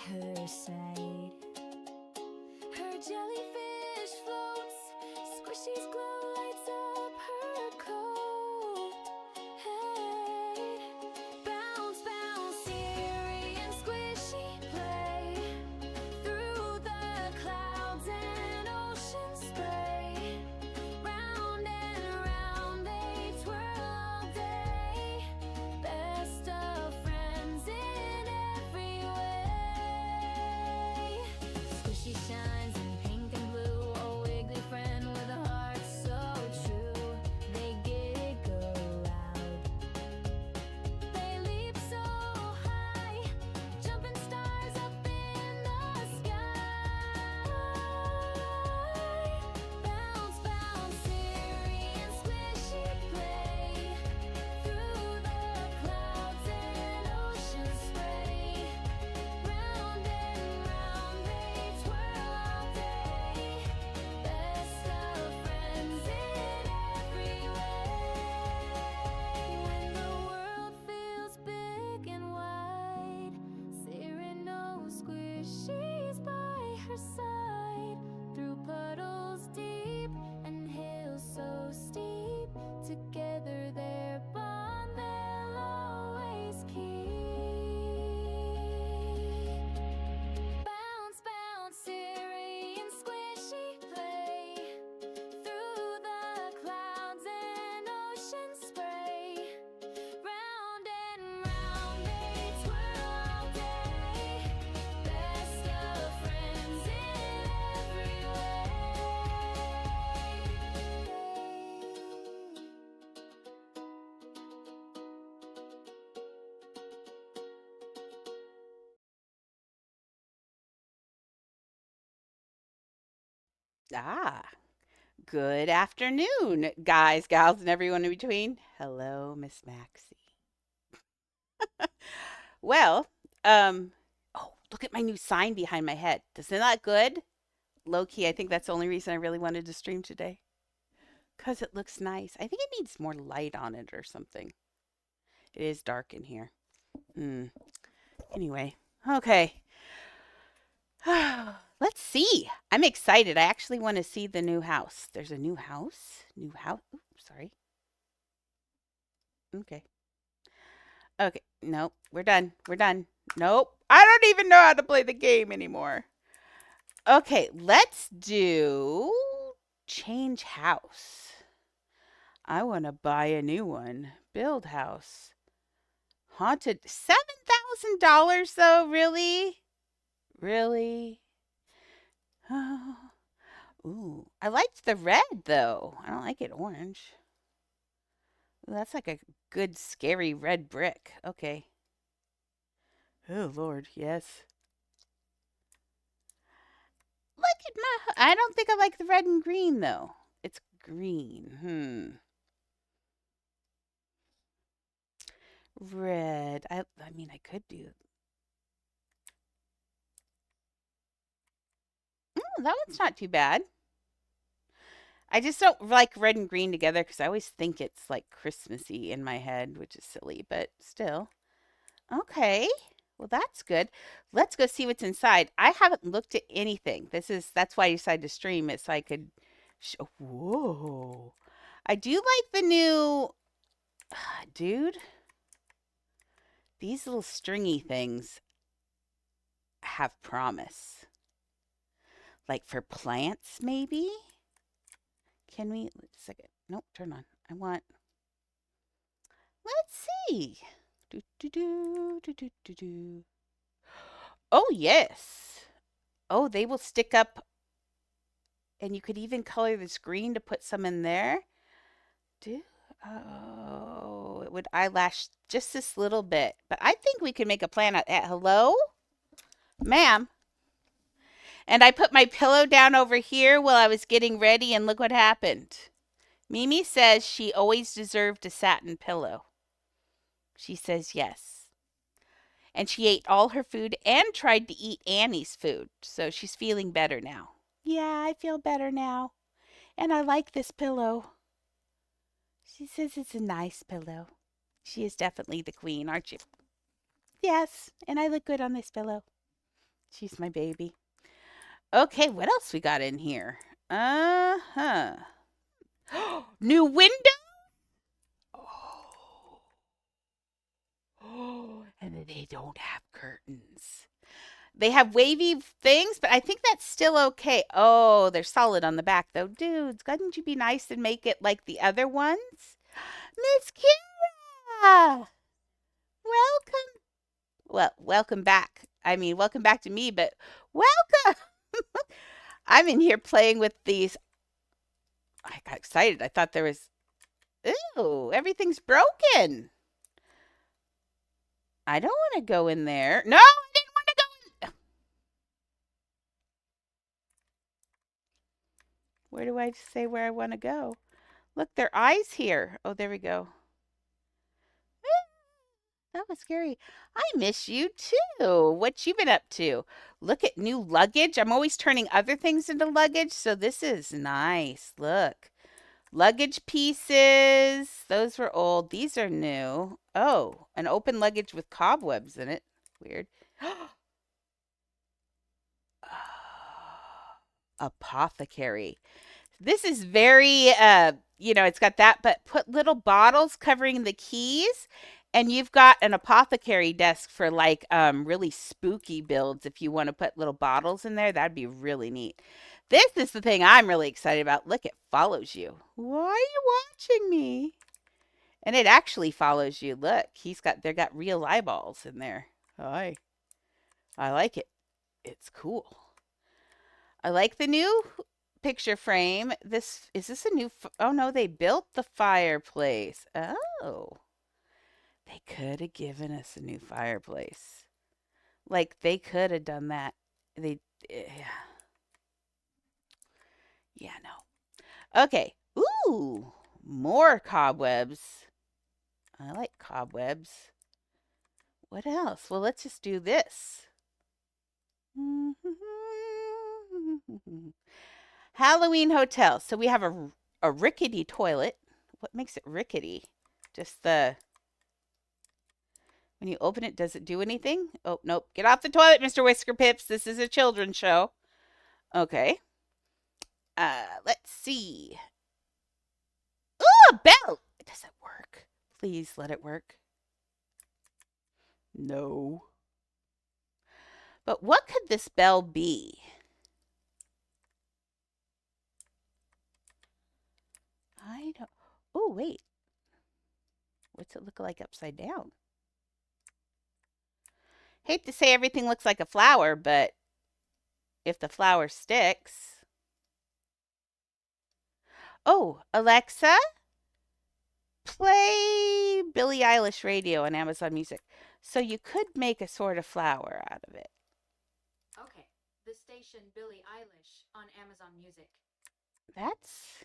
her side. Her jellyfish floats, squishy's glow lights up her coat. Hey, bounce, bounce, Siri and Squishy play through the clouds and ocean spray. Round and round they twirl all day. Best of friends in every way. Squishy shines in pink and blue, a wiggly friend with a heart so true. They giggle loud, they leap so high, jumping stars up in the sky. Bounce, bounce, Siri and Squishy play through the clouds and ocean spray. Round and round they twirl all day. Best of friends in every way. When the world feels big and wide, Siri knows Squishy's by her side. Through puddles deep and hills so steep, together their bond they'll always keep. Bounce, bounce, Siri and Squishy play through the clouds and ocean spray. Round and round they twirl all day. Best of friends in every way. Ah, good afternoon, guys, gals, and everyone in between. Hello, Miss Maxie. Well, oh, look at my new sign behind my head. Doesn't that look good? Low key, I think that's the only reason I really wanted to stream today. Because it looks nice. I think it needs more light on it or something. It is dark in here. Anyway, okay. Let's see. I'm excited. I actually want to see the new house. There's a new house. New house. Oops, sorry. Okay. Okay. Nope. We're done. We're done. Nope. I don't even know how to play the game anymore. Okay. Let's do change house. I want to buy a new one. Build house. Haunted. $7,000 though? Really? Really? Oh. Ooh, I liked the red though. I don't like it orange. Ooh, that's like a good scary red brick. Okay. Oh Lord, yes. Look at I don't think I like the red and green though. It's green. Red. I mean I could do. That one's not too bad. I just don't like red and green together because I always think it's like Christmassy in my head, which is silly, but still. Okay. Well, that's good. Let's go see what's inside. I haven't looked at anything. That's why I decided to stream it so I could whoa. I do like the new dude. These little stringy things have promise. Like for plants, maybe? Can we? Wait a second. Nope, turn on. I want. Let's see. Do, do, do, do, do, do, do. Oh, yes. Oh, they will stick up. And you could even color this green to put some in there. Oh, it would eyelash just this little bit. But I think we could make a plan at hello? Ma'am. And I put my pillow down over here while I was getting ready, and look what happened. Mimi says she always deserved a satin pillow. She says yes. And she ate all her food and tried to eat Annie's food. So she's feeling better now. Yeah, I feel better now. And I like this pillow. She says it's a nice pillow. She is definitely the queen, aren't you? Yes, and I look good on this pillow. She's my baby. Okay, what else we got in here? Uh-huh. New window? Oh. Oh, and they don't have curtains. They have wavy things, but I think that's still okay. Oh, they're solid on the back though. Dudes, couldn't you be nice and make it like the other ones? Miss Kira! Welcome. Well, welcome back. I mean, welcome back to me, but welcome. I'm in here playing with these. I got excited. I thought there was. Ooh, everything's broken. I don't want to go in there. No, I didn't want to go in. Where do I say where I want to go? Look, their eyes here. Oh, there we go. That was scary. I miss you too. What you been up to? Look at new luggage. I'm always turning other things into luggage, so this is nice. Look. Luggage pieces. Those were old. These are new. Oh, an open luggage with cobwebs in it. Weird. Apothecary. This is very it's got that, but put little bottles covering the keys, and you've got an apothecary desk for like really spooky builds. If you want to put little bottles in there, that'd be really neat. This is the thing I'm really excited about. Look, it follows you. Why are you watching me? And it actually follows you. Look, they got real eyeballs in there. Hi. I like it. It's cool. I like the new picture frame. Is this a new oh no, they built the fireplace. Oh. They could have given us a new fireplace. Like they could have done that. They yeah. Yeah, no. Okay. Ooh, more cobwebs. I like cobwebs. What else? Well, let's just do this. Halloween hotel. So we have a rickety toilet. What makes it rickety? Just when you open it, does it do anything? Oh, nope. Get off the toilet, Mr. Whisker Pips. This is a children's show. Okay. Let's see. Ooh, a bell. Does it work? Please let it work. No. But what could this bell be? I don't. Oh, wait. What's it look like upside down? Hate to say everything looks like a flower, but if the flower sticks. Oh, Alexa, play Billie Eilish radio on Amazon Music. So you could make a sort of flower out of it. Okay, the station Billie Eilish on Amazon Music. That's.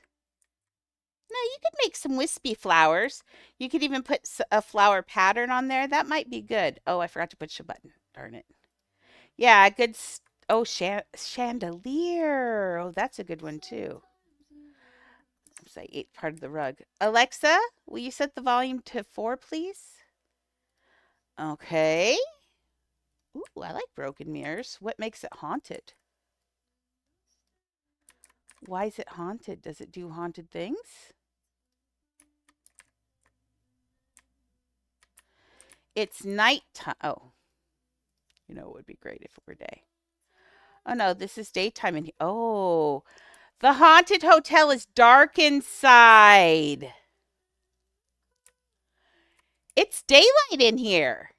No, you could make some wispy flowers. You could even put a flower pattern on there. That might be good. Oh, I forgot to push a button. Darn it. Yeah, good. Oh, chandelier. Oh, that's a good one too. Oops, I ate part of the rug. Alexa, will you set the volume to 4, please? Okay. Ooh, I like broken mirrors. What makes it haunted? Why is it haunted? Does it do haunted things? It's nighttime. Oh, it would be great if it were day. Oh no, this is daytime. Oh, the haunted hotel is dark inside. It's daylight in here.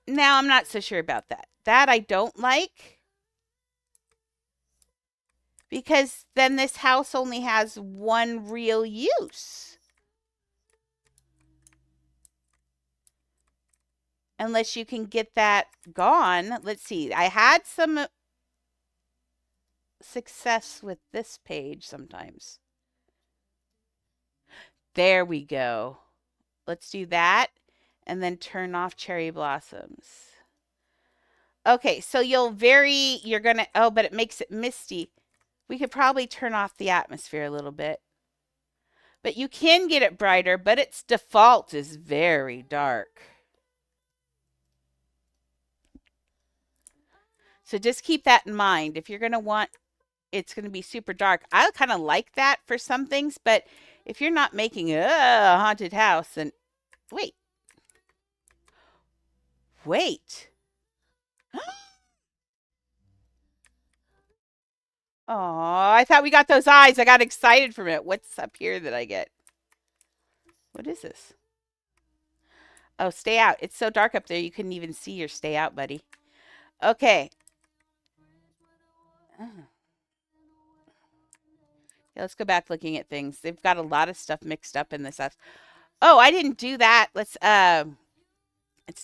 Now, I'm not so sure about that. That I don't like. Because then this house only has one real use. Unless you can get that gone. Let's see. I had some success with this page sometimes. There we go. Let's do that. And then turn off cherry blossoms. Okay, so you're going to, but it makes it misty. We could probably turn off the atmosphere a little bit. But you can get it brighter, but its default is very dark. So just keep that in mind. If you're going to want it's going to be super dark. I kind of like that for some things, but if you're not making a haunted house, then wait. Wait. Oh, I thought we got those eyes. I got excited from it. What's up here that I get? What is this? Oh, stay out. It's so dark up there you couldn't even see your stay out, buddy. Okay. Yeah, let's go back looking at things. They've got a lot of stuff mixed up in this house. Oh, I didn't do that. Let's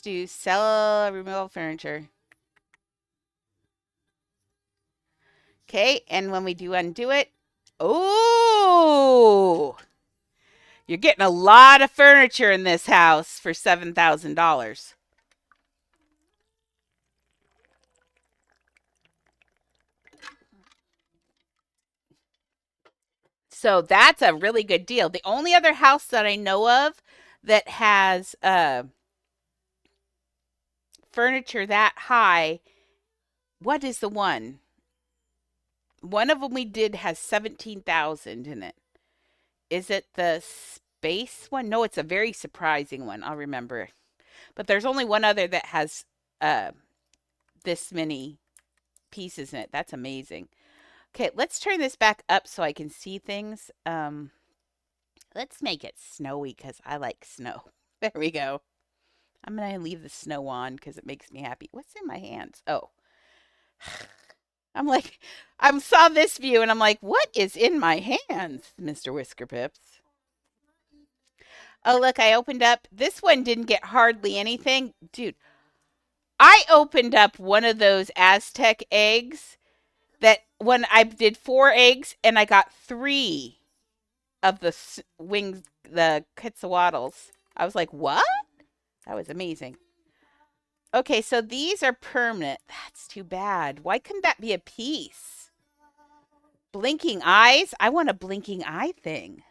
do sell removal furniture. Okay, and when we do undo it, oh, you're getting a lot of furniture in this house for $7,000. So that's a really good deal. The only other house that I know of that has furniture that high, what is the one? One of them we did has 17,000 in it. Is it the space one? No, it's a very surprising one. I'll remember. But there's only one other that has this many pieces in it. That's amazing. Okay, let's turn this back up so I can see things. Let's make it snowy because I like snow. There we go. I'm going to leave the snow on because it makes me happy. What's in my hands? Oh. I'm like, I saw this view and I'm like, what is in my hands, Mr. Whisker Pips? Oh, look, I opened up. This one didn't get hardly anything. Dude, I opened up one of those Aztec eggs that when I did 4 eggs and I got 3 of the wings, the quetzalcoatls. I was like, what? That was amazing. Okay, so these are permanent. That's too bad. Why couldn't that be a piece? Blinking eyes? I want a blinking eye thing.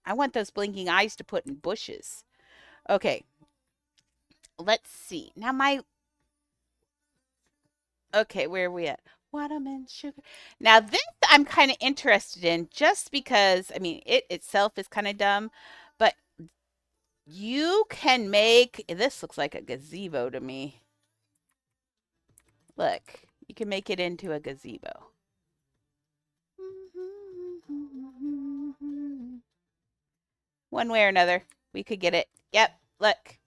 I want those blinking eyes to put in bushes. Okay. Let's see. Now okay, where are we at? Watermelon sugar. Now this I'm kind of interested in just because, I mean, it itself is kind of dumb, but you can make, this looks like a gazebo to me. Look, you can make it into a gazebo. One way or another, we could get it. Yep, look.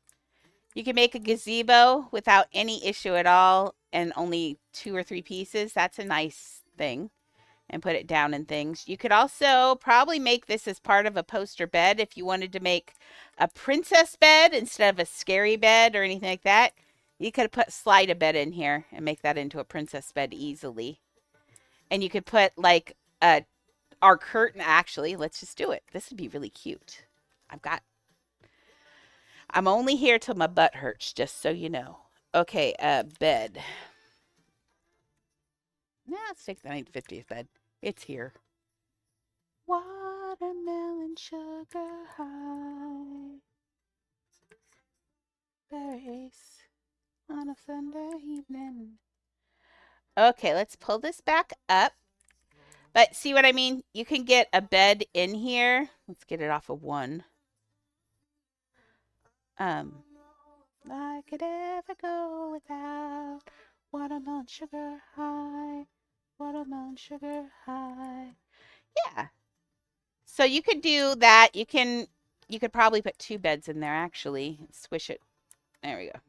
You can make a gazebo without any issue at all and only 2 or 3 pieces. That's a nice thing. And put it down in things. You could also probably make this as part of a poster bed if you wanted to make a princess bed instead of a scary bed or anything like that. You could slide a bed in here and make that into a princess bed easily. And you could put like our curtain, actually, let's just do it. This would be really cute. I'm only here till my butt hurts, just so you know. Okay, bed. Nah, let's take the 950th bed. It's here. Watermelon sugar high. Berries on a Sunday evening. Okay, let's pull this back up. But see what I mean? You can get a bed in here. Let's get it off of 1. I could ever go without watermelon sugar high. Watermelon sugar high. Yeah. So you could do that. You could probably put 2 beds in there actually. Squish it. There we go.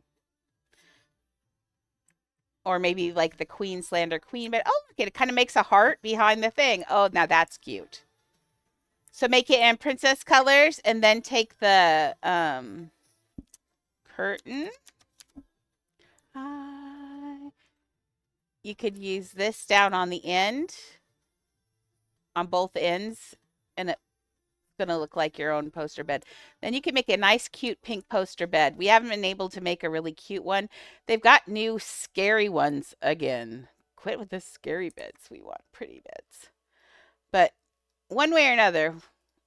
Or maybe like the Queenslander queen bed. Oh, look, it kind of makes a heart behind the thing. Oh, now that's cute. So make it in princess colors and then take the curtain. You could use this down on the end, on both ends, and it's going to look like your own poster bed. Then you can make a nice, cute pink poster bed. We haven't been able to make a really cute one. They've got new scary ones again. Quit with the scary beds. We want pretty beds. But one way or another,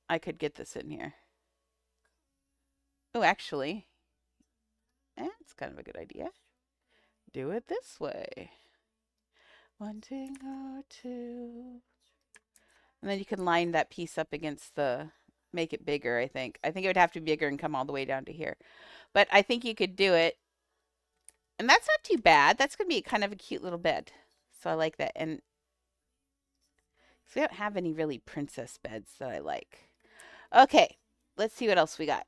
I could get this in here. Oh, actually, that's kind of a good idea. Do it this way. 1, 2, 2. And then you can line that piece up against the, make it bigger, I think. I think it would have to be bigger and come all the way down to here. But I think you could do it. And that's not too bad. That's going to be kind of a cute little bed. So I like that. And so we don't have any really princess beds that I like. Okay, let's see what else we got.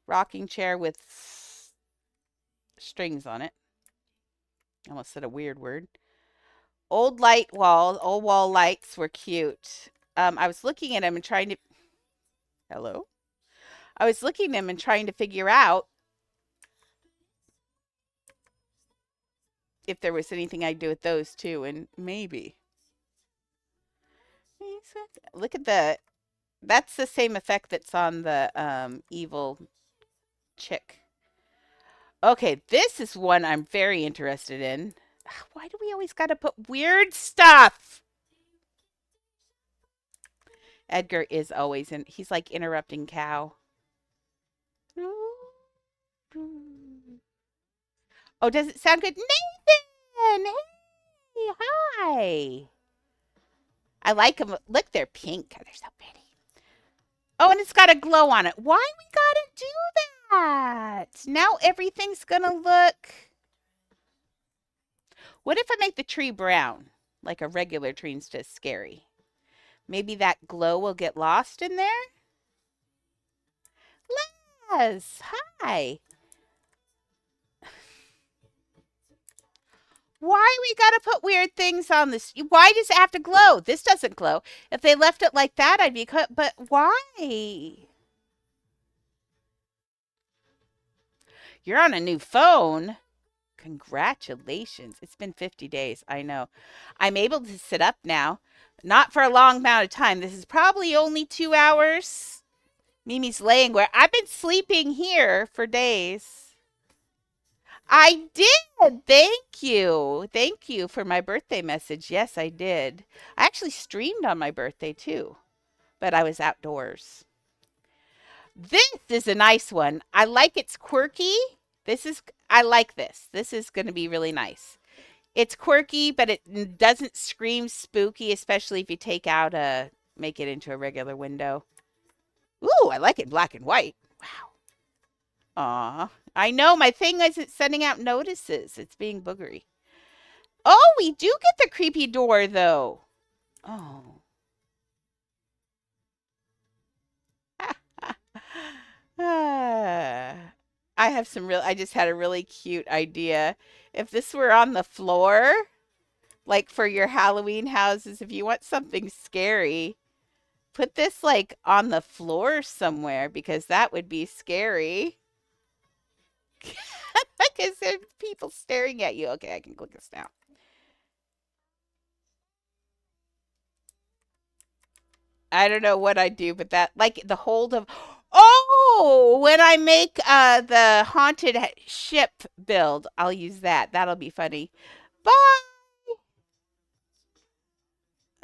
Rocking chair with strings on it. I almost said a weird word. Old wall lights were cute. I was looking at them and trying to. Hello. I was looking at them and trying to figure out if there was anything I'd do with those too, and maybe. Look at the. That's the same effect that's on the evil chick. Okay, this is one I'm very interested in. Why do we always got to put weird stuff? Edgar is always in. He's like interrupting cow. Oh, does it sound good? Nathan! Hey, hi. I like them. Look, they're pink. They're so pretty. Oh, and it's got a glow on it. Why we gotta do that? Now everything's gonna look. What if I make the tree brown? Like a regular tree instead of scary. Maybe that glow will get lost in there? Les, hi. Why we gotta put weird things on this? Why does it have to glow? This doesn't glow. If they left it like that, I'd be cut. But why? You're on a new phone. Congratulations. It's been 50 days. I know. I'm able to sit up now. Not for a long amount of time. This is probably only 2 hours. Mimi's laying where I've been sleeping here for days. I did. Thank you. Thank you for my birthday message. Yes, I did. I actually streamed on my birthday too, but I was outdoors. This is a nice one. I like it's quirky. I like this. This is going to be really nice. It's quirky, but it doesn't scream spooky, especially if you make it into a regular window. Ooh, I like it black and white. Wow. Aw. I know, my thing isn't sending out notices. It's being boogery. Oh, we do get the creepy door, though. Oh. I just had a really cute idea. If this were on the floor, like for your Halloween houses, if you want something scary, put this like on the floor somewhere because that would be scary. Because there's people staring at you. Okay, I can click this now. I don't know what I do, but that, like the hold of, oh, when I make the haunted ship build, I'll use that. That'll be funny. Bye.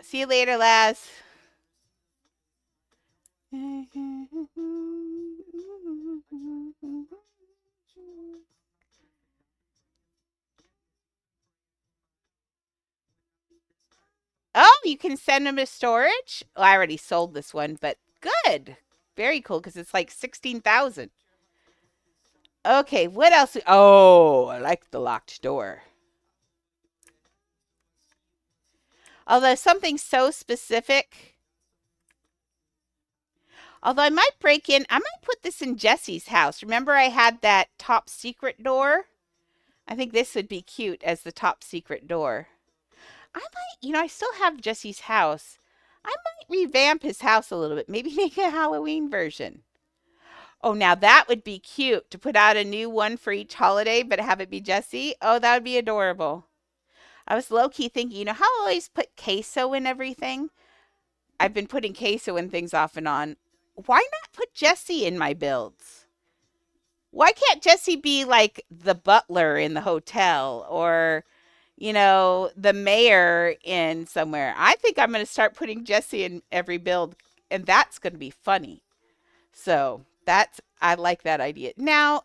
See you later, Laz. Oh, you can send them to storage? Well, I already sold this one, but good. Very cool because it's like 16,000. Okay, what else? Oh, I like the locked door. Although something so specific. Although I might I might put this in Jesse's house. Remember I had that top secret door? I think this would be cute as the top secret door. I might, I still have Jesse's house. I might revamp his house a little bit. Maybe make a Halloween version. Oh, now that would be cute to put out a new one for each holiday, but have it be Jesse. Oh, that would be adorable. I was low-key thinking, how I always put queso in everything? I've been putting queso in things off and on. Why not put Jesse in my builds? Why can't Jesse be like the butler in the hotel or, the mayor in somewhere. I think I'm going to start putting Jesse in every build, and that's going to be funny. So I like that idea. Now,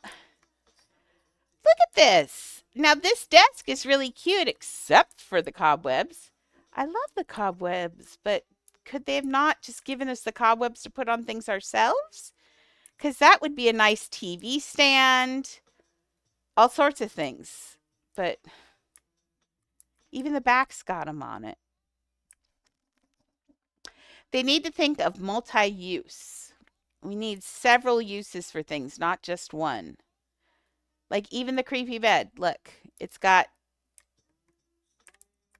look at this. Now, this desk is really cute, except for the cobwebs. I love the cobwebs, but could they have not just given us the cobwebs to put on things ourselves? Because that would be a nice TV stand, all sorts of things. But even the back's got them on it. They need to think of multi-use. We need several uses for things, not just one. Like even the creepy bed. Look, it's got...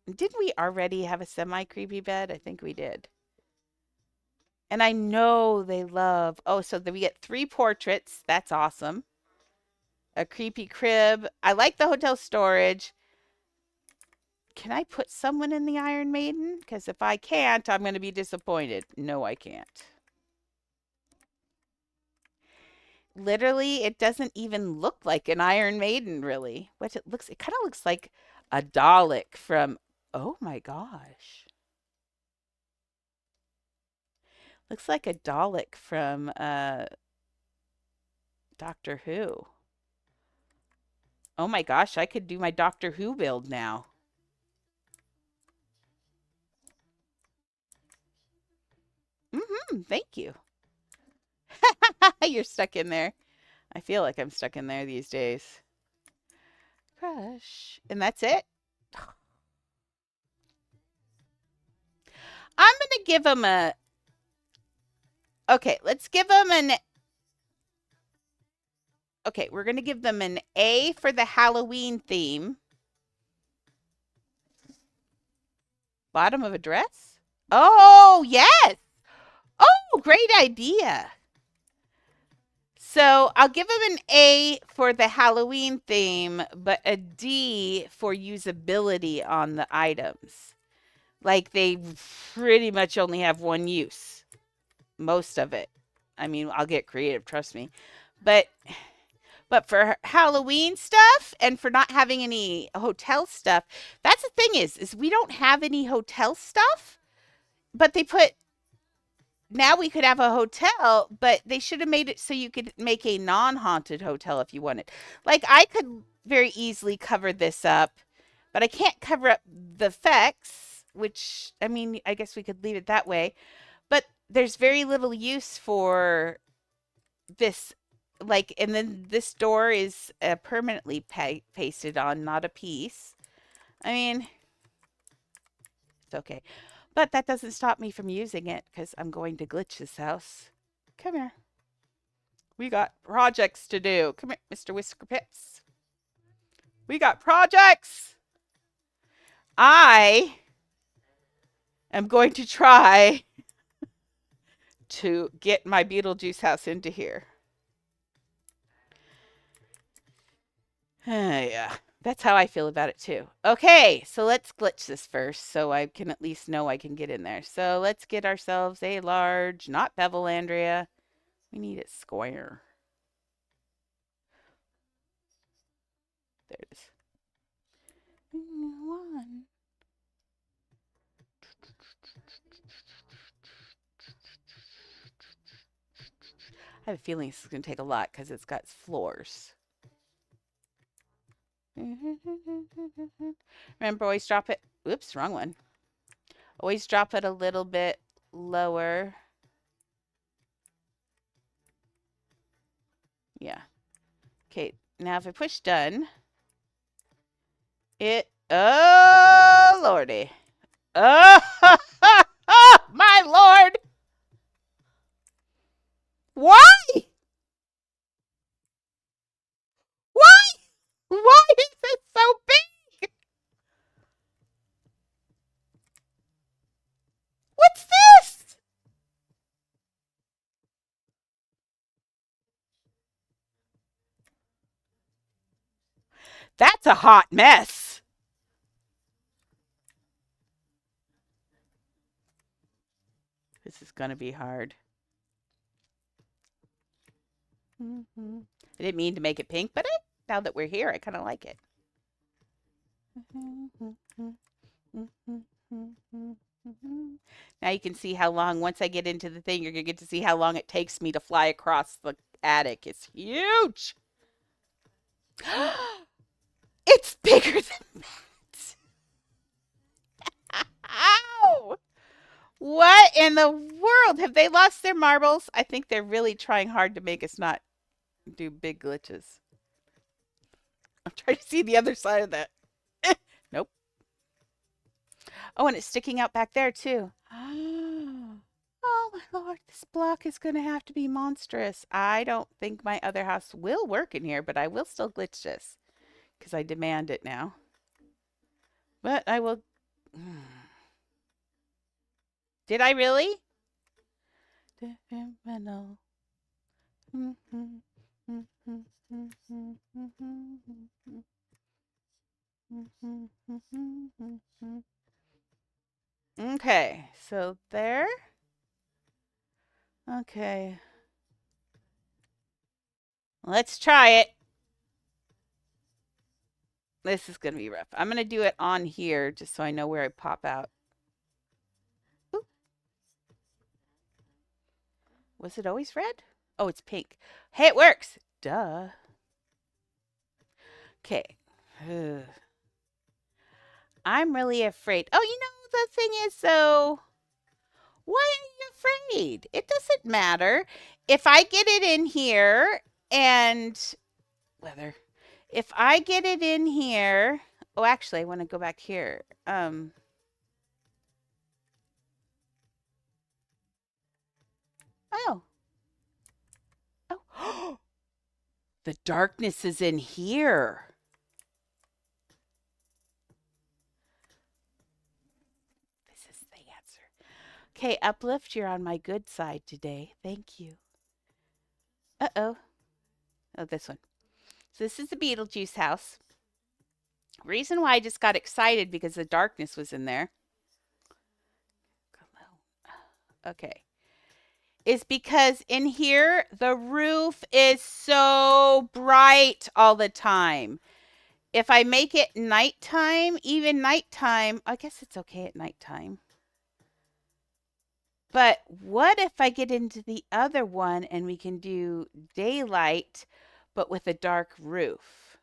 Didn't we already have a semi-creepy bed? I think we did. And I know they love... Oh, so we get 3 portraits. That's awesome. A creepy crib. I like the hotel storage. Can I put someone in the Iron Maiden? Because if I can't, I'm going to be disappointed. No, I can't. Literally, it doesn't even look like an Iron Maiden, really. It kind of looks like a Dalek from... Oh my gosh. Looks like a Dalek from Doctor Who. Oh my gosh, I could do my Doctor Who build now. Thank you. You're stuck in there. I feel like I'm stuck in there these days. Crush. And that's it. I'm going to give them a... Okay, let's give them an... Okay, we're going to give them an A for the Halloween theme. Bottom of a dress? Oh, yes. Oh, great idea. So I'll give them an A for the Halloween theme, but a D for usability on the items. Like they pretty much only have one use. Most of it. I mean, I'll get creative, trust me. But for Halloween stuff and for not having any hotel stuff, that's the thing is we don't have any hotel stuff. But they put... Now we could have a hotel, but they should have made it so you could make a non-haunted hotel if you wanted. Like, I could very easily cover this up, but I can't cover up the effects, which, I mean, I guess we could leave it that way. But there's very little use for this. Like, and then this door is permanently pasted on, not a piece. I mean, it's okay. But that doesn't stop me from using it because I'm going to glitch this house. Come here. We got projects to do. Come here, Mr. Whisker Pips. We got projects. I am going to try to get my Beetlejuice house into here. Yeah. That's how I feel about it too. Okay, so let's glitch this first so I can at least know I can get in there. So let's get ourselves a large, not bevel, Andrea. We need it square. There it is. One. I have a feeling this is going to take a lot because it's got floors. Remember, always drop it. Oops, wrong one. Always drop it a little bit lower. Yeah. Okay, now if I push done, oh, lordy. Oh, my lord. Why? Why? Why is it so big? What's this? That's a hot mess. This is going to be hard. I didn't mean to make it pink, but now that we're here, I kind of like it. Now you can see how long, once I get into the thing, you're going to get to see how long it takes me to fly across the attic. It's huge. It's bigger than that. Ow! What in the world? Have they lost their marbles? I think they're really trying hard to make us not do big glitches. I'm trying to see the other side of that. Nope. Oh, and it's sticking out back there too. Oh my lord, this block is going to have to be monstrous. I don't think my other house will work in here, but I will still glitch this because I demand it now. But I will. Did I really? Okay, so there. Okay. Let's try it. This is going to be rough. I'm going to do it on here just so I know where I pop out. Ooh. Was it always red? Oh, it's pink. Hey, it works. Duh. Okay. I'm really afraid. Oh, you know, the thing is, though, why are you afraid? It doesn't matter. If I get it in here and weather, if I get it in here, oh, actually, I want to go back here. Oh. Oh. The darkness is in here. This is the answer. Okay, Uplift, you're on my good side today. Thank you. Uh-oh. Oh, this one. So this is the Beetlejuice house. Reason why I just got excited because the darkness was in there. Okay. Is because in here, the roof is so bright all the time. If I make it nighttime, even nighttime, I guess it's okay at nighttime. But what if I get into the other one and we can do daylight, but with a dark roof?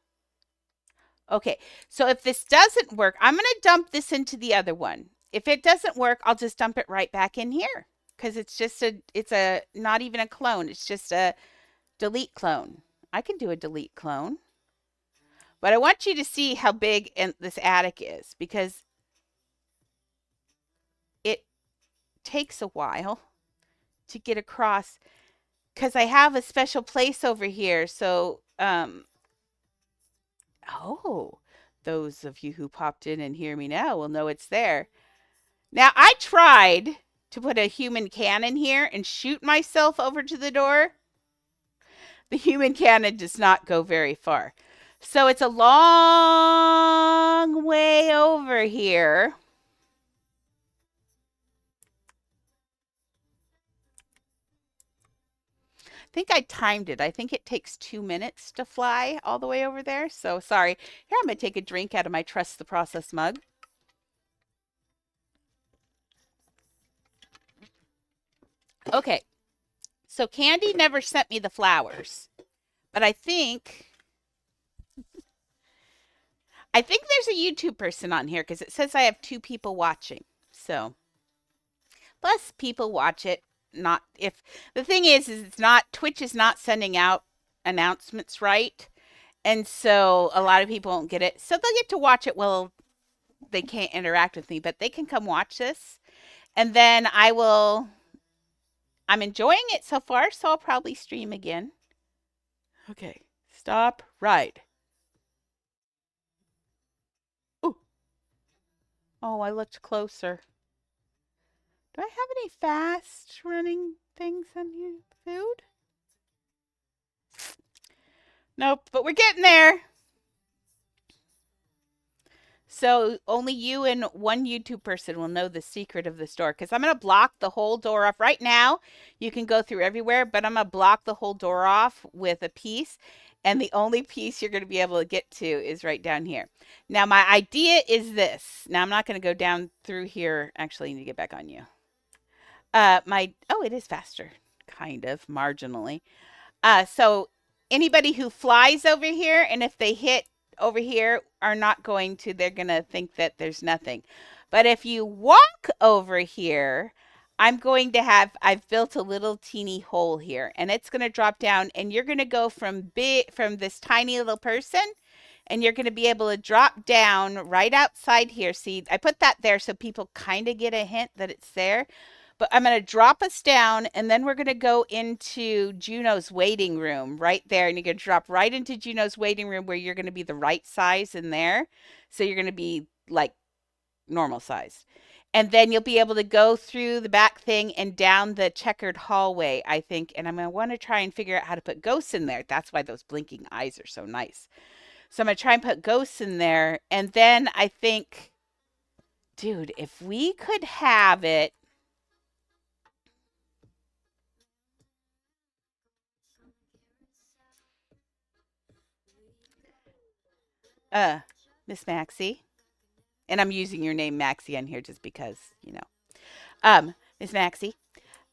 Okay, so if this doesn't work, I'm going to dump this into the other one. If it doesn't work, I'll just dump it right back in here because it's a not even a clone. It's just a delete clone. I can do a delete clone. But I want you to see how big this attic is because it takes a while to get across because I have a special place over here. So, oh, those of you who popped in and hear me now will know it's there. Now, I tried to put a human cannon here and shoot myself over to the door. The human cannon does not go very far. So it's a long way over here. I think I timed it. I think it takes 2 minutes to fly all the way over there. So sorry. Here, I'm going to take a drink out of my Trust the Process mug. Okay. So Candy never sent me the flowers. But I think there's a YouTube person on here because it says I have 2 people watching. So plus people watch it. Not if the thing is it's not Twitch is not sending out announcements right. And so a lot of people won't get it. So they'll get to watch it. Well, they can't interact with me, but they can come watch this. And then I'm enjoying it so far, so I'll probably stream again. Okay. Stop right. Ooh. Oh, I looked closer. Do I have any fast running things on here? Food? Nope, but we're getting there. So only you and one YouTube person will know the secret of this door because I'm going to block the whole door off. Right now, you can go through everywhere, but I'm going to block the whole door off with a piece. And the only piece you're going to be able to get to is right down here. Now, my idea is this. Now, I'm not going to go down through here. Actually, I need to get back on you. Oh, it is faster. Kind of, marginally. So anybody who flies over here, and if they hit over here, are not going to, they're going to think that there's nothing. But if you walk over here, I've built a little teeny hole here, and it's going to drop down, and you're going to go from this tiny little person, and you're going to be able to drop down right outside here. See, I put that there so people kind of get a hint that it's there. But I'm going to drop us down, and then we're going to go into Juno's waiting room right there. And you're going to drop right into Juno's waiting room where you're going to be the right size in there. So you're going to be like normal size. And then you'll be able to go through the back thing and down the checkered hallway, I think. And I'm going to want to try and figure out how to put ghosts in there. That's why those blinking eyes are so nice. So I'm going to try and put ghosts in there. And then I think, dude, if we could have it. Miss Maxie. And I'm using your name Maxie on here just because, you know. Miss Maxie,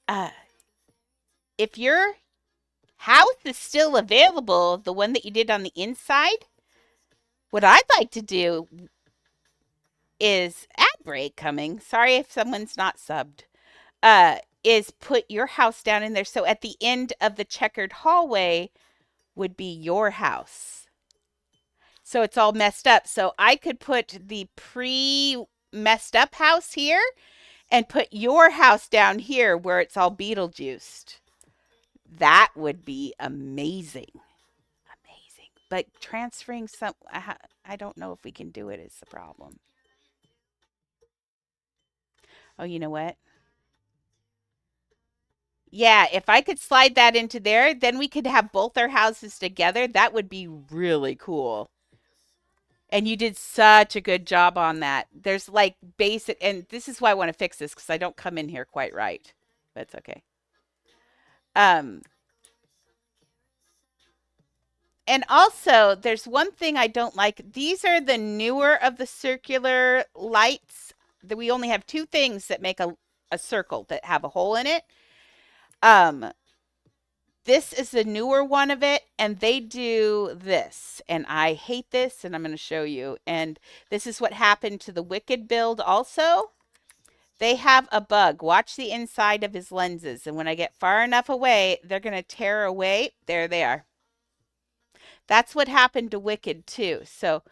uh, if your house is still available, the one that you did on the inside, what I'd like to do is ad break coming. Sorry if someone's not subbed. Is put your house down in there. So at the end of the checkered hallway would be your house. So it's all messed up. So I could put the messed up house here and put your house down here where it's all Beetlejuiced. That would be amazing. Amazing. But transferring I don't know if we can do it is the problem. Oh, you know what? Yeah, if I could slide that into there, then we could have both our houses together. That would be really cool. And you did such a good job on that. There's like basic, and this is why I want to fix this because I don't come in here quite right. But it's okay. Um, and also, there's one thing I don't like. These are the newer of the circular lights. That we only have two things that make a circle that have a hole in it. This is the newer one of it, and they do this. And I hate this, and I'm going to show you. And this is what happened to the Wicked build also. They have a bug. Watch the inside of his lenses. And when I get far enough away, they're going to tear away. There they are. That's what happened to Wicked too. So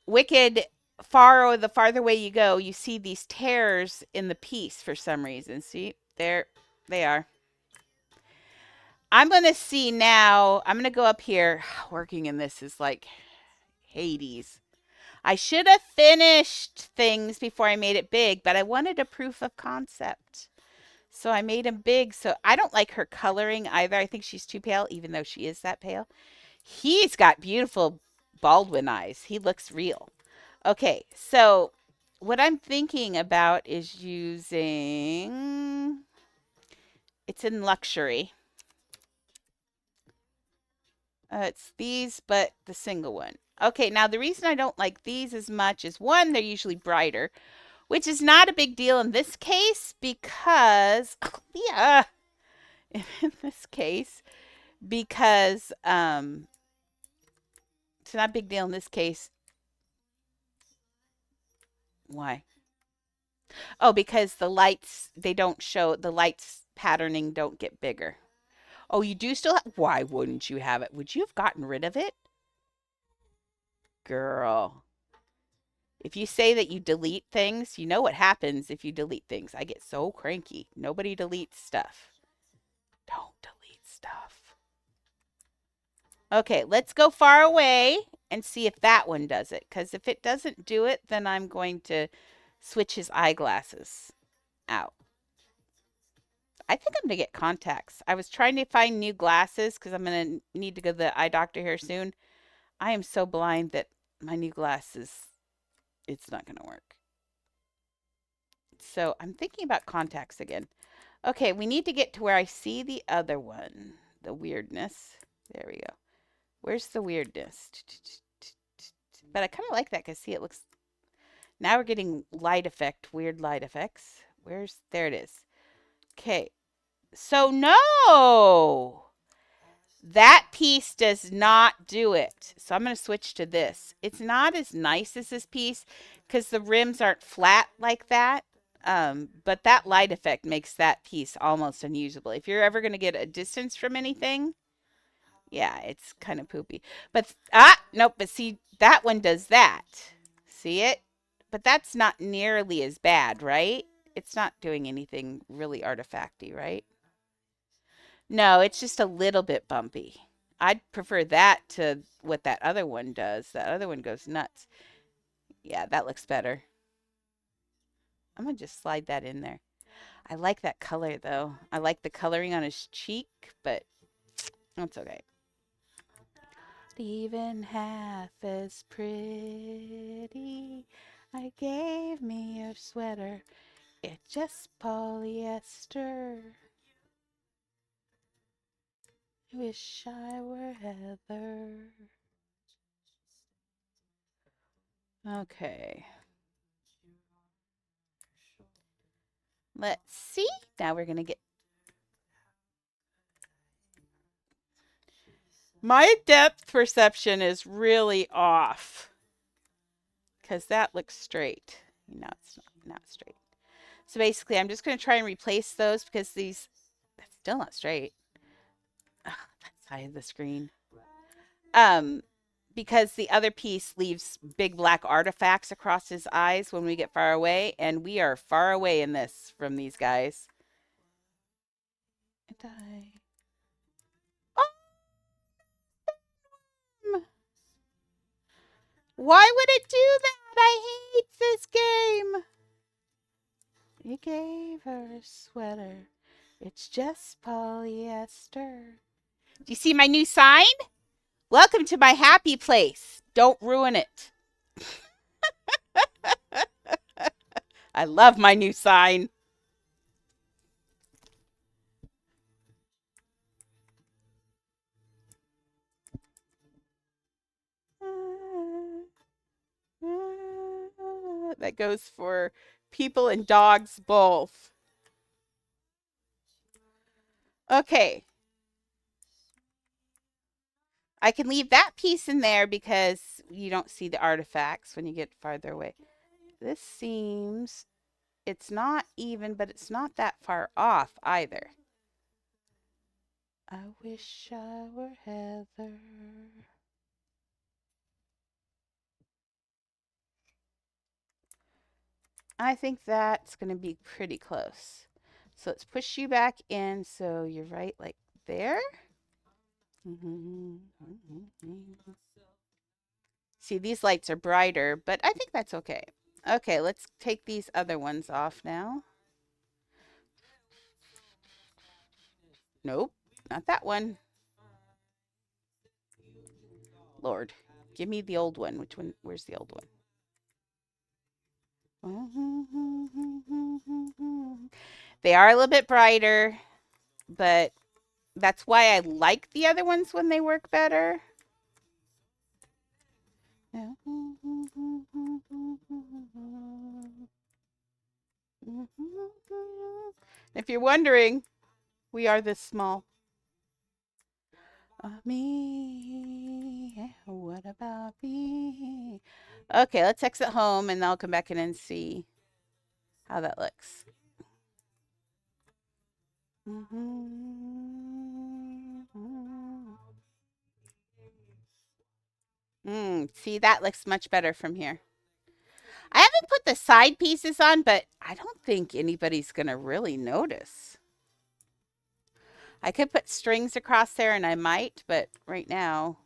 Wicked, the farther away you go, you see these tears in the piece for some reason. See, there they are. I'm going to see now. I'm going to go up here. Working in this is like Hades. I should have finished things before I made it big, but I wanted a proof of concept. So I made him big. So I don't like her coloring either. I think she's too pale, even though she is that pale. He's got beautiful Baldwin eyes. He looks real. Okay, so what I'm thinking about is using... It's in luxury. It's these, but the single one. Okay, now the reason I don't like these as much is one, they're usually brighter, which is not a big deal in this case because, yeah, in this case, because it's not a big deal in this case. Why? Oh, because the lights, they don't show, the lights patterning don't get bigger. Oh, you do still have, why wouldn't you have it? Would you have gotten rid of it? Girl. If you say that you delete things, you know what happens if you delete things. I get so cranky. Nobody deletes stuff. Don't delete stuff. Okay, let's go far away and see if that one does it. Because if it doesn't do it, then I'm going to switch his eyeglasses out. I think I'm going to get contacts. I was trying to find new glasses because I'm going to need to go to the eye doctor here soon. I am so blind that my new glasses It's not going to work. So I'm thinking about contacts again. Okay, we need to get to where I see the other one. The weirdness. There we go. Where's the weirdness? But I kind of like that because, see, it looks... Now we're getting light effect, weird light effects. There it is. Okay. So no! That piece does not do it. So I'm going to switch to this. It's not as nice as this piece because the rims aren't flat like that. But that light effect makes that piece almost unusable. If you're ever going to get a distance from anything, yeah, it's kind of poopy. But, nope, but see, that one does that. See it? But that's not nearly as bad, right? It's not doing anything really artifacty, right? No, it's just a little bit bumpy. I'd prefer that to what that other one does. That other one goes nuts. Yeah, that looks better. I'm going to just slide that in there. I like that color, though. I like the coloring on his cheek, but that's okay. Not even half as pretty. I gave me your sweater. It's just polyester. Wish I were Heather. Okay. Let's see. Now we're going to get... My depth perception is really off. Because that looks straight. No, it's not straight. So basically, I'm just going to try and replace those because these... That's still not straight. Ugh, that side of the screen. Because the other piece leaves big black artifacts across his eyes when we get far away, and we are far away in this from these guys. And why would it do that? I hate this game. You gave her a sweater. It's just polyester. Do you see my new sign? Welcome to my happy place. Don't ruin it. I love my new sign. That goes for people and dogs both. Okay. I can leave that piece in there because you don't see the artifacts when you get farther away. This seems, it's not even, but it's not that far off either. I wish I were Heather. I think that's going to be pretty close. So let's push you back in so you're right like there. See, these lights are brighter, but I think that's okay. Okay, let's take these other ones off now. Nope, not that one. Lord, give me the old one. Which one? Where's the old one? They are a little bit brighter, but that's why I like the other ones when they work better. If you're wondering, we are this small. Me, what about me? Okay, let's exit home and I'll come back in and see how that looks. See, that looks much better from here. I haven't put the side pieces on, but I don't think anybody's going to really notice. I could put strings across there and I might, but right now.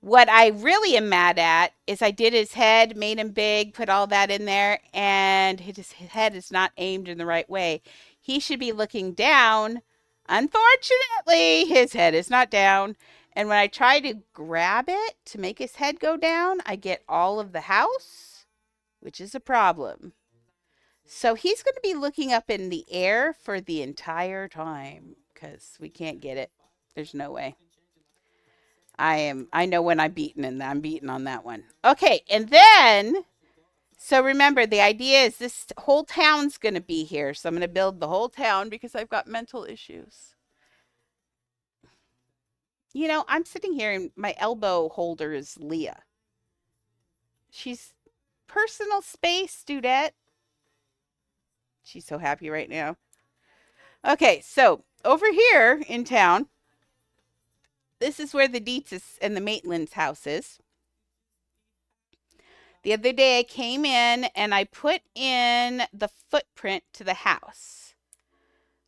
What I really am mad at is I did his head, made him big, put all that in there, and his head is not aimed in the right way. He should be looking down. Unfortunately, his head is not down. And when I try to grab it to make his head go down, I get all of the house, which is a problem. So he's going to be looking up in the air for the entire time because we can't get it. There's no way. I know when I'm beaten, and I'm beaten on that one. Okay, and then, so remember, the idea is this whole town's going to be here. So I'm going to build the whole town because I've got mental issues. You know, I'm sitting here and my elbow holder is Leah. She's personal space, Dudette. She's so happy right now. Okay, so over here in town, this is where the Dietz's and the Maitland's house is. The other day I came in and I put in the footprint to the house.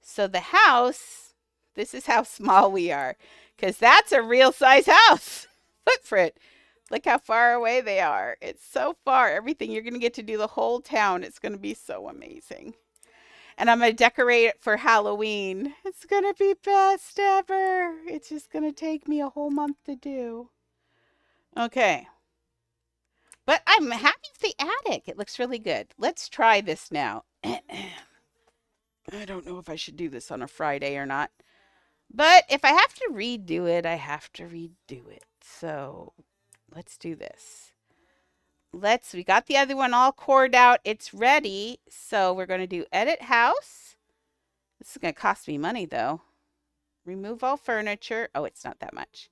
So the house, this is how small we are, because that's a real size house footprint. Look how far away they are. It's so far. Everything, you're going to get to do the whole town. It's going to be so amazing. And I'm going to decorate it for Halloween. It's going to be best ever. It's just going to take me a whole month to do. Okay. But I'm happy with the attic. It looks really good. Let's try this now. I don't know if I should do this on a Friday or not. But if I have to redo it, I have to redo it. So let's do this. We got the other one all cored out. It's ready. So we're going to do edit house. This is going to cost me money though. Remove all furniture. Oh, it's not that much.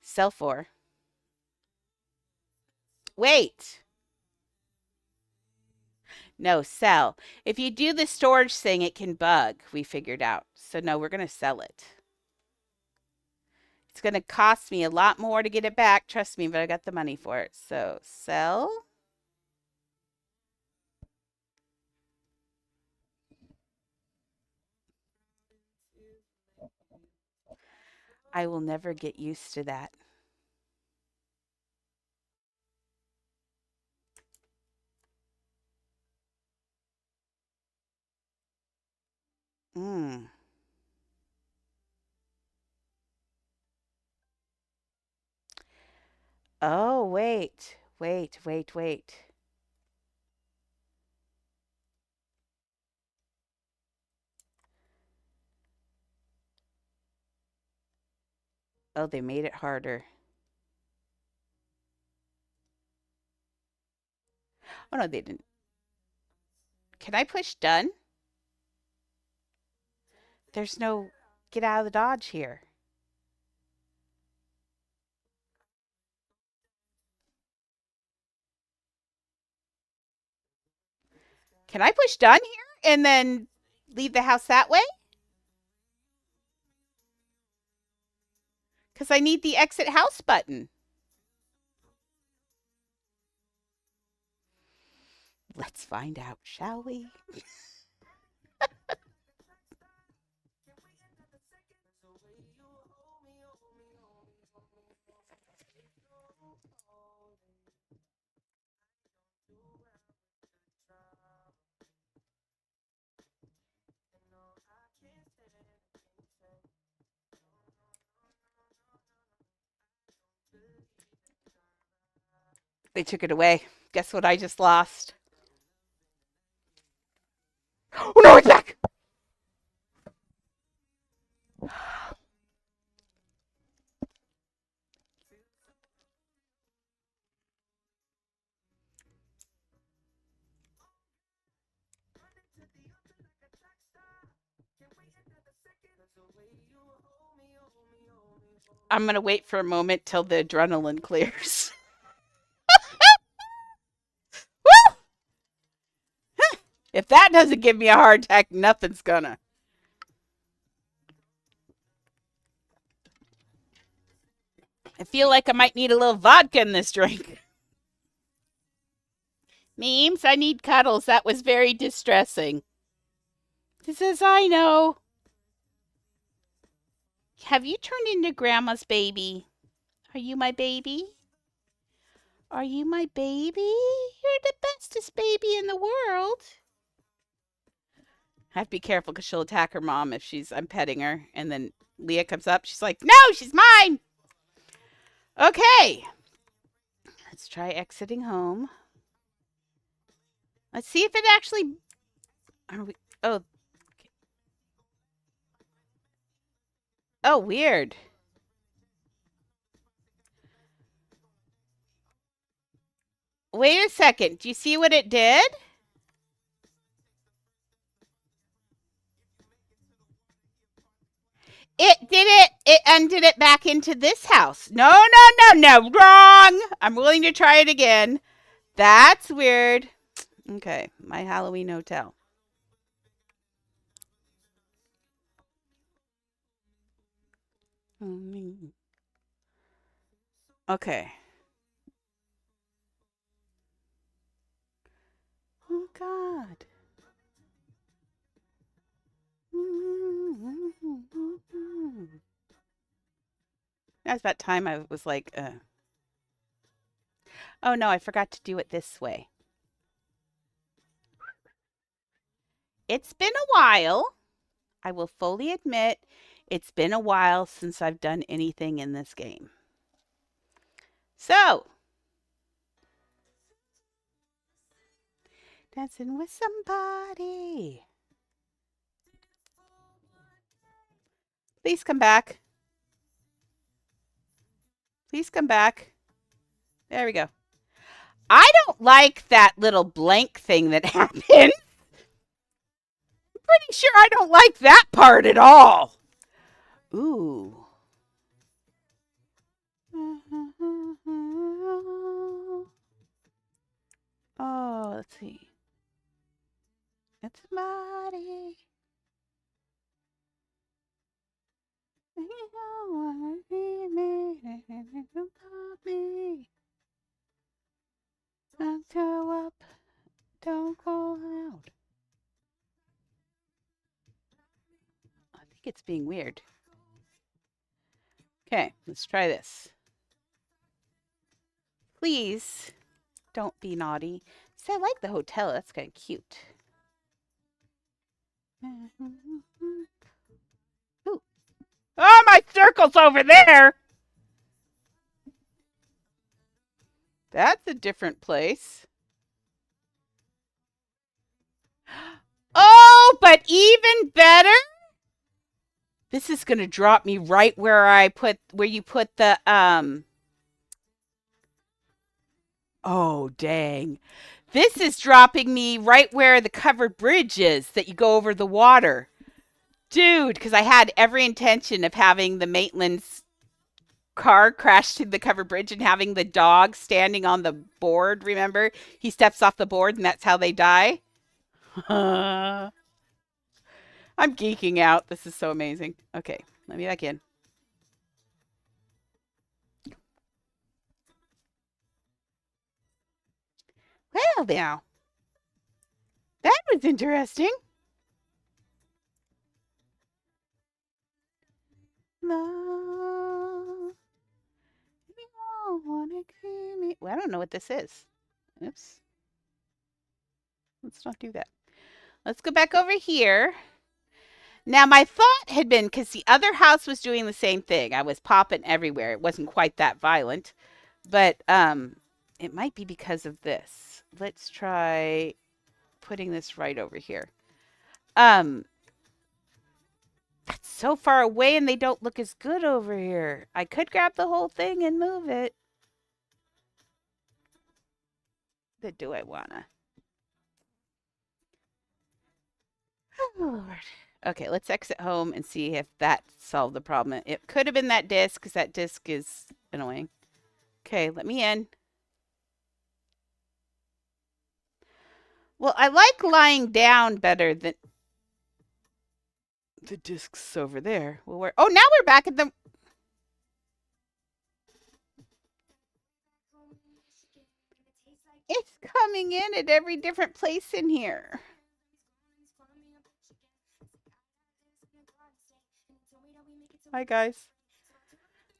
Sell for. Wait. No, sell. If you do the storage thing, it can bug, we figured out. So no, we're going to sell it. It's going to cost me a lot more to get it back. Trust me, but I got the money for it. So sell. I will never get used to that. Mm. Oh, wait. Wait. Oh, they made it harder. Oh, no, they didn't. Can I push done? There's no get out of the dodge here. Can I push done here and then leave the house that way? Because I need the exit house button. Let's find out, shall we? They took it away. Guess what I just lost? Oh no, it's back! I'm going to wait for a moment till the adrenaline clears. Woo! If that doesn't give me a heart attack, nothing's gonna. I feel like I might need a little vodka in this drink. Memes, I need cuddles. That was very distressing. He says, I know. Have you turned into Grandma's baby? Are you my baby? Are you my baby? You're the bestest baby in the world. I have to be careful because she'll attack her mom if I'm petting her. And then Leah comes up. She's like, no, she's mine. Okay. Let's try exiting home. Let's see if it actually. Are we? Oh. Oh, weird. Wait a second. Do you see what it did? It did it. It undid it back into this house. No, no, no, no. Wrong. I'm willing to try it again. That's weird. Okay. My Halloween hotel. Okay. Oh, God. That's about time I was like, oh no, I forgot to do it this way. It's been a while. I will fully admit it's been a while since I've done anything in this game. So, dancing with somebody. Please come back. Please come back. There we go. I don't like that little blank thing that happened. Pretty sure I don't like that part at all. Ooh. Oh, let's see. It's somebody. You don't wanna be me. Love me. Don't go up. Don't go out. I think it's being weird. Okay, let's try this. Please don't be naughty. See, I like the hotel. That's kind of cute. Ooh. Oh, my circle's over there. That's a different place. Oh, but even better. This is going to drop me right where you put the Oh, dang. This is dropping me right where the covered bridge is that you go over the water. Dude, because I had every intention of having the Maitland's car crash to the covered bridge and having the dog standing on the board, remember? He steps off the board and that's how they die. I'm geeking out. This is so amazing. Okay, let me back in. Well, now. That was interesting. Love, you don't wanna keep me. Well, I don't know what this is. Oops. Let's not do that. Let's go back over here. Now, my thought had been, because the other house was doing the same thing. I was popping everywhere. It wasn't quite that violent. But it might be because of this. Let's try putting this right over here. That's so far away and they don't look as good over here. I could grab the whole thing and move it. But do I wanna? Oh, Lord. Okay, let's exit home and see if that solved the problem. It could have been that disc, because that disc is annoying. Okay, let me in. Well, I like lying down better than the discs over there. Well, oh, now we're back at the. It's coming in at every different place in here. Hi, guys.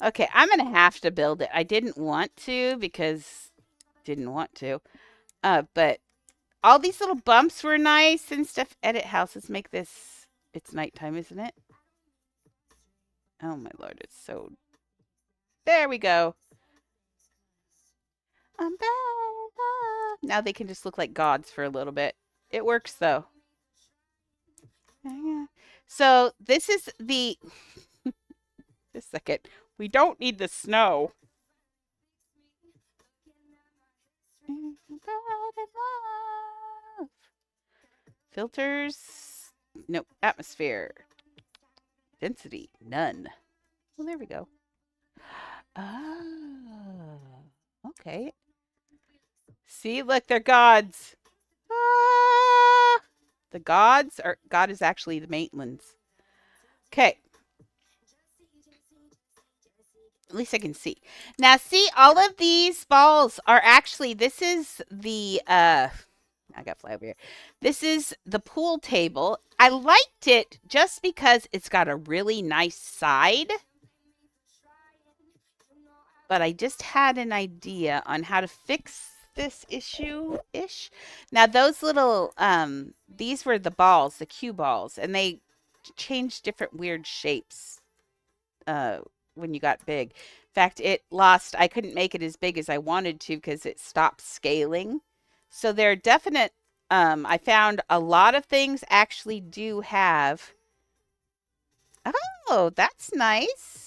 Okay, I'm going to have to build it. I didn't want to because didn't want to. But all these little bumps were nice and stuff. Edit house. Let's make this. It's nighttime, isn't it? Oh, my Lord. It's so. There we go. I'm bad at love. Now they can just look like gods for a little bit. It works though. So this is the. Just a second. We don't need the snow. I'm bad at love. Filters. Nope. Atmosphere. Density. None. Well, there we go. Oh. Okay. See, look, they're gods. Ah! The gods are. God is actually the Maitlands. Okay. At least I can see. Now, see, all of these balls are actually. This is the. I got fly over here. This is the pool table. I liked it just because it's got a really nice side. But I just had an idea on how to fix this issue-ish. Now, those little, these were the balls, the cue balls, and they changed different weird shapes when you got big. In fact, I couldn't make it as big as I wanted to because it stopped scaling. So there are definite, I found a lot of things actually do have. Oh, that's nice.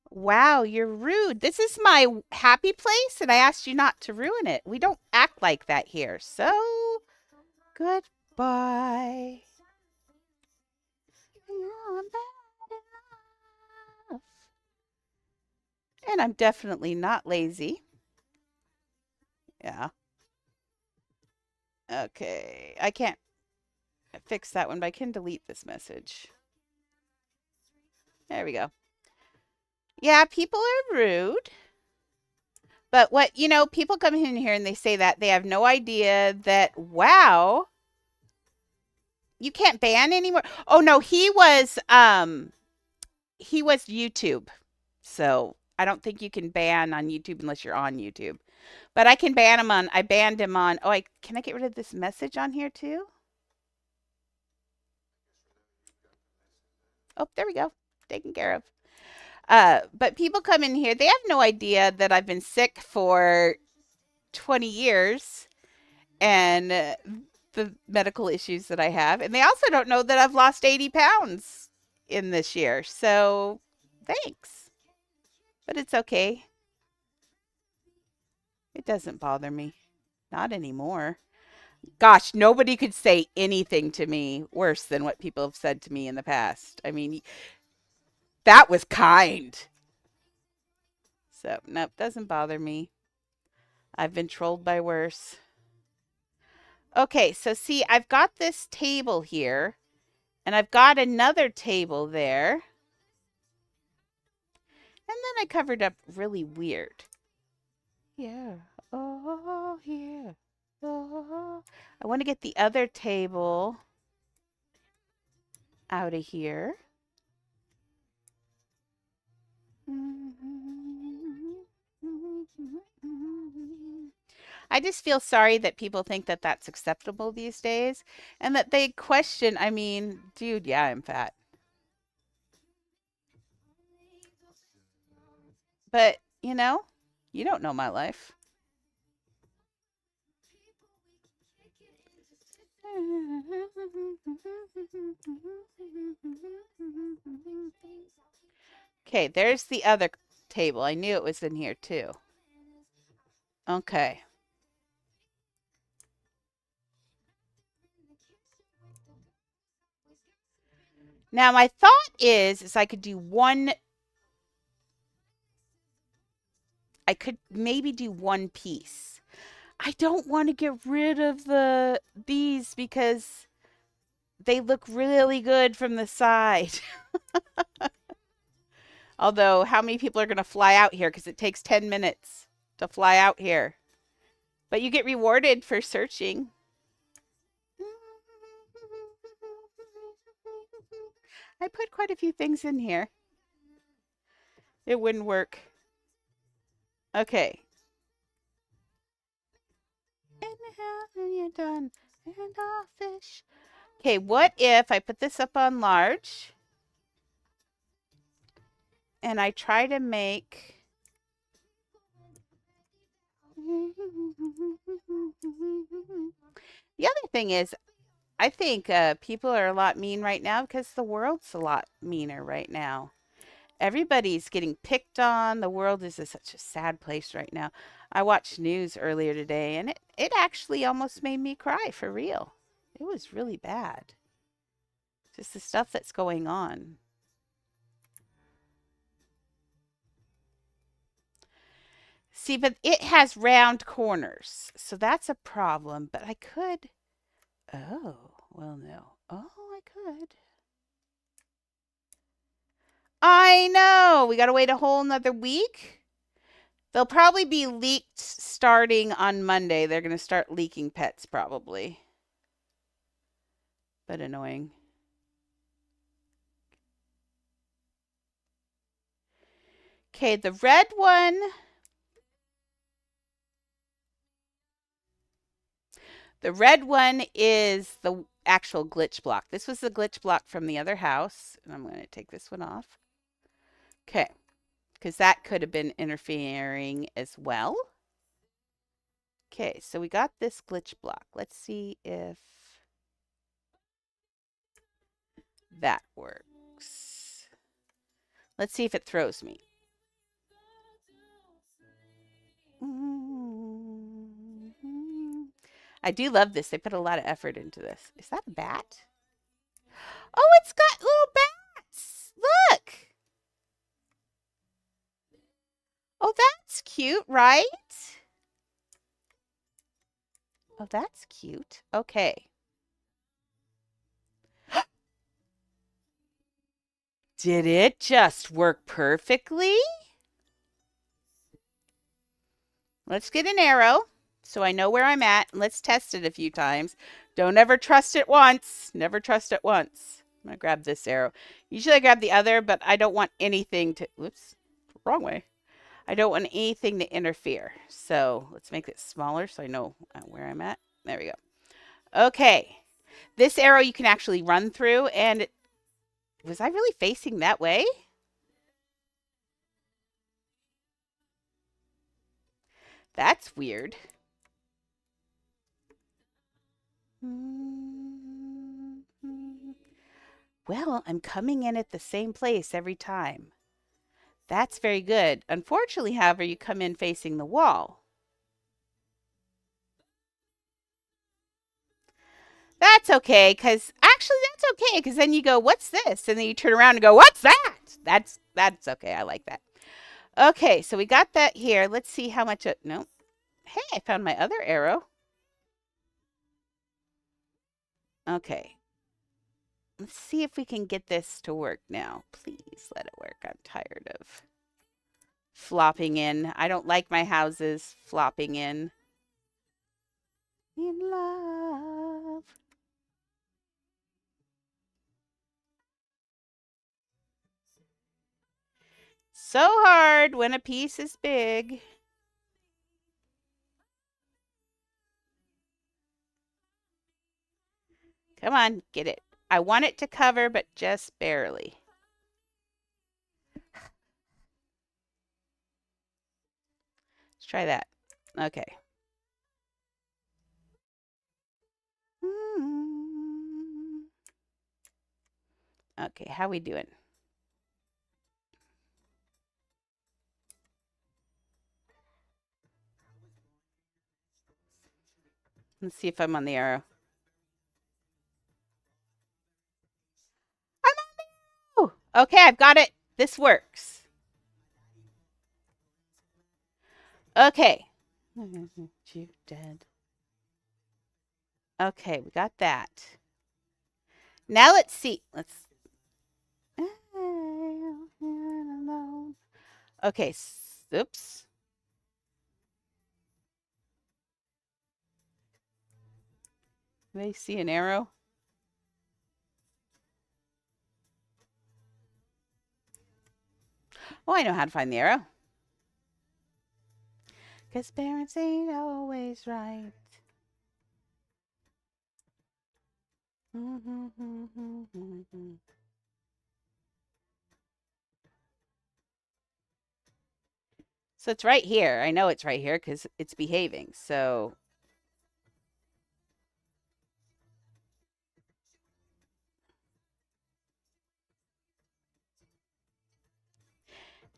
Wow, you're rude. This is my happy place, and I asked you not to ruin it. We don't act like that here. So, goodbye. I'm bad enough. And I'm definitely not lazy. Yeah. Okay. I can't fix that one, but I can delete this message. There we go. Yeah, people are rude. But people come in here and they say that they have no idea that, wow, you can't ban anymore. Oh no, he was YouTube. So I don't think you can ban on YouTube unless you're on YouTube. But I can ban him I banned him on, can I get rid of this message on here too? Oh, there we go. Taken care of. But people come in here, they have no idea that I've been sick for 20 years and the medical issues that I have. And they also don't know that I've lost 80 pounds in this year. So thanks. But it's okay. It doesn't bother me. Not anymore. Gosh, nobody could say anything to me worse than what people have said to me in the past. I mean, that was kind. So, nope, doesn't bother me. I've been trolled by worse. Okay, so see, I've got this table here, and I've got another table there. And then I covered up really weird. Yeah. Oh, yeah. Oh. I want to get the other table out of here. I just feel sorry that people think that that's acceptable these days and that they question. I mean, dude, yeah, I'm fat. But, you don't know my life. Okay, there's the other table. I knew it was in here too. Okay. Now my thought is I could do one. I could maybe do one piece. I don't want to get rid of these because they look really good from the side. Although, how many people are going to fly out here? Because it takes 10 minutes to fly out here. But you get rewarded for searching. I put quite a few things in here. It wouldn't work. Okay. And you're done. And I'll fish. Okay, what if I put this up on large? And I try to make The other thing is, I think people are a lot mean right now because the world's a lot meaner right now. Everybody's getting picked on. The world is such a sad place right now. I watched news earlier today and it actually almost made me cry for real. It was really bad. Just the stuff that's going on. See, but it has round corners, so that's a problem. But I could. Oh, well, no. Oh, I could. I know. We got to wait a whole nother week. They'll probably be leaked starting on Monday. They're going to start leaking pets probably. But annoying. Okay, the red one. The red one is the actual glitch block. This was the glitch block from the other house. And I'm going to take this one off. Okay. Because that could have been interfering as well. Okay, so we got this glitch block. Let's see if that works. Let's see if it throws me. I do love this. They put a lot of effort into this. Is that a bat? Oh, it's got little bats. Look. Oh, that's cute, right? Oh, that's cute. Okay. Did it just work perfectly? Let's get an arrow so I know where I'm at. And let's test it a few times. Don't ever trust it once. Never trust it once. I'm going to grab this arrow. Usually I grab the other, but I don't want anything to... Oops, wrong way. I don't want anything to interfere. So let's make it smaller so I know where I'm at. There we go. Okay. This arrow you can actually run through. And was I really facing that way? That's weird. Well, I'm coming in at the same place every time. That's very good. Unfortunately, however, you come in facing the wall. That's okay, because actually that's okay, because then you go, what's this? And then you turn around and go, what's that? That's okay. I like that. Okay, so we got that here. Let's see how much it, no. Hey, I found my other arrow. Okay. Let's see if we can get this to work now. Please let it work. I'm tired of flopping in. I don't like my houses flopping in. In love. So hard when a piece is big. Come on, get it. I want it to cover, but just barely. Let's try that. Okay. Okay, how we doing? Let's see if I'm on the arrow. I'm on the arrow! Okay, I've got it. This works. Okay. You dead. Okay, we got that. Now let's see. Let's. Okay. Oops. They see an arrow. Oh, I know how to find the arrow. Because parents ain't always right. So it's right here. I know it's right here because it's behaving. So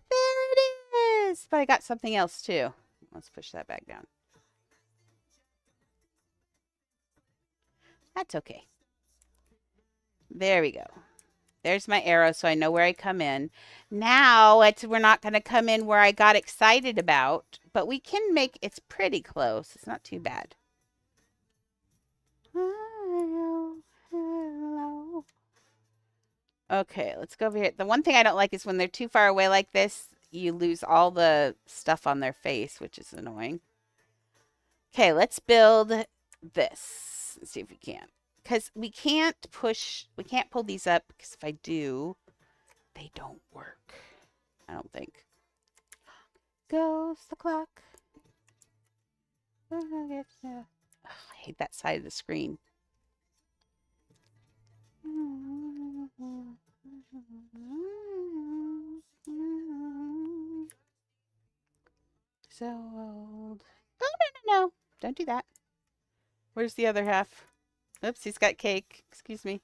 there it is. But I got something else too. Let's push that back down. That's okay. There we go. There's my arrow, so I know where I come in. Now we're not going to come in where I got excited about, but we can make it's pretty close. It's not too bad. Hello, hello. Okay, let's go over here. The one thing I don't like is when they're too far away like this, you lose all the stuff on their face, which is annoying. Okay, let's build this. Let's see if we can. Because we can't pull these up, because if I do, they don't work. I don't think. Goes the clock. Oh, I hate that side of the screen. So old. Oh, no. Don't do that. Where's the other half? Oops, he's got cake. Excuse me.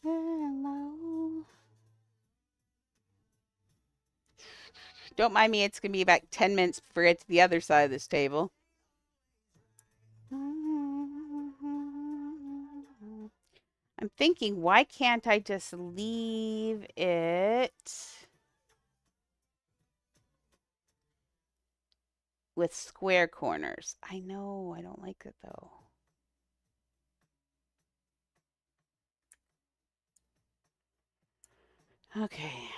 Hello. Don't mind me. It's going to be about 10 minutes before I get to the other side of this table. I'm thinking, why can't I just leave it with square corners? I know, I don't like it though. Okay.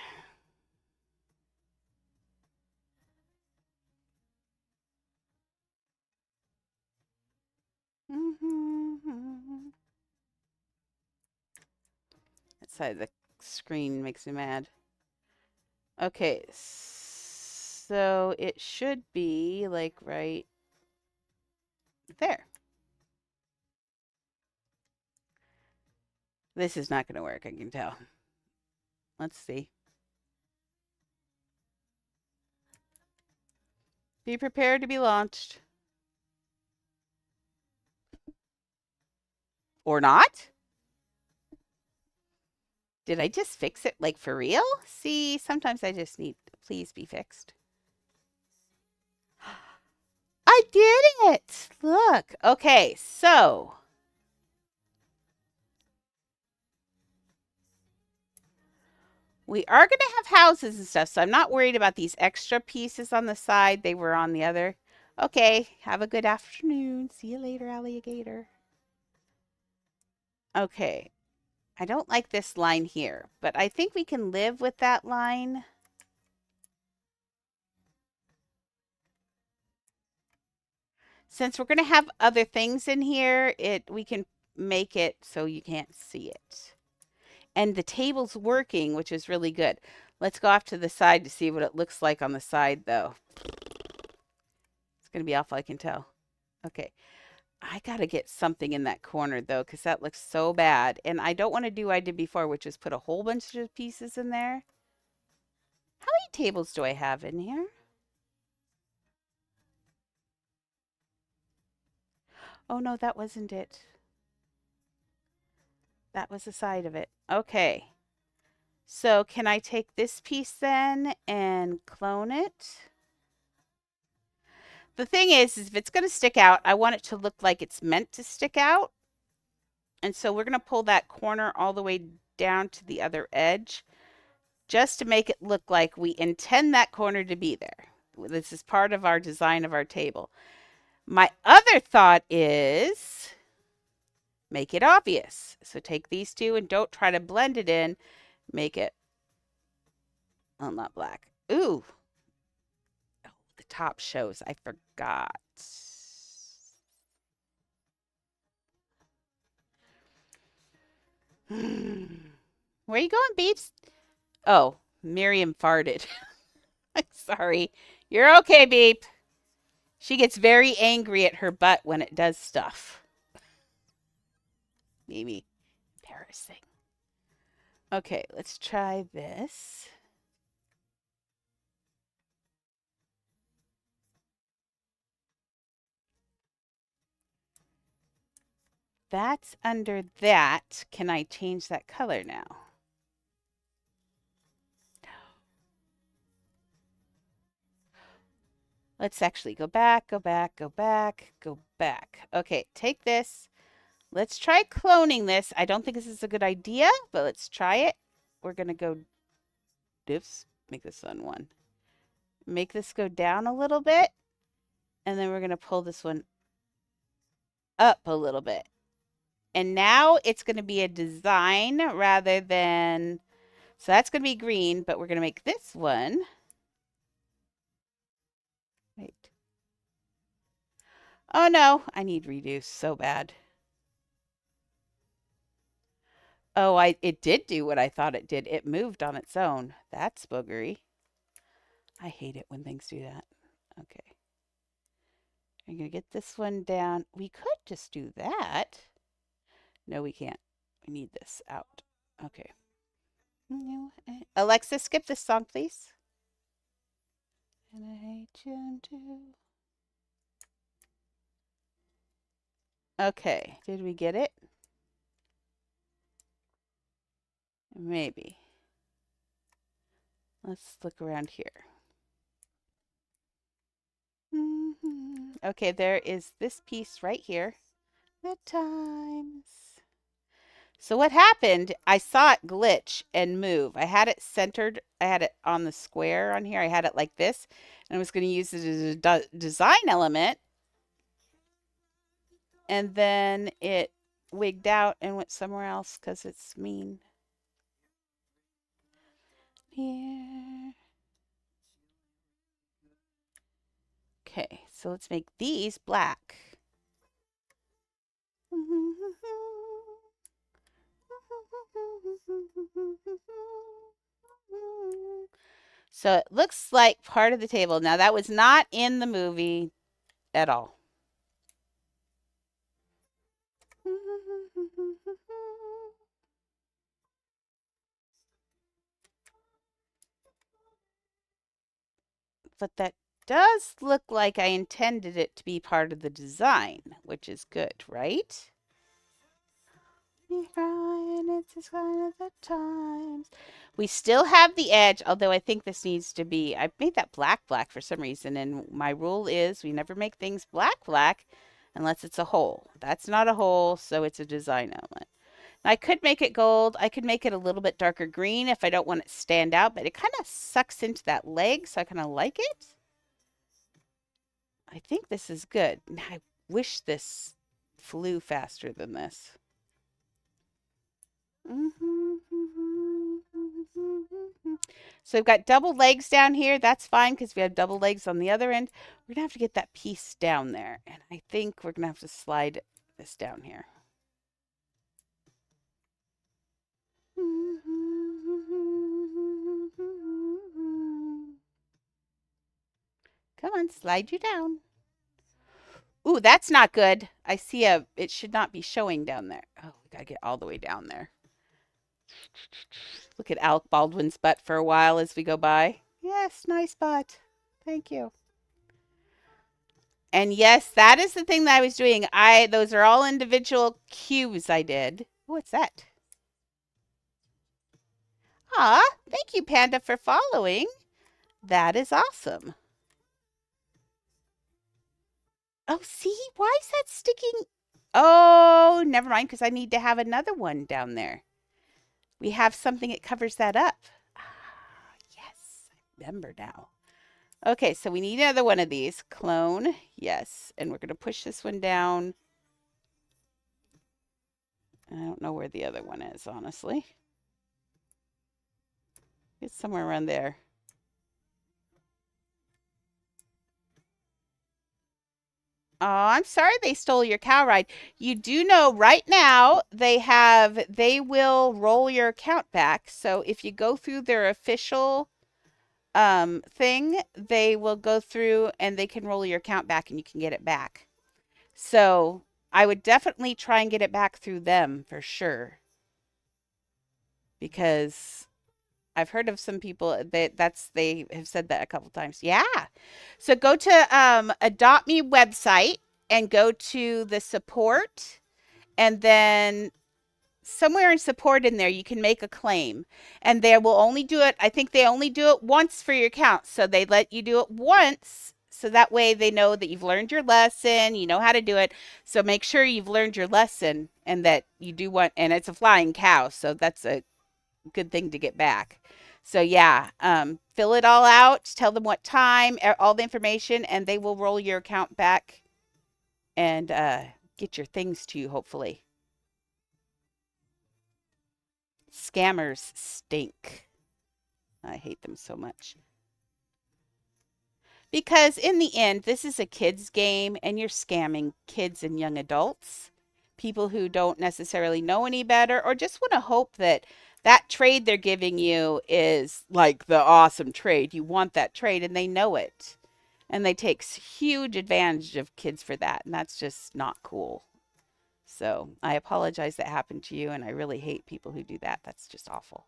That side of the screen makes me mad. Okay, so it should be like right there. This is not going to work, I can tell. Let's see. Be prepared to be launched. Or not? Did I just fix it like for real? See, sometimes I just need, please be fixed. I did it. Look. Okay, so we are going to have houses and stuff, so I'm not worried about these extra pieces on the side. They were on the other. Okay, have a good afternoon. See you later, alligator. Okay, I don't like this line here, but I think we can live with that line. Since we're going to have other things in here, we can make it so you can't see it. And the table's working, which is really good. Let's go off to the side to see what it looks like on the side, though. It's going to be awful, I can tell. Okay. I got to get something in that corner, though, because that looks so bad. And I don't want to do what I did before, which is put a whole bunch of pieces in there. How many tables do I have in here? Oh, no, that wasn't it. That was the side of it. Okay. So can I take this piece then and clone it? The thing is if it's going to stick out, I want it to look like it's meant to stick out. And so we're going to pull that corner all the way down to the other edge just to make it look like we intend that corner to be there. This is part of our design of our table. My other thought is make it obvious. So take these two and don't try to blend it in. Make it, well, not black. Ooh. Oh, the top shows. I forgot. Where are you going, Beeps? Oh, Miriam farted. I'm sorry. You're okay, Beep. She gets very angry at her butt when it does stuff. Maybe embarrassing. Okay, let's try this. that's under that. Can I change that color now? Let's actually go back, go back, go back, go back. Okay, take this. Let's try cloning this. I don't think this is a good idea, but let's try it. We're going to go diffs, make this on 1. Make this go down a little bit. And then we're going to pull this one up a little bit. And now it's going to be a design rather than, so that's going to be green, but we're going to make this one. Wait. Oh no, I need reduce so bad. Oh, it did do what I thought it did. It moved on its own. That's boogery. I hate it when things do that. Okay. I'm going to get this one down. We could just do that. No, we can't. We need this out. Okay. Alexa, skip this song, please. And I hate you too. Okay. Did we get it? Maybe. Let's look around here. Okay, there is this piece right here. The times. So what happened, I saw it glitch and move. I had it centered. I had it on the square on here. I had it like this. And I was going to use it as a design element. And then it wigged out and went somewhere else because it's mean. Here. Okay, so let's make these black. So it looks like part of the table. Now that was not in the movie at all. But that does look like I intended it to be part of the design, which is good, right? It's one of the times. We still have the edge, although I think this needs to be, I made that black for some reason, and my rule is we never make things black unless it's a hole. That's not a hole, so it's a design element. I could make it gold. I could make it a little bit darker green if I don't want it to stand out, but it kind of sucks into that leg, so I kind of like it. I think this is good. I wish this flew faster than this. So we've got double legs down here. That's fine because we have double legs on the other end. We're going to have to get that piece down there. And I think we're going to have to slide this down here. Come on, slide you down. Ooh, that's not good. I see it should not be showing down there. Oh, we got to get all the way down there. Look at Alec Baldwin's butt for a while as we go by. Yes, nice butt. Thank you. And yes, that is the thing that I was doing. Those are all individual cues I did. What's that? Ah, thank you, Panda, for following. That is awesome. Oh, see? Why is that sticking? Oh, never mind, because I need to have another one down there. We have something that covers that up. Ah, yes, I remember now. Okay, so we need another one of these. Clone, yes. And we're going to push this one down. I don't know where the other one is, honestly. It's somewhere around there. Oh, I'm sorry they stole your cow ride. You do know right now they will roll your account back. So if you go through their official thing, they will go through and they can roll your account back and you can get it back. So I would definitely try and get it back through them for sure. Because I've heard of some people they have said that a couple times. Yeah. So go to Adopt Me website and go to the support and then somewhere in support in there, you can make a claim, and they will only do it. I think they only do it once for your account. So they let you do it once. So that way they know that you've learned your lesson, you know how to do it. So make sure you've learned your lesson and that you do want, and it's a flying cow. So that's a good thing to get back. So yeah, fill it all out, tell them what time, all the information, and they will roll your account back and get your things to you, hopefully. Scammers stink. I hate them so much. Because in the end, this is a kids game and you're scamming kids and young adults, people who don't necessarily know any better or just want to hope that that trade they're giving you is like the awesome trade. You want that trade and they know it. And they take huge advantage of kids for that. And that's just not cool. So I apologize that happened to you. And I really hate people who do that. That's just awful.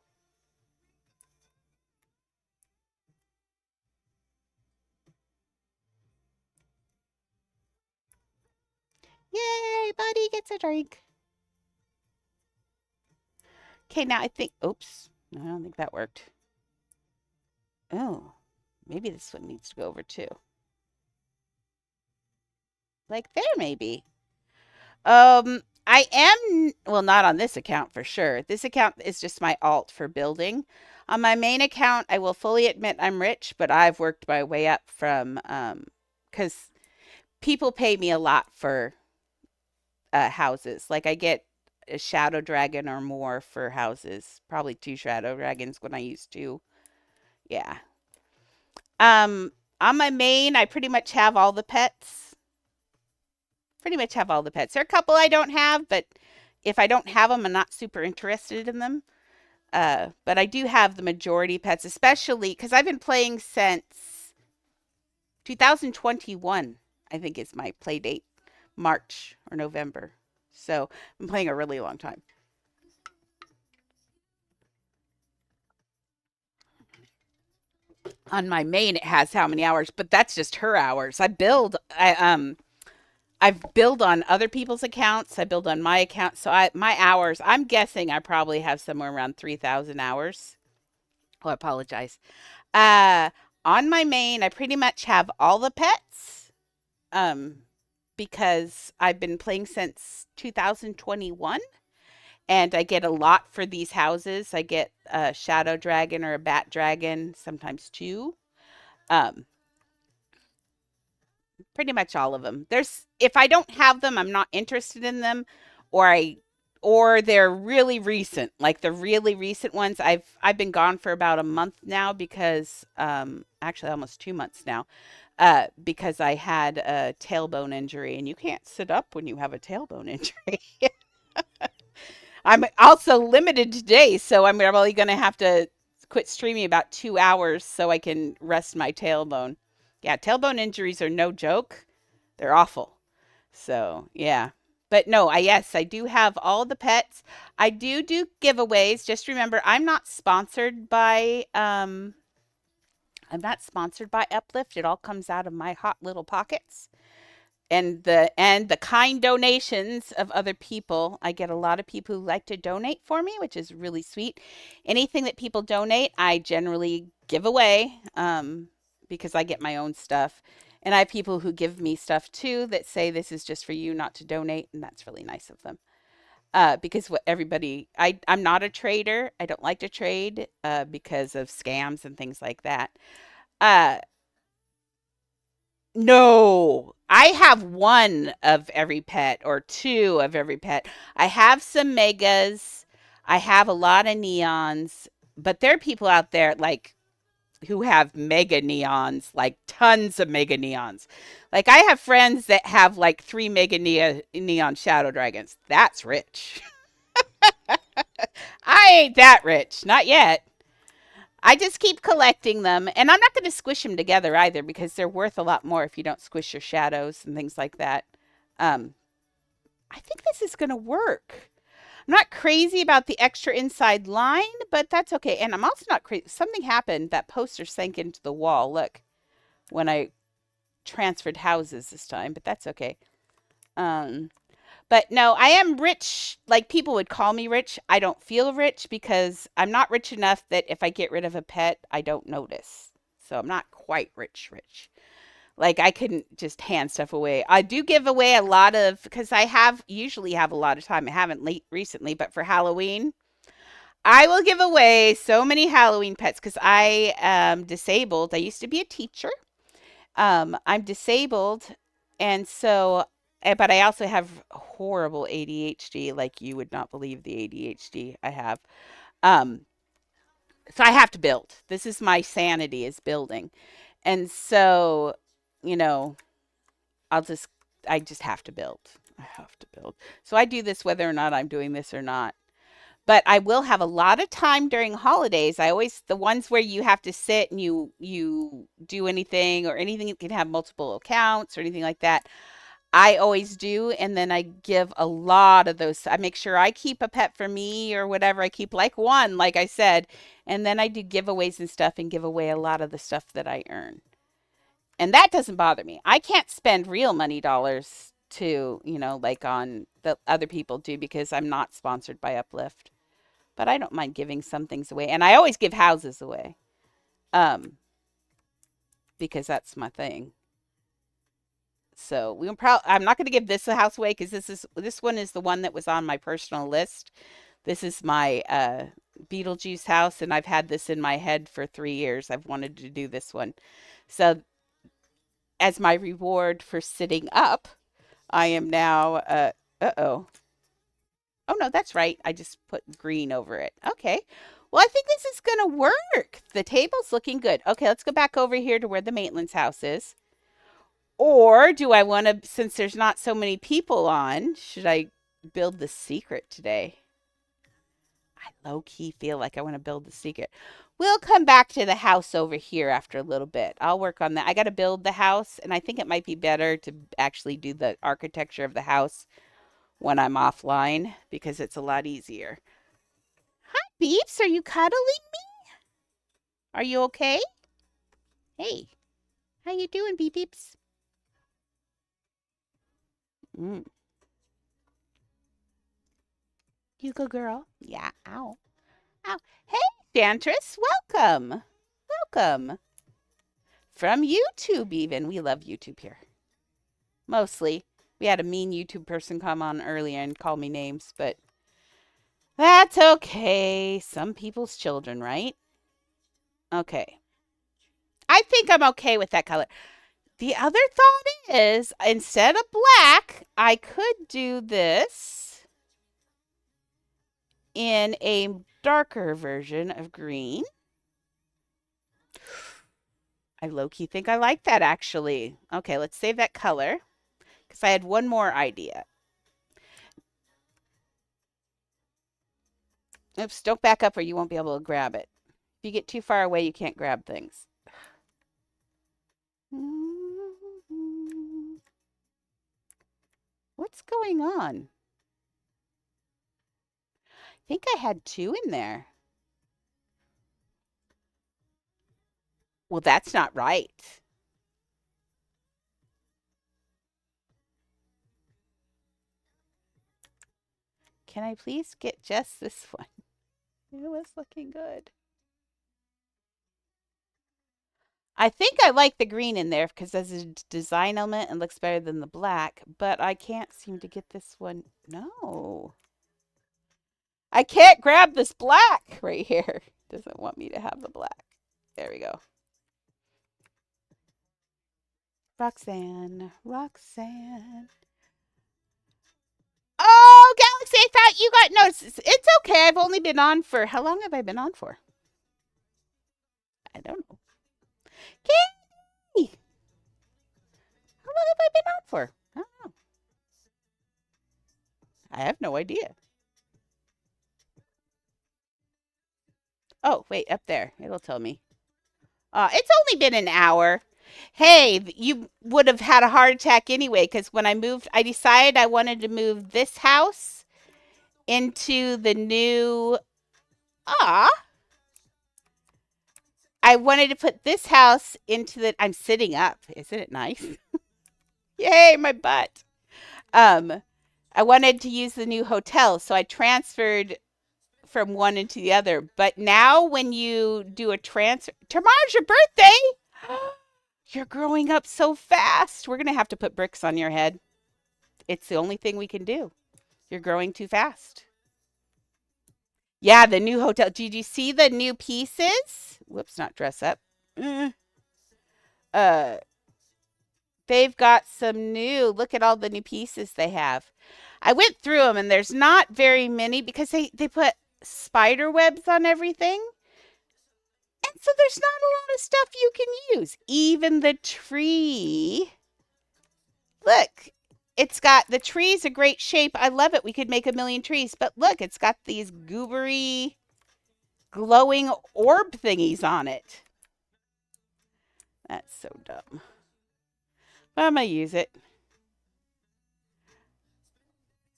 Yay, buddy gets a drink. Okay, now I think, oops, no, I don't think that worked. Oh, maybe this one needs to go over too. Like there, maybe. I am, well, not on this account for sure. This account is just my alt for building. On my main account, I will fully admit I'm rich, but I've worked my way up from, because people pay me a lot for houses. Like I get a shadow dragon or more for houses. Probably 2 shadow dragons when I used to. Yeah. On my main, I pretty much have all the pets. Pretty much have all the pets. There are a couple I don't have, but if I don't have them, I'm not super interested in them. But I do have the majority pets, especially because I've been playing since 2021, I think is my play date, March or November. So I'm playing a really long time. On my main, it has how many hours, but that's just her hours. I've built on other people's accounts. I build on my account. So my hours, I'm guessing I probably have somewhere around 3,000 hours. Oh, I apologize. Uh, on my main, I pretty much have all the pets. Um, because I've been playing since 2021 and I get a lot for these houses. I get a shadow dragon or a bat dragon, sometimes two. Um, Pretty much all of them. There's if I don't have them, I'm not interested in them, or I or they're really recent. Like the really recent ones, I've been gone for about a month now because actually almost 2 months now. Because I had a tailbone injury, and you can't sit up when you have a tailbone injury. I'm also limited today, so I'm probably going to have to quit streaming about 2 hours so I can rest my tailbone. Yeah, tailbone injuries are no joke. They're awful. So, yeah. But no, yes, I do have all the pets. I do giveaways. Just remember, I'm not sponsored by Uplift. It all comes out of my hot little pockets and the kind donations of other people. I get a lot of people who like to donate for me, which is really sweet. Anything that people donate, I generally give away because I get my own stuff. And I have people who give me stuff too that say this is just for you, not to donate, and that's really nice of them. Because what everybody, I'm not a trader. I don't like to trade because of scams and things like that. Uh, No, I have one of every pet or two of every pet. I have some megas. I have a lot of neons, but there are people out there like who have mega neons, like tons of mega neons. Like I have friends that have like 3 mega neon shadow dragons. That's rich. I ain't that rich, not yet. I just keep collecting them, and I'm not going to squish them together either because they're worth a lot more if you don't squish your shadows and things like that. Um, I think this is going to work. I'm not crazy about the extra inside line, but that's okay. And I'm also not crazy. Something happened. That poster sank into the wall. Look, when I transferred houses this time, but that's okay. Um, But no, I am rich. Like people would call me rich. I don't feel rich because I'm not rich enough that if I get rid of a pet, I don't notice. So I'm not quite rich. Like I couldn't just hand stuff away. I do give away a lot of because I have usually have a lot of time. I haven't late recently, but for Halloween, I will give away so many Halloween pets because I am disabled. I used to be a teacher. I'm disabled, and so, but I also have horrible ADHD. Like you would not believe the ADHD I have. Um, so I have to build. This is my sanity is building, and so, you know, I'll just, I just have to build. I have to build. So I do this whether or not I'm doing this or not. But I will have a lot of time during holidays. I always the ones where you have to sit and you do anything or anything that can have multiple accounts or anything like that. I always do, and then I give a lot of those. I make sure I keep a pet for me or whatever. I keep like one, like I said, and then I do giveaways and stuff and give away a lot of the stuff that I earn. And that doesn't bother me. I can't spend real money dollars to, like on the other people do because I'm not sponsored by Uplift. But I don't mind giving some things away. And I always give houses away. Um, because that's my thing. So I'm not going to give this a house away because this one is the one that was on my personal list. This is my Beetlejuice house, and I've had this in my head for 3 years. I've wanted to do this one. So as my reward for sitting up, I am now uh-oh. Oh no, that's right. I just put green over it. Okay. Well, I think this is going to work. The table's looking good. Okay, let's go back over here to where the Maitland's house is. Or do I want to, since there's not so many people on, should I build the secret today? I low-key feel like I want to build the secret. We'll come back to the house over here after a little bit. I'll work on that. I got to build the house, and I think it might be better to actually do the architecture of the house when I'm offline because it's a lot easier. Hi, Beeps. Are you cuddling me? Are you okay? Hey, how you doing, Beep Beeps? Mm. You go, girl. Yeah. Ow. Ow. Hey, Dantress. Welcome. Welcome. From YouTube, even. We love YouTube here. Mostly. We had a mean YouTube person come on earlier and call me names, but that's okay. Some people's children, right? Okay. I think I'm okay with that color. The other thought is, instead of black, I could do this in a darker version of green. I low-key think I like that, actually. Okay, let's save that color, because I had one more idea. Oops, don't back up or you won't be able to grab it. If you get too far away, you can't grab things. What's going on? I think I had two in there. Well, that's not right. Can I please get just this one? It was looking good. I think I like the green in there because as a design element and looks better than the black, but I can't seem to get this one. No. I can't grab this black right here. Doesn't want me to have the black. There we go. Roxanne. Oh, Galaxy, I thought you got noticed. It's okay. I've only been on for, how long have I been on for? I don't know. Candy! How long have I been on for? I don't know. I have no idea. Oh, wait, up there. It'll tell me. It's only been an hour. Hey, you would have had a heart attack anyway, because when I moved, I decided I wanted to move this house into the new, I wanted to put this house into the, I'm sitting up. Isn't it nice? Yay, my butt. I wanted to use the new hotel, so I transferred from one into the other. But now when you do a transfer, tomorrow's your birthday. You're growing up so fast. We're going to have to put bricks on your head. It's the only thing we can do. You're growing too fast. Yeah, the new hotel. Did you see the new pieces? Whoops, not dress up. Mm. Uh, they've got some new. Look at all the new pieces they have. I went through them and there's not very many because they put spider webs on everything. And so there's not a lot of stuff you can use. Even the tree. Look, it's got the tree's a great shape. I love it. We could make a million trees. But look, it's got these goobery, glowing orb thingies on it. That's so dumb. But I'm going to use it.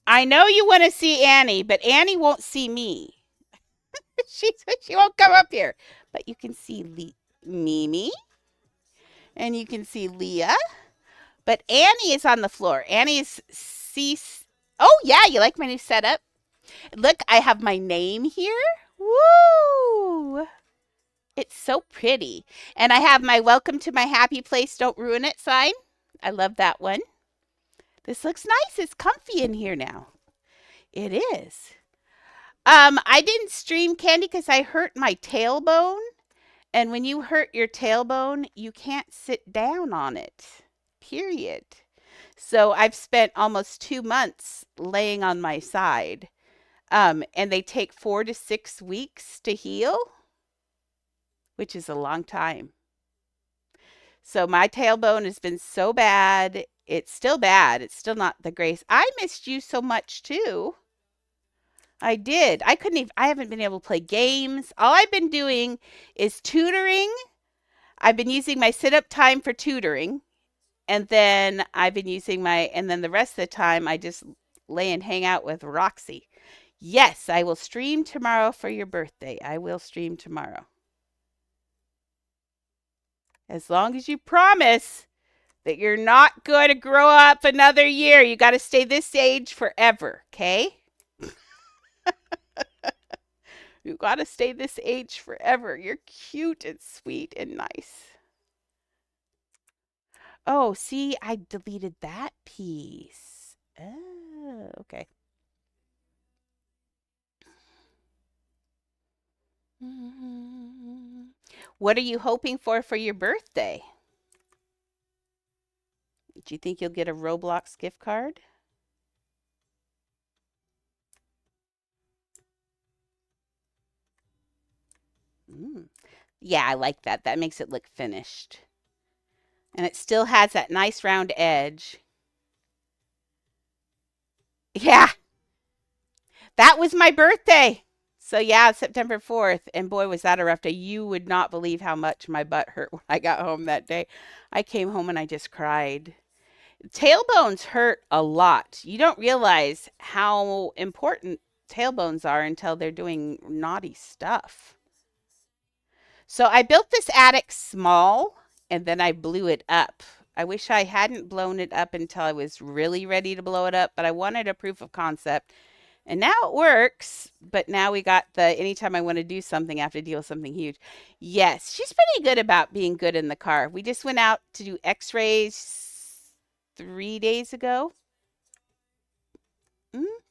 I know you want to see Annie, but Annie won't see me. she won't come up here. But you can see Mimi. And you can see Leah. But Annie is on the floor. Annie's Oh, yeah, you like my new setup? Look, I have my name here. Woo! It's so pretty. And I have my welcome to my happy place, don't ruin it sign. I love that one. This looks nice. It's comfy in here now. It is. I didn't stream Candy because I hurt my tailbone. And when you hurt your tailbone, you can't sit down on it. Period. So I've spent almost 2 months laying on my side. And they take 4 to 6 weeks to heal, which is a long time. So my tailbone has been so bad. It's still bad. It's still not the grace. I missed you so much too. I did. I haven't been able to play games. All I've been doing is tutoring. I've been using my sit-up time for tutoring. And then and then the rest of the time I just lay and hang out with Roxy. Yes, I will stream tomorrow for your birthday. I will stream tomorrow. As long as you promise that you're not going to grow up another year. You got to stay this age forever, okay? You got to stay this age forever. You're cute and sweet and nice. Oh, see, I deleted that piece. Oh, okay. What are you hoping for your birthday? Do you think you'll get a Roblox gift card? Yeah, I like that. That makes it look finished. And it still has that nice round edge. Yeah, that was my birthday. So yeah, September 4th. And boy, was that a rough day. You would not believe how much my butt hurt when I got home that day. I came home and I just cried. Tailbones hurt a lot. You don't realize how important tailbones are until they're doing naughty stuff. So I built this attic small and then I blew it up. I wish I hadn't blown it up until I was really ready to blow it up, but I wanted a proof of concept. And now it works, but now we got the anytime I want to do something, I have to deal with something huge. Yes, she's pretty good about being good in the car. We just went out to do x-rays 3 days ago.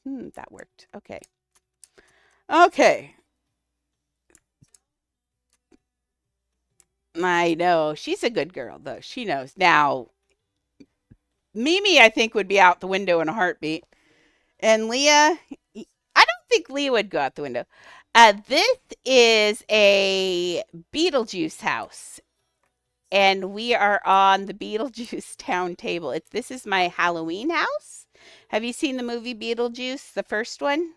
That worked. Okay. Okay. I know. She's a good girl, though. She knows. Now, Mimi, I think, would be out the window in a heartbeat. And Leah, I don't think Leah would go out the window. This is a Beetlejuice house. And we are on the Beetlejuice town table. This is my Halloween house. Have you seen the movie Beetlejuice, the first one?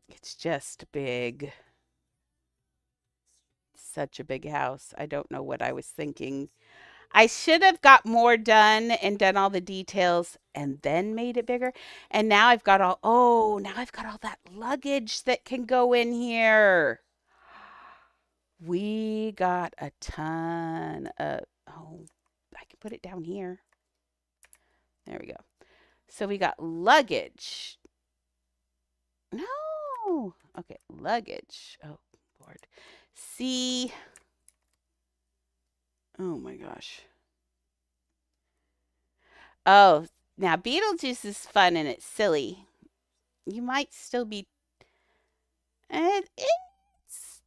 It's just big. Such a big house. I don't know what I was thinking. I should have got more done and done all the details and then made it bigger. And now I've got now I've got all that luggage that can go in here. We got a ton of, I can put it down here. There we go. So we got luggage. No. Okay, luggage. Oh, Lord. See. Oh my gosh. Oh, now Beetlejuice is fun and it's silly. You might still be. It's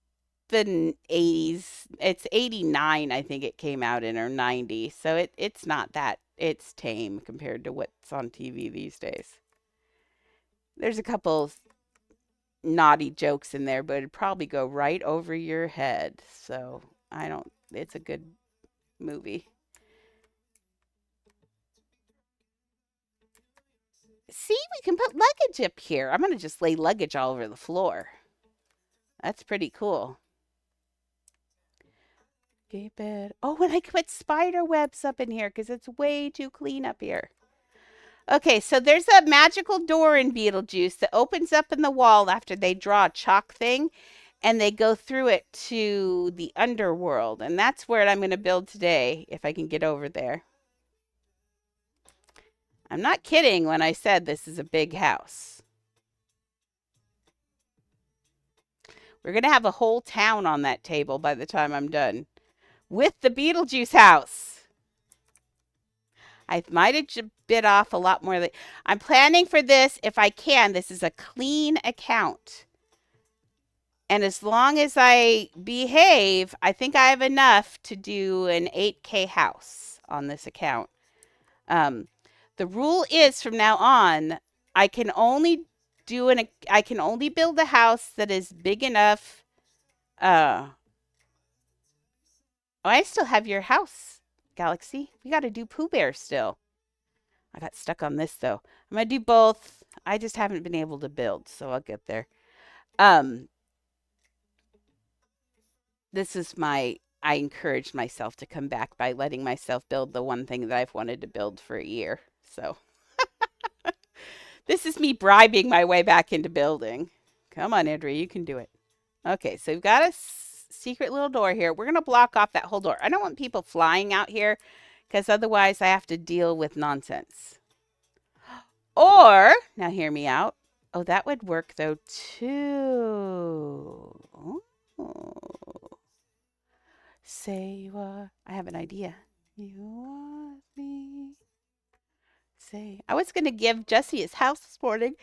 the 80s. It's 89, I think it came out in, or 90. So it's not that. It's tame compared to what's on TV these days. There's a couple naughty jokes in there, but it'd probably go right over your head. So I don't. It's a good movie. See, we can put luggage up here. I'm gonna just lay luggage all over the floor. That's pretty cool. Keep it. Oh, and I could put spider webs up in here because it's way too clean up here. Okay, so there's a magical door in Beetlejuice that opens up in the wall after they draw a chalk thing and they go through it to the underworld. And that's where I'm going to build today if I can get over there. I'm not kidding when I said this is a big house. We're going to have a whole town on that table by the time I'm done with the Beetlejuice house. I might have bit off a lot more. I'm planning for this if I can. This is a clean account. And as long as I behave, I think I have enough to do an 8K house on this account. The rule is from now on, I can only build a house that is big enough. Oh, I still have your house, Galaxy. We got to do Pooh Bear still. I got stuck on this though. I'm gonna do both. I just haven't been able to build, so I'll get there. This is I encouraged myself to come back by letting myself build the one thing that I've wanted to build for a year. So this is me bribing my way back into building. Come on, Andrea, you can do it. Okay, so we've got a secret little door here. We're gonna block off that whole door. I don't want people flying out here because otherwise I have to deal with nonsense. Or, now hear me out. Oh, that would work though too. Oh. Say what? I have an idea. You want me? Say. I was going to give Jesse his house this morning,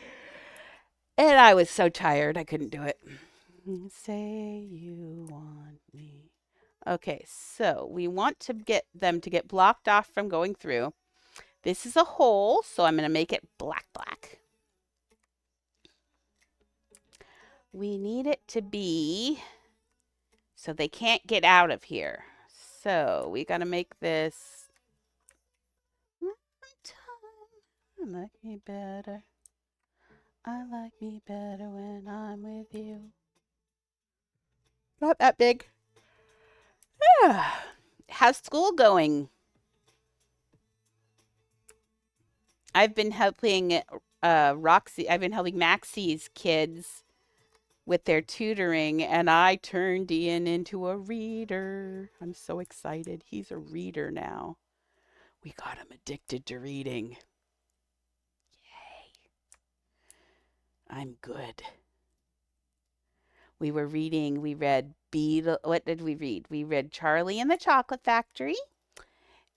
and I was so tired I couldn't do it. Say you want me. Okay, so we want to get them to get blocked off from going through. This is a hole, so I'm going to make it black. We need it to be so they can't get out of here. So we got to make this. I like me better. I like me better when I'm with you. Not that big. How's school going? I've been helping Roxy. I've been helping Maxie's kids with their tutoring, and I turned Ian into a reader. I'm so excited. He's a reader now. We got him addicted to reading. Yay. I'm good. We read what did we read? We read Charlie and the Chocolate Factory.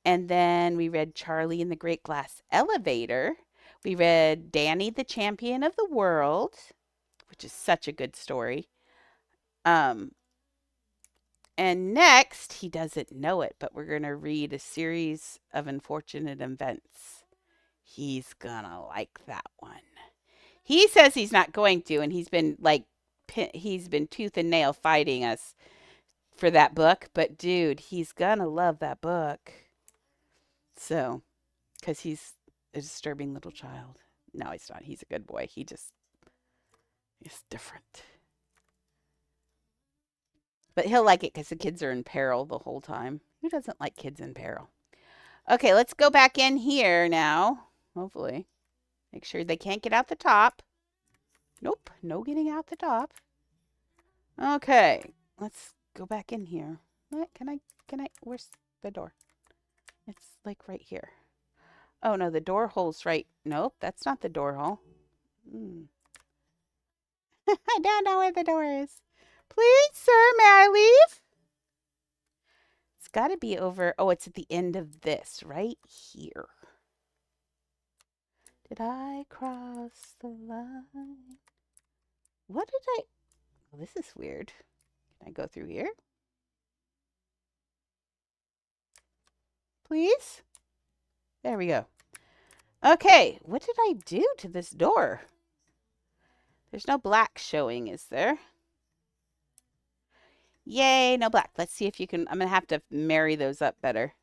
And then we read Charlie and the Great Glass Elevator. We read Danny the Champion of the World, which is such a good story. And next, he doesn't know it, but we're going to read a series of unfortunate events. He's going to like that one. He says he's not going to, and he's been tooth and nail fighting us for that book. But dude, he's going to love that book. So, because he's a disturbing little child. No, he's not. He's a good boy. He's different. But he'll like it because the kids are in peril the whole time. Who doesn't like kids in peril? Okay, let's go back in here now. Hopefully. Make sure they can't get out the top. Nope, no getting out the top. Okay, let's go back in here. Can I, where's the door? It's like right here. Oh, no, the door hole's right. Nope, that's not the door hole. Hmm. I don't know where the door is. Please, sir, may I leave? It's got to be over. Oh, it's at the end of this, right here. Did I cross the line? What did I? Well, this is weird. Can I go through here? Please? There we go. Okay, what did I do to this door? There's no black showing, is there? Yay, no black. Let's see if you can. I'm going to have to marry those up better.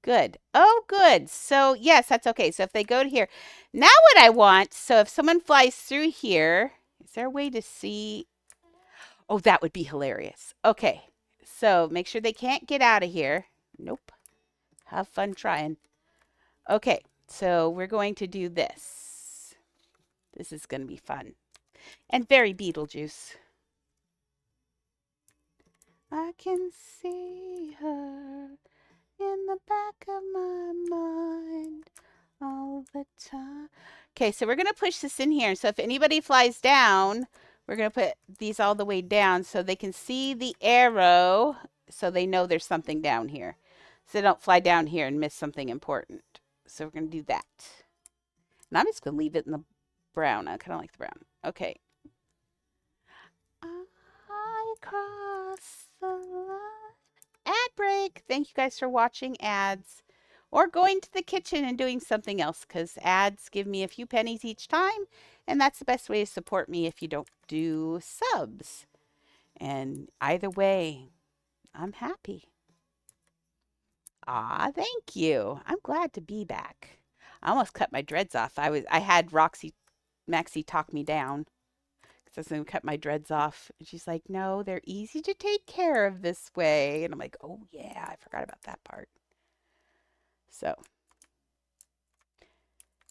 Good. Oh, good. So, yes, that's okay. So, if they go to here. Now, what I want, so if someone flies through here, is there a way to see? Oh, that would be hilarious. Okay. So, make sure they can't get out of here. Nope. Have fun trying. Okay. So, we're going to do this. This is going to be fun. And very Beetlejuice. I can see her in the back of my mind all the time. Okay, so we're going to push this in here. So if anybody flies down, we're going to put these all the way down so they can see the arrow so they know there's something down here. So they don't fly down here and miss something important. So we're going to do that. And I'm just going to leave it in the brown. I kind of like the brown. Okay. I cross the line. Ad break. Thank you guys for watching ads or going to the kitchen and doing something else because ads give me a few pennies each time. And that's the best way to support me if you don't do subs. And either way, I'm happy. Ah, thank you. I'm glad to be back. I almost cut my dreads off. I had Maxie talk me down. I was going to cut my dreads off. And she's like, no, they're easy to take care of this way. And I'm like, oh, yeah, I forgot about that part. So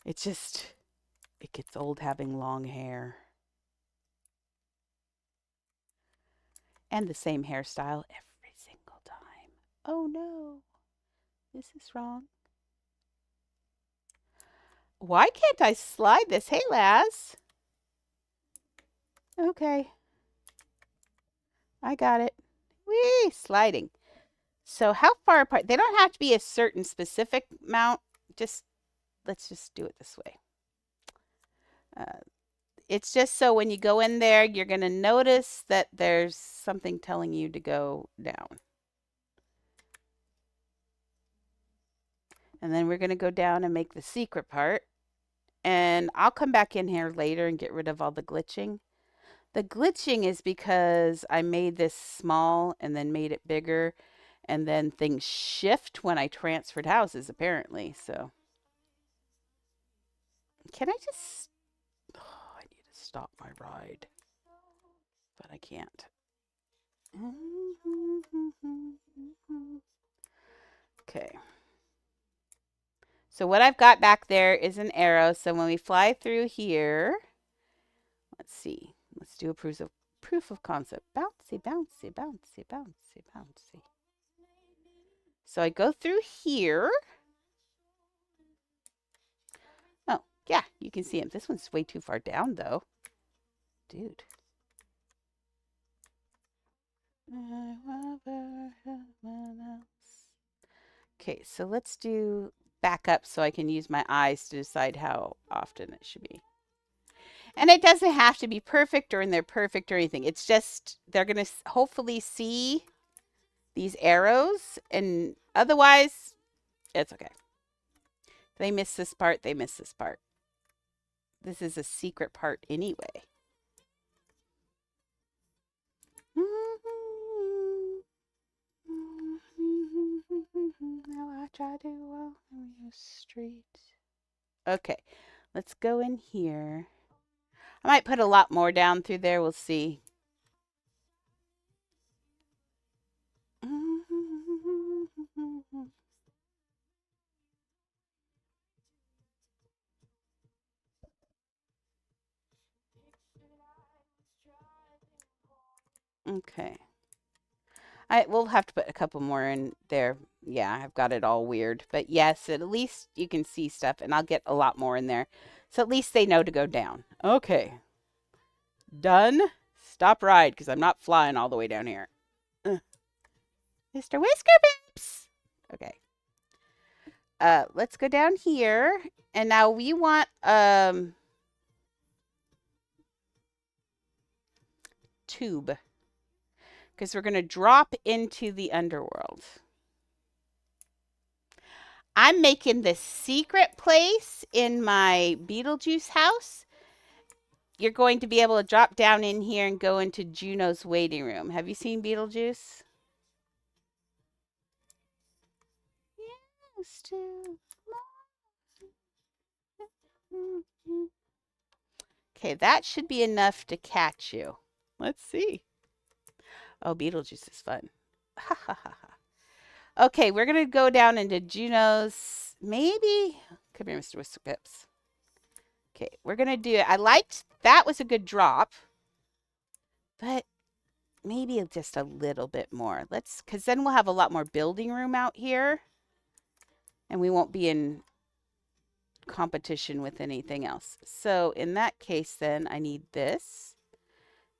it gets old having long hair. And the same hairstyle every single time. Oh, no, this is wrong. Why can't I slide this? Hey, Laz. Okay. I got it. Whee! Sliding. So how far apart? They don't have to be a certain specific amount. Let's just do it this way. It's just so when you go in there, you're going to notice that there's something telling you to go down. And then we're going to go down and make the secret part. And I'll come back in here later and get rid of all the glitching. The glitching is because I made this small and then made it bigger. And then things shift when I transferred houses, apparently. So, can I just... Oh, I need to stop my ride. But I can't. Okay. So what I've got back there is an arrow. So when we fly through here, let's see. Let's do a proof of concept. Bouncy, bouncy, bouncy, bouncy, bouncy. So I go through here. Oh, yeah, you can see him. This one's way too far down, though. Dude. Okay, so let's do back up so I can use my eyes to decide how often it should be. And it doesn't have to be perfect or in there perfect or anything. It's just they're going to hopefully see these arrows. And otherwise, it's okay. If they miss this part, they miss this part. This is a secret part anyway. Now I try to walk on your street. Okay, let's go in here. I might put a lot more down through there. We'll see. Okay. We'll have to put a couple more in there Yeah, I've got it all weird. But yes, at least you can see stuff, and I'll get a lot more in there. So at least they know to go down. Okay. Done. Stop ride, because I'm not flying all the way down here. Mr. Whisker Pips! Okay. Let's go down here. And now we want tube. Because we're going to drop into the underworld. I'm making this secret place in my Beetlejuice house. You're going to be able to drop down in here and go into Juno's waiting room. Have you seen Beetlejuice? Yes, okay, that should be enough to catch you. Let's see. Oh, Beetlejuice is fun. Ha ha ha ha. Okay, we're going to go down into Juno's, maybe. Come here, Mr. Whisker Pips. Okay, we're going to do it. I liked, that was a good drop. But maybe just a little bit more. Let's, because then we'll have a lot more building room out here. And we won't be in competition with anything else. So in that case, then I need this.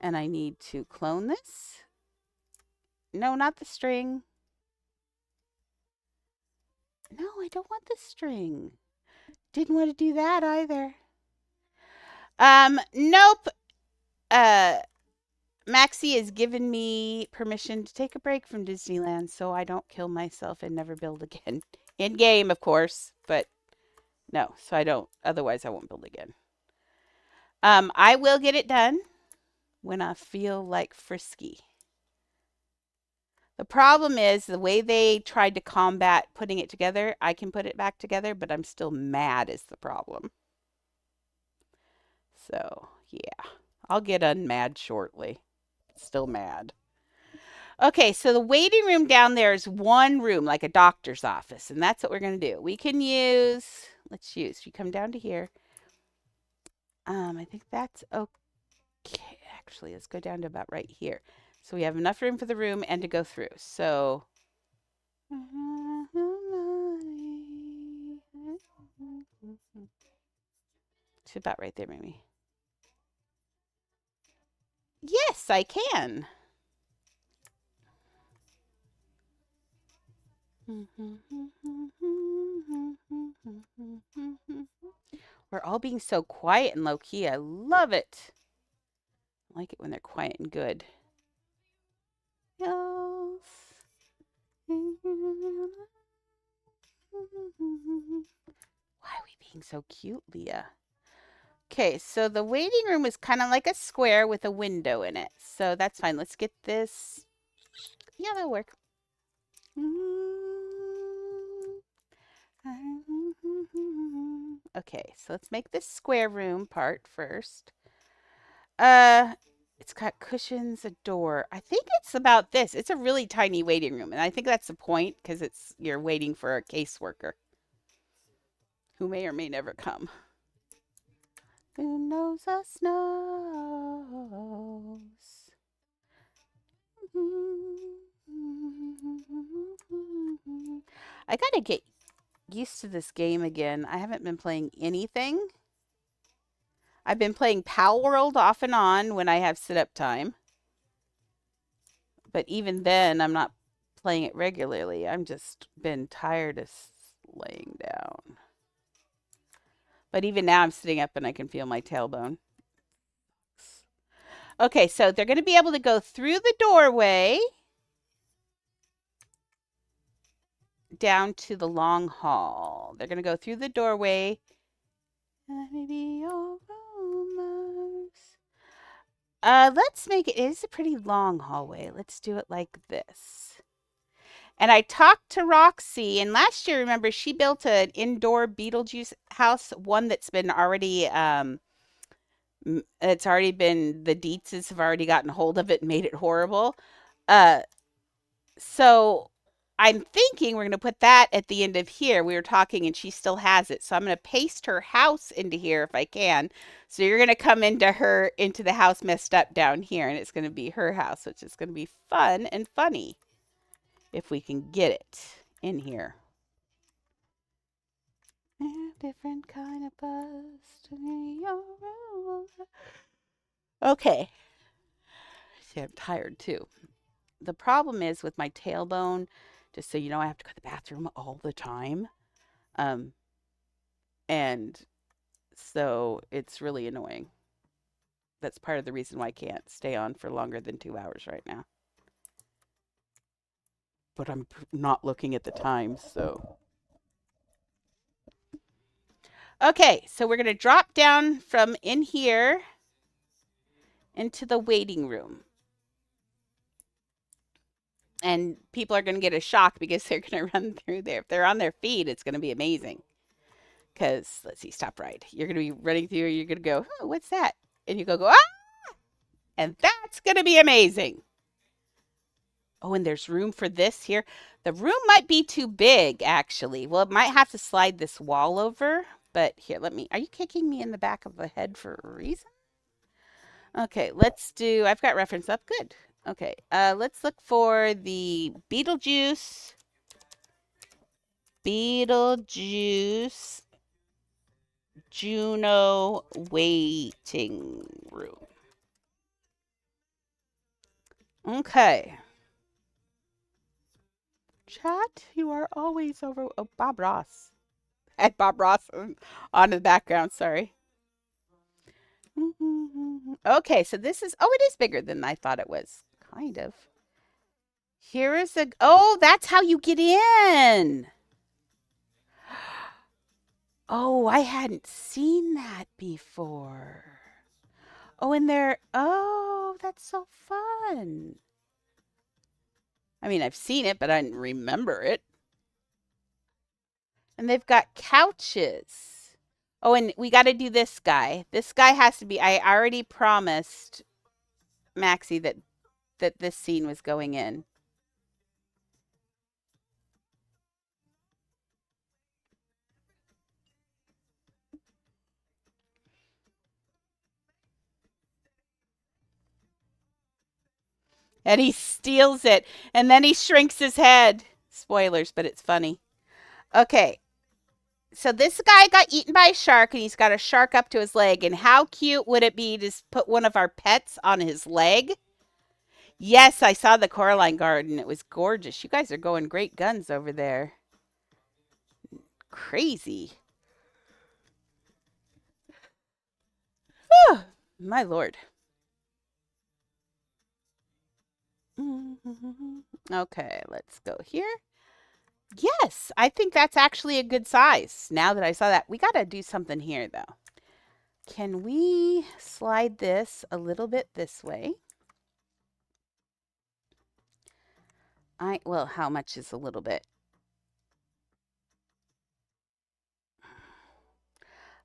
And I need to clone this. No, not the string. No, I don't want the string. Didn't want to do that either. Nope. Maxie has given me permission to take a break from Disneyland so I don't kill myself and never build again. In game, of course, but no, so I don't. Otherwise, I won't build again. I will get it done when I feel like frisky. The problem is the way they tried to combat putting it together. I can put it back together, but I'm still mad is the problem. So, yeah. I'll get unmad shortly. Still mad. Okay, so the waiting room down there is one room, like a doctor's office, and that's what we're going to do. We can use, let's use, you come down to here. I think that's okay. Actually, let's go down to about right here. So we have enough room for the room and to go through. So, it's about right there, maybe. Yes, I can. We're all being so quiet and low key. I love it. I like it when they're quiet and good. Yes. Why are we being so cute, Leah? Okay, so the waiting room is kind of like a square with a window in it. So that's fine. Let's get this. Yeah, that'll work. Okay, so let's make this square room part first. It's got cushions, a door. I think it's about this. It's a really tiny waiting room, and I think that's the point because you're waiting for a caseworker who may or may never come. Who knows us knows. I gotta get used to this game again. I haven't been playing anything. I've been playing Pal World off and on when I have sit-up time. But even then, I'm not playing it regularly. I'm just been tired of laying down. But even now, I'm sitting up and I can feel my tailbone. Okay, so they're going to be able to go through the doorway down to the long hall. They're going to go through the doorway. Maybe your rumors. Let's make it is a pretty long hallway. Let's do it like this. And I talked to Roxy, and last year, remember, she built an indoor Beetlejuice house, one that's been already, it's already been, the Dietzes have already gotten hold of it and made it horrible. So I'm thinking we're going to put that at the end of here. We were talking and she still has it. So I'm going to paste her house into here if I can. So you're going to come into the house messed up down here, and it's going to be her house, which is going to be fun and funny if we can get it in here. Different kind of buzz to your room. Okay. See, I'm tired too. The problem is with my tailbone, just so you know, I have to go to the bathroom all the time. Um, and so it's really annoying. That's part of the reason why I can't stay on for longer than 2 hours right now. But I'm not looking at the time, so. Okay, so we're going to drop down from in here into the waiting room. And people are going to get a shock because they're going to run through there. If they're on their feet, it's going to be amazing. Because, let's see, stop right. You're going to be running through, you're going to go, oh, what's that? And you go, ah! And that's going to be amazing. Oh, and there's room for this here. The room might be too big, actually. Well, it might have to slide this wall over. But here, let me, are you kicking me in the back of the head for a reason? Okay, let's do, I've got reference up. Good. Okay, let's look for the Beetlejuice Juno waiting room. Okay. Chat, you are always over. Oh, Bob Ross. Had Bob Ross on in the background. Sorry. Okay, so this is. Oh, it is bigger than I thought it was. Kind of. Here is a. Oh, that's how you get in. Oh, I hadn't seen that before. Oh, and there. Oh, that's so fun. I mean, I've seen it, but I didn't remember it. And they've got couches. Oh, and we got to do this guy. This guy has to be. I already promised Maxie that this scene was going in. And he steals it, and then he shrinks his head. Spoilers, but it's funny. Okay. So this guy got eaten by a shark, and he's got a shark up to his leg. And how cute would it be to put one of our pets on his leg? Yes, I saw the Coraline Garden. It was gorgeous. You guys are going great guns over there. Crazy. Oh, my Lord. Okay, let's go here. Yes, I think that's actually a good size. Now that I saw that, we got to do something here, though. Can we slide this a little bit this way? Well, how much is a little bit?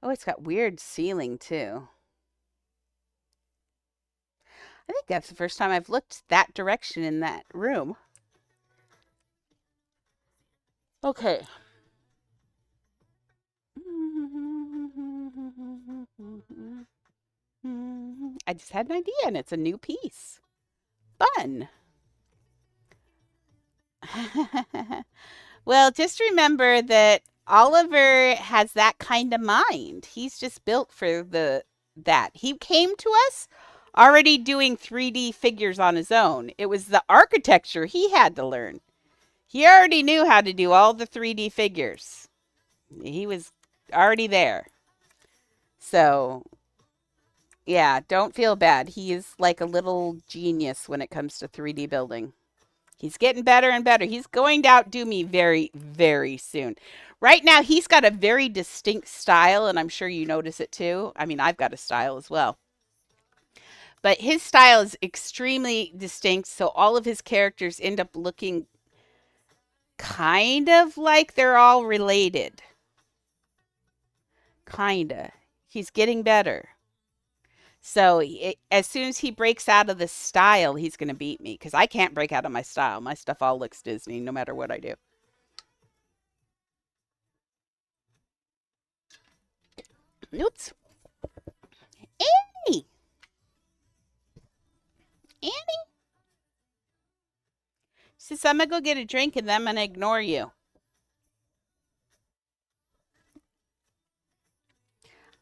Oh, it's got weird ceiling, too. I think that's the first time I've looked that direction in that room. Okay. I just had an idea, and it's a new piece. Fun. Well, just remember that Oliver has that kind of mind. He's just built for that. He came to us already doing 3D figures on his own. It was the architecture he had to learn. He already knew how to do all the 3D figures. He was already there. So, yeah, don't feel bad. He is like a little genius when it comes to 3D building. He's getting better and better. He's going to outdo me very, very soon. Right now, he's got a very distinct style, and I'm sure you notice it too. I mean, I've got a style as well. But his style is extremely distinct, so all of his characters end up looking kind of like they're all related. Kinda. He's getting better. So as soon as he breaks out of the style, he's going to beat me because I can't break out of my style. My stuff all looks Disney no matter what I do. Oops. Annie! Annie? She says, I'm going to go get a drink and then I'm going to ignore you.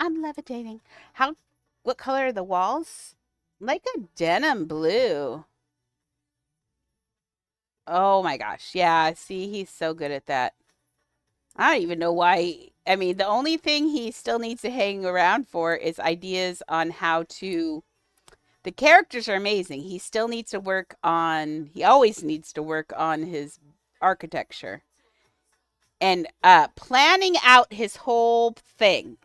I'm levitating. How, what color are the walls? Like a denim blue. Oh my gosh. Yeah, see, he's so good at that. I don't even know why. I mean, the only thing he still needs to hang around for is ideas on how to. The characters are amazing. He still needs to work on, he always needs to work on his architecture and planning out his whole thing.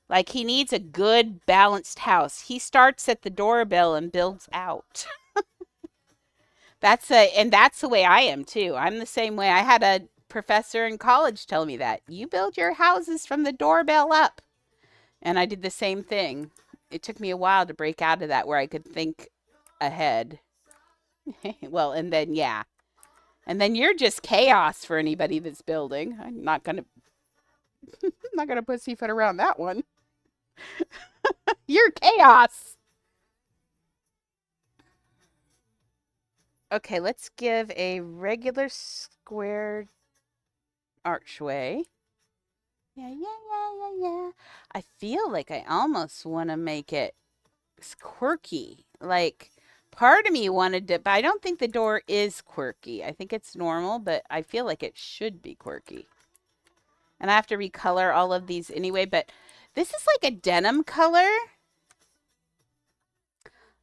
Like he needs a good balanced house. He starts at the doorbell and builds out. That's the way I am too. I'm the same way. I had a professor in college tell me that. You build your houses from the doorbell up. And I did the same thing. It took me a while to break out of that where I could think ahead. Well, and then yeah. And then you're just chaos for anybody that's building. I'm not gonna pussyfoot around that one. You're chaos. Okay, let's give a regular square archway. Yeah, yeah, yeah, yeah, yeah. I feel like I almost want to make it quirky. Like, part of me wanted to, but I don't think the door is quirky. I think it's normal, but I feel like it should be quirky. And I have to recolor all of these anyway, but this is like a denim color.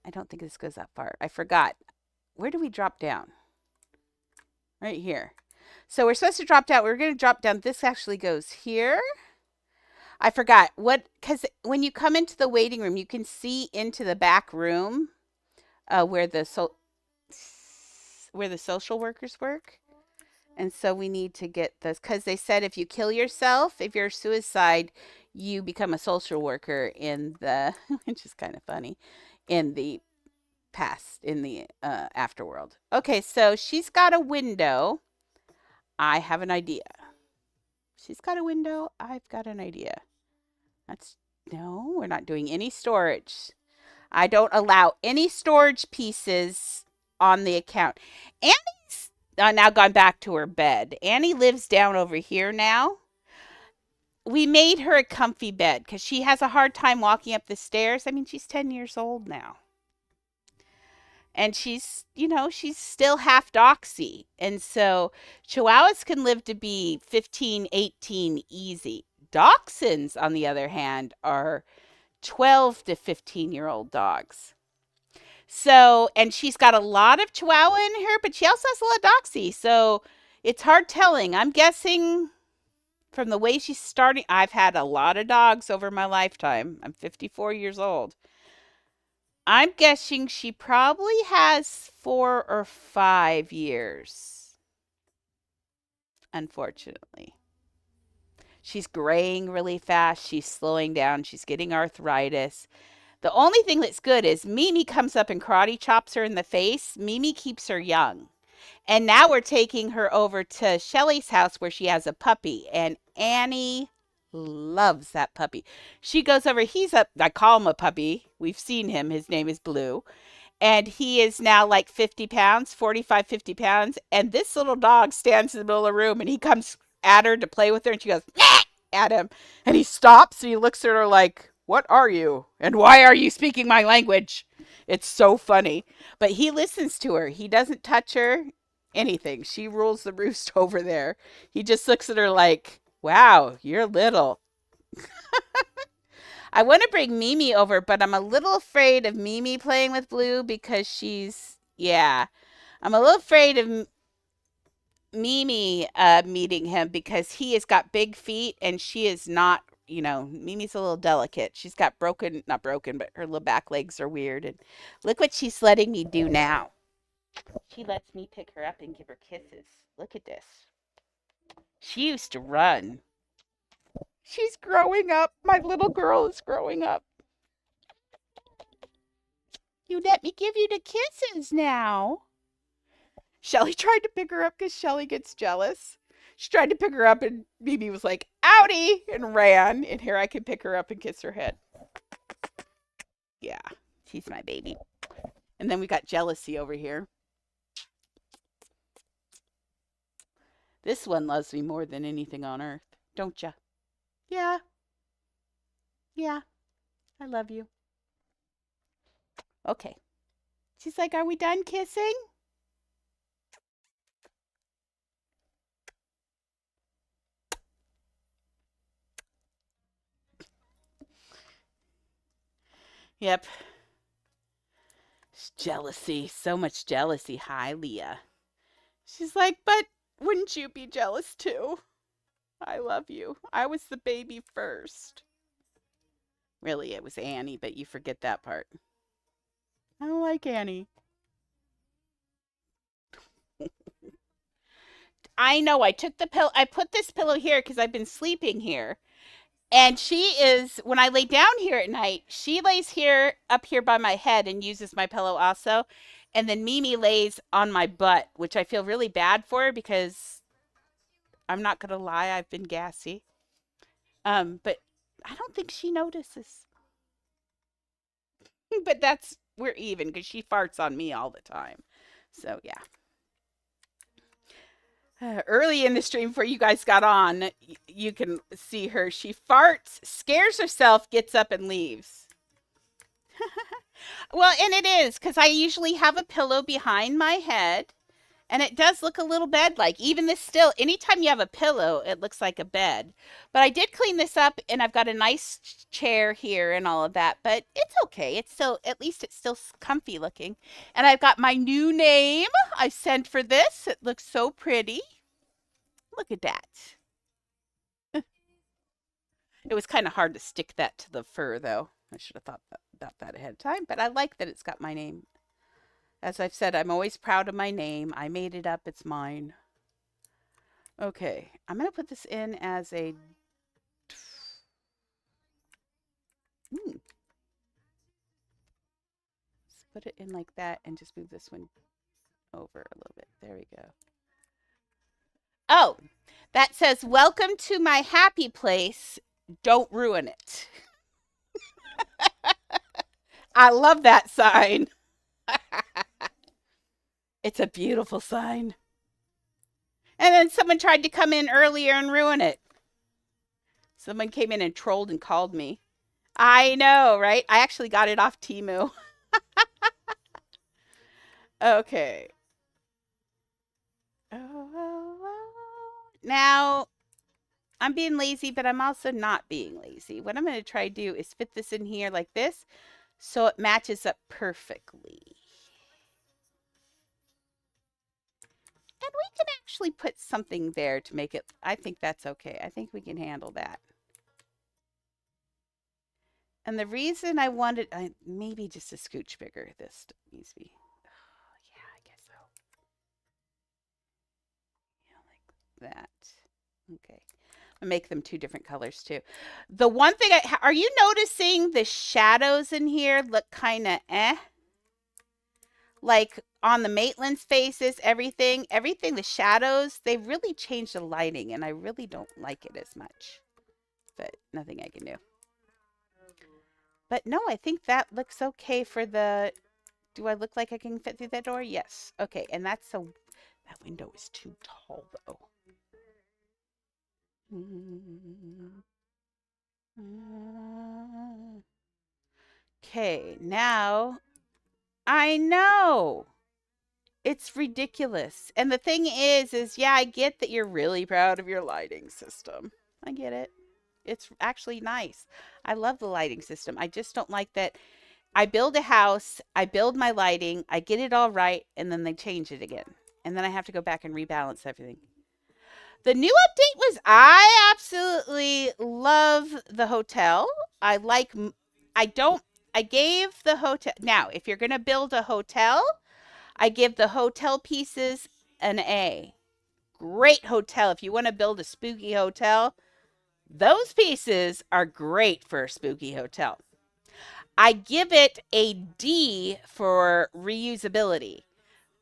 I don't think this goes that far. I forgot. Where do we drop down? Right here. So we're supposed to drop down. We're going to drop down. This actually goes here. I forgot what, because when you come into the waiting room, you can see into the back room where the social workers work. And so we need to get this because they said if you kill yourself, if you're suicide, you become a social worker in the, which is kind of funny, in the past, in the afterworld. Okay, so she's got a window. I have an idea. She's got a window. I've got an idea. No, we're not doing any storage. I don't allow any storage pieces on the account. Annie's now gone back to her bed. Annie lives down over here now. We made her a comfy bed because she has a hard time walking up the stairs. I mean, she's 10 years old now. And she's still half doxy. And so Chihuahuas can live to be 15, 18 easy. Dachshunds, on the other hand, are 12 to 15-year-old dogs. So, and she's got a lot of Chihuahua in her, but she also has a lot of Doxy. So it's hard telling. I'm guessing from the way she's starting, I've had a lot of dogs over my lifetime. I'm 54 years old. I'm guessing she probably has 4 or 5 years. Unfortunately. She's graying really fast. She's slowing down. She's getting arthritis. The only thing that's good is Mimi comes up and karate chops her in the face. Mimi keeps her young. And now we're taking her over to Shelly's house where she has a puppy. And Annie loves that puppy. She goes over, I call him a puppy. We've seen him. His name is Blue. And he is now like 50 pounds, 45, 50 pounds. And this little dog stands in the middle of the room and he comes at her to play with her. And she goes, "Nah!" at him. And he stops and he looks at her like, "What are you? And why are you speaking my language?" It's so funny. But he listens to her. He doesn't touch her, anything. She rules the roost over there. He just looks at her like, "Wow, you're little." I want to bring Mimi over, but I'm a little afraid of Mimi playing with Blue because yeah. I'm a little afraid of Mimi meeting him because he has got big feet and she is not, Mimi's a little delicate. She's got not broken, but her little back legs are weird. And look what she's letting me do now. She lets me pick her up and give her kisses. Look at this. She used to run. She's growing up. My little girl is growing up. You let me give you the kisses now. Shelly tried to pick her up because Shelly gets jealous. She tried to pick her up and Mimi was like, "Outie," and ran. And here I can pick her up and kiss her head. Yeah, she's my baby. And then we got Jealousy over here. This one loves me more than anything on earth. Don't ya? Yeah. Yeah, I love you. Okay. She's like, are we done kissing? Yep. Jealousy. So much jealousy. Hi, Leah. She's like, but wouldn't you be jealous too? I love you. I was the baby first. Really, it was Annie, but you forget that part. I don't like Annie. I know. I took the pillow. I put this pillow here because I've been sleeping here. And she is, when I lay down here at night, she lays here, up here by my head and uses my pillow also. And then Mimi lays on my butt, which I feel really bad for because I'm not going to lie, I've been gassy. But I don't think she notices. But we're even because she farts on me all the time. So, yeah. Early in the stream before you guys got on, you can see her. She farts, scares herself, gets up and leaves. Well, and it is because I usually have a pillow behind my head and it does look a little bed like. Even this still, anytime you have a pillow, it looks like a bed. But I did clean this up and I've got a nice chair here and all of that. But it's okay. It's still, at least it's still comfy looking. And I've got my new name I sent for this. It looks so pretty. Look at that. It was kind of hard to stick that to the fur, though. I should have thought about that ahead of time, but I like that it's got my name. As I've said, I'm always proud of my name. I made it up. It's mine. Okay, I'm going to put this in as a... Let's put it in like that and just move this one over a little bit. There we go. Oh, that says, welcome to my happy place. Don't ruin it. I love that sign. It's a beautiful sign. And then someone tried to come in earlier and ruin it. Someone came in and trolled and called me. I know, right? I actually got it off Temu. Okay. Now, I'm being lazy, but I'm also not being lazy. What I'm going to try to do is fit this in here like this so it matches up perfectly. And we can actually put something there to make it, I think that's okay. I think we can handle that. And the reason I wanted, maybe just a scooch bigger, this needs to be, oh, yeah, I guess so. Yeah, like that. Okay. I'll make them two different colors too. The one thing, are you noticing the shadows in here look kind of Like on the Maitland's faces, everything, the shadows, they really changed the lighting and I really don't like it as much. But nothing I can do. But no, I think that looks okay for the, do I look like I can fit through that door? Yes. Okay, and that window is too tall though. Okay, now I know. It's ridiculous. And the thing is yeah, I get that you're really proud of your lighting system. I get it. It's actually nice. I love the lighting system. I just don't like that I build a house, I build my lighting, I get it all right, and then they change it again. And then I have to go back and rebalance everything. The new update was, I absolutely love the hotel. I gave the hotel, now, if you're going to build a hotel, I give the hotel pieces an A. Great hotel. If you want to build a spooky hotel, those pieces are great for a spooky hotel. I give it a D for reusability.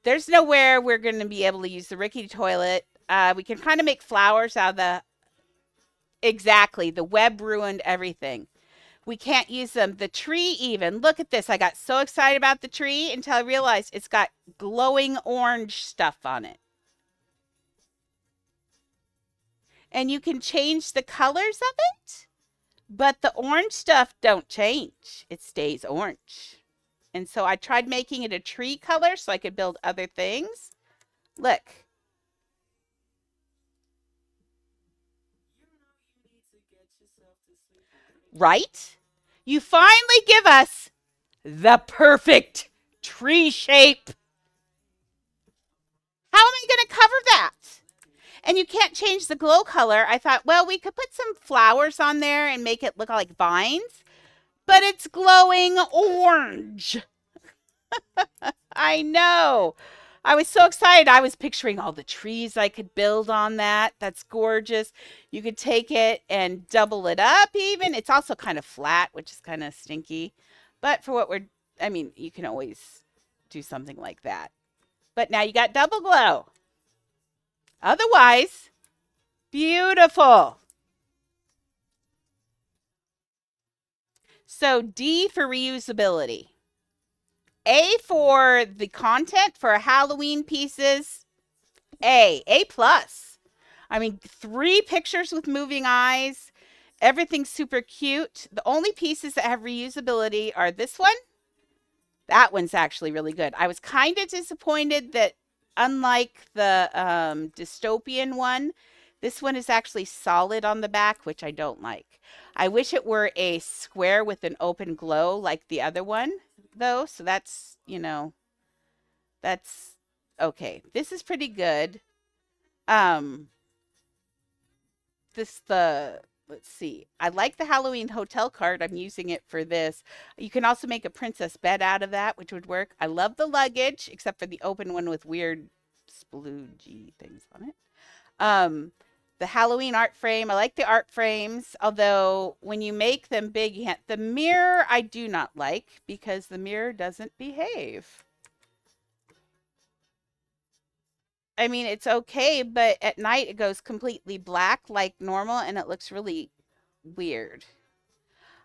There's nowhere we're going to be able to use the rickety toilet. We can kind of make flowers out of the... Exactly. The web ruined everything. We can't use them. The tree even. Look at this. I got so excited about the tree until I realized it's got glowing orange stuff on it. And you can change the colors of it. But the orange stuff don't change. It stays orange. And so I tried making it a tree color so I could build other things. Look. Right? You finally give us the perfect tree shape. How am I going to cover that? And you can't change the glow color. I thought, well, we could put some flowers on there and make it look like vines, but it's glowing orange. I know. I was so excited. I was picturing all the trees I could build on that. That's gorgeous. You could take it and double it up even. It's also kind of flat, which is kind of stinky. But for what I mean, you can always do something like that. But now you got double glow. Otherwise, beautiful. So D for reusability. A for the content for Halloween pieces. A plus. I mean, 3 pictures with moving eyes. Everything's super cute. The only pieces that have reusability are this one. That one's actually really good. I was kind of disappointed that unlike the dystopian one, this one is actually solid on the back, which I don't like. I wish it were a square with an open glow like the other one, though. So that's, that's okay. This is pretty good. Let's see. I like the Halloween hotel card. I'm using it for this. You can also make a princess bed out of that, which would work. I love the luggage, except for the open one with weird sploogey things on it. The Halloween art frame. I like the art frames, although when you make them big, the mirror I do not like because the mirror doesn't behave. I mean, it's okay, but at night it goes completely black like normal and it looks really weird.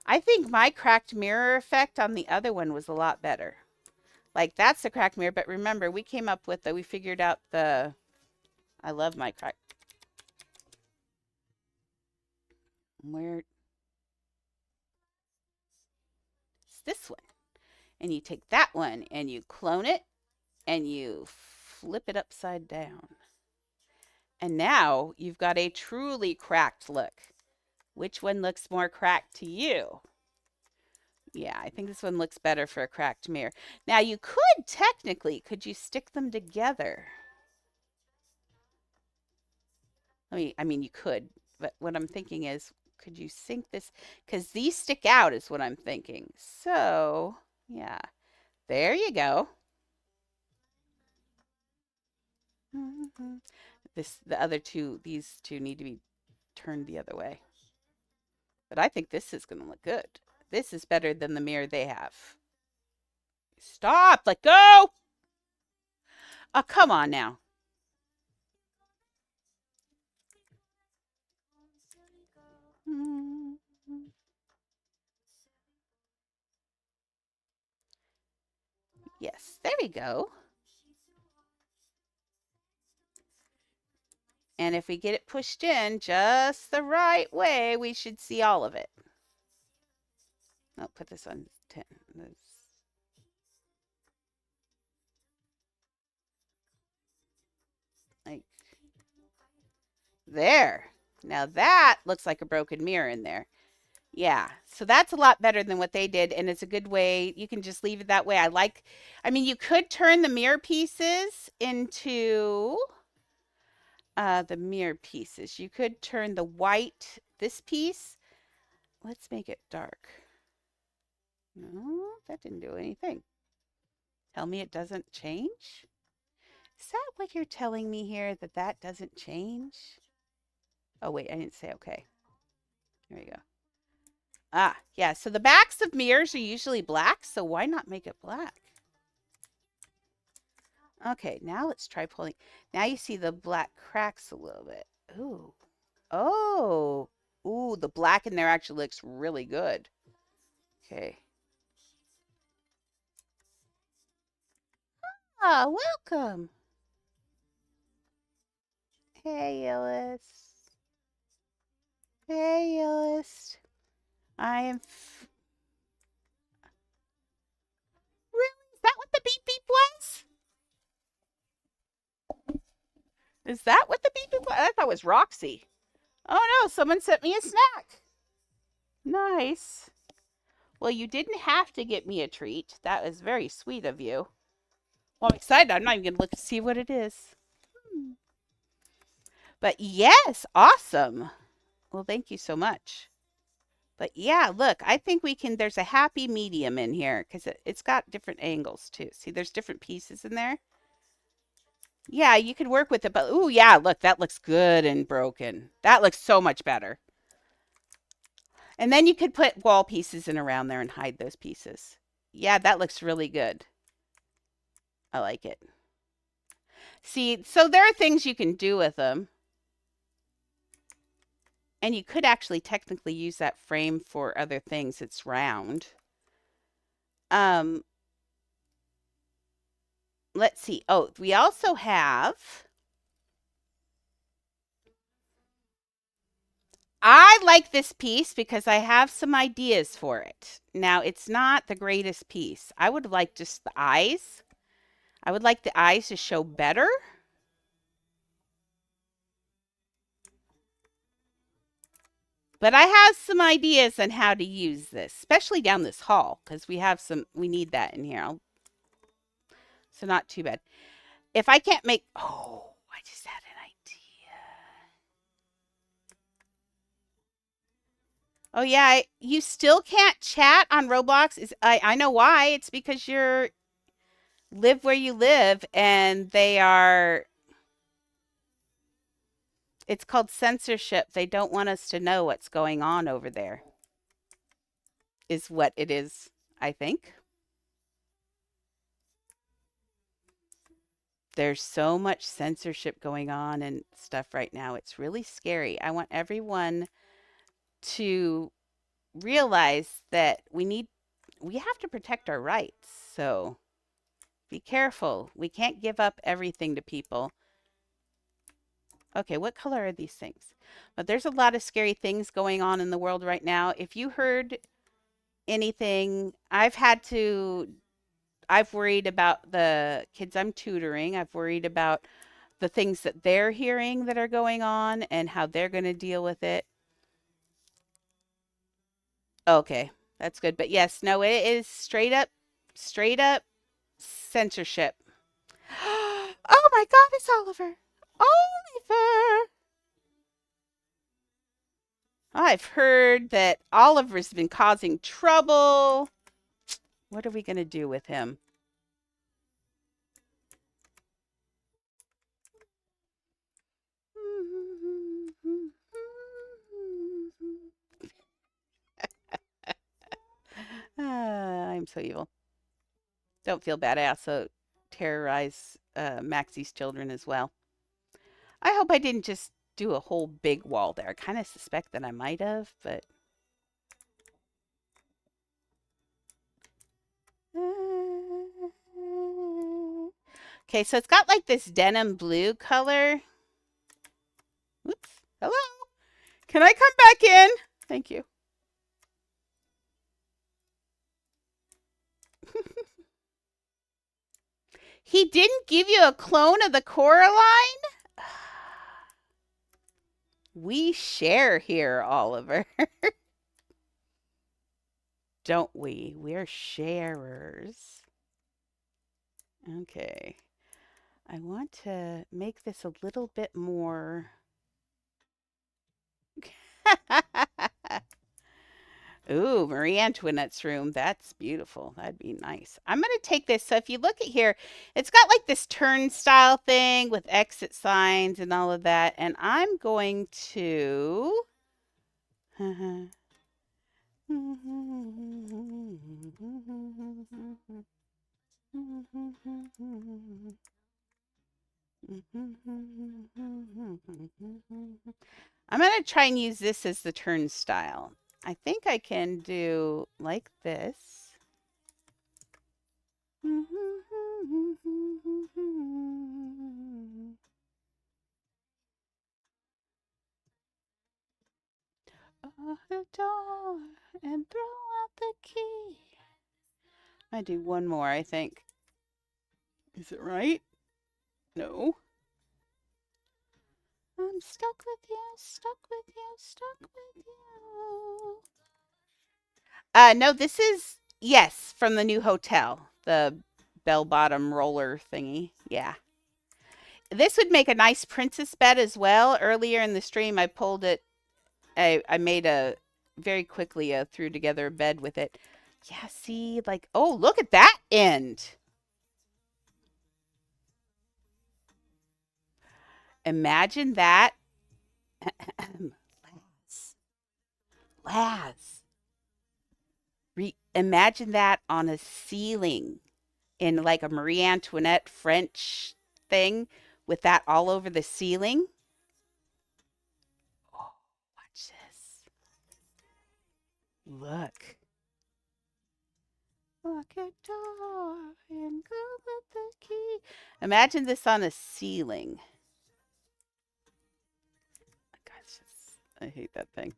I think my cracked mirror effect on the other one was a lot better. Like that's the cracked mirror, but remember we came up with we figured out I love my crack. Where? It's this one. And you take that one and you clone it and you flip it upside down. And now you've got a truly cracked look. Which one looks more cracked to you? Yeah, I think this one looks better for a cracked mirror. Now you could technically, could you stick them together? I mean, you could, but what I'm thinking is, could you sync this? Because these stick out is what I'm thinking. So, yeah, there you go. The other two, these two need to be turned the other way. But I think this is going to look good. This is better than the mirror they have. Stop! Let go! Oh, come on now. Yes, there we go. And if we get it pushed in just the right way, we should see all of it. I'll put this on 10. Like, there. Now that looks like a broken mirror in there. Yeah, so that's a lot better than what they did, and it's a good way. You can just leave it that way. I mean, you could turn the mirror pieces into the mirror pieces. You could turn the white, this piece. Let's make it dark. No, that didn't do anything. Tell me it doesn't change? Is that what you're telling me here, that that doesn't change? Oh, wait, I didn't say okay. There we go. Ah, yeah, so the backs of mirrors are usually black, so why not make it black? Okay, now let's try pulling. Now you see the black cracks a little bit. Ooh. Oh. Ooh, the black in there actually looks really good. Okay. Ah, welcome. Hey, Ellis. Hey, Ellis. I am. Really? Is that what the beep beep was? Is that what the beep beep was? I thought it was Roxy. Oh no, someone sent me a snack. Nice. Well, you didn't have to get me a treat. That was very sweet of you. Well, I'm excited. I'm not even going to look to see what it is. But yes, awesome. Well, thank you so much. But yeah, look, I think we can, there's a happy medium in here because it's got different angles too. See, there's different pieces in there. Yeah, you could work with it, but ooh, yeah, look, that looks good and broken. That looks so much better. And then you could put wall pieces in around there and hide those pieces. Yeah, that looks really good. I like it. See, so there are things you can do with them. And you could actually technically use that frame for other things. It's round. Let's see. Oh, we also have. I like this piece because I have some ideas for it. Now, it's not the greatest piece. I would like just the eyes. I would like the eyes to show better. But I have some ideas on how to use this, especially down this hall, because we need that in here. So not too bad. If I can't make, oh, I just had an idea. Oh yeah, you still can't chat on Roblox. I know why. It's because you're live where you live, and it's called censorship. They don't want us to know what's going on over there. Is what it is, I think. There's so much censorship going on and stuff right now. It's really scary. I want everyone to realize that we have to protect our rights. So be careful. We can't give up everything to people. Okay, what color are these things? But there's a lot of scary things going on in the world right now. If you heard anything, I've worried about the kids I'm tutoring. I've worried about the things that they're hearing that are going on and how they're going to deal with it. Okay, that's good. But yes, no, it is straight up censorship. Oh my God, it's Oliver. Oliver. I've heard that Oliver's been causing trouble. What are we going to do with him? I'm so evil. Don't feel bad. I also terrorize Maxie's children as well. I hope I didn't just do a whole big wall there. I kind of suspect that I might have, but. Okay, so it's got like this denim blue color. Oops. Hello? Can I come back in? Thank you. He didn't give you a clone of the Coraline? We share here, Oliver. Don't we? We're sharers. Okay. I want to make this a little bit more. Ooh, Marie Antoinette's room. That's beautiful. That'd be nice. I'm going to take this. So if you look at here, it's got like this turnstile thing with exit signs and all of that. And I'm going to. I'm going to try and use this as the turnstile. I think I can do like this. the door and throw out the key. I do one more, I think. Is it right? No. I'm stuck with you, stuck with you, stuck with you. No, this is, yes, from the new hotel. The bell-bottom roller thingy. Yeah. This would make a nice princess bed as well. Earlier in the stream, I pulled it. I made a, very quickly, threw together a bed with it. Yeah, see, like, oh, look at that end. Imagine that. Laz. Imagine that on a ceiling in like a Marie Antoinette French thing with that all over the ceiling. Oh, watch this. Look. Lock a door and go with the key. Imagine this on a ceiling. Gosh, I hate that thing.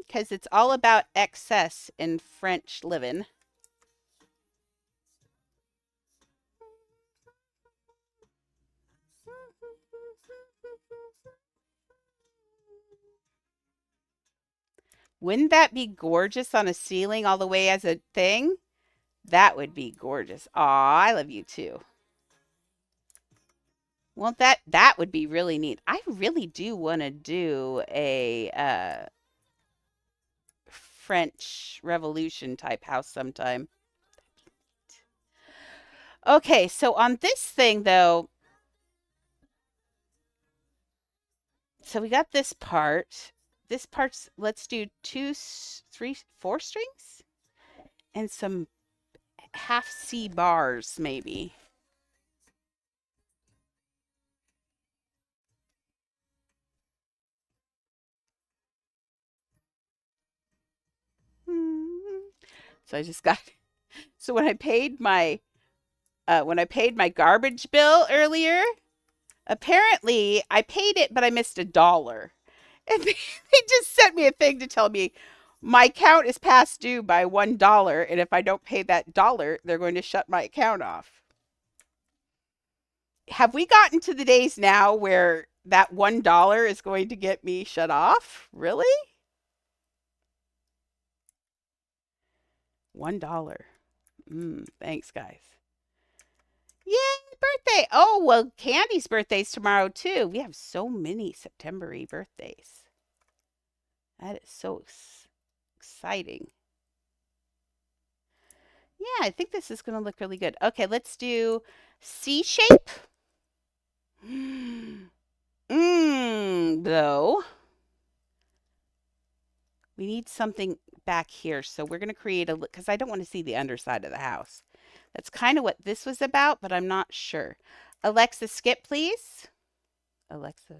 Because it's all about excess in French living. Wouldn't that be gorgeous on a ceiling all the way as a thing? That would be gorgeous. Aw, I love you too. Well, that would be really neat. I really do want to do a French Revolution type house sometime. Okay, so on this thing though, so we got this part. This part's, let's do 2, 3, 4 strings and some half C bars maybe. So I just got, so when I paid my garbage bill earlier, apparently I paid it, but I missed $1. And they just sent me a thing to tell me my account is past due by $1. And if I don't pay that $1, they're going to shut my account off. Have we gotten to the days now where that $1 is going to get me shut off? Really? $1. Thanks, guys. Yay, birthday. Oh, well, Candy's birthday's tomorrow, too. We have so many September-y birthdays. That is so exciting. Yeah, I think this is going to look really good. Okay, let's do C shape. Though. We need something back here. So we're going to create a, because I don't want to see the underside of the house. That's kind of what this was about, but I'm not sure. Alexa, skip, please. Alexa,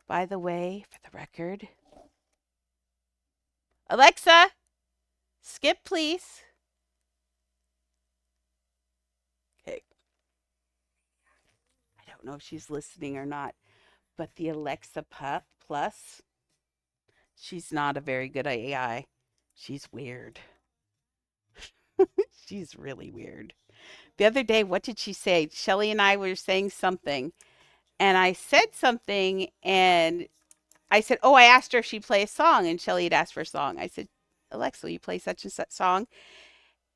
by the way, for the record. Alexa, skip, please. Okay. I don't know if she's listening or not, but the Alexa Plus, she's not a very good AI. She's weird. She's really weird. The other day, what did she say? Shelly and I were saying something, and I said something, and I said, oh, I asked her if she'd play a song, and Shelly had asked for a song. I said, Alexa, will you play such and such song?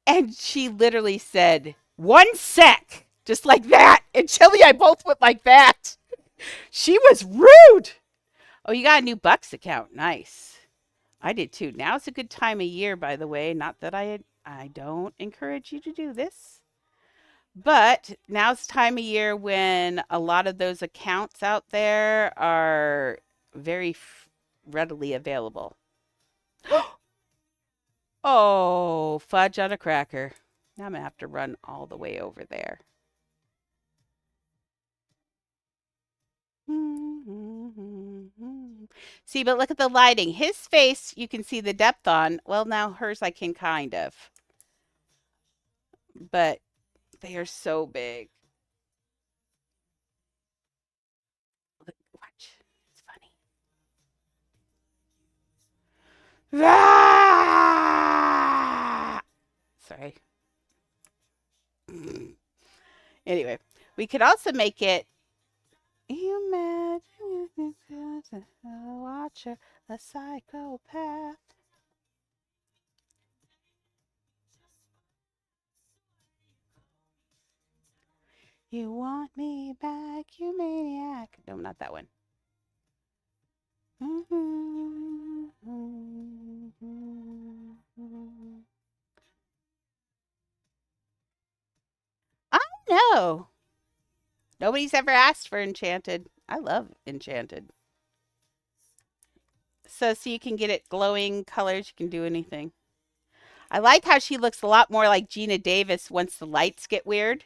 And she literally said, 1 sec, just like that. And Shelly and I both went like that. She was rude. Oh, you got a new Bucks account. Nice. I did too. Now's a good time of year, by the way. Not that I don't encourage you to do this. But now's time of year when a lot of those accounts out there are very readily available. Oh, fudge on a cracker. Now I'm going to have to run all the way over there. See, but look at the lighting. His face, you can see the depth on. Well, now hers I can kind of. But they are so big. Ah! Sorry. Anyway, we could also make it. You met a watcher, a psychopath. You want me back, you maniac. No, not that one. I know. Nobody's ever asked for Enchanted. I love Enchanted. So you can get it glowing colors. You can do anything. I like how she looks a lot more like Gina Davis once the lights get weird.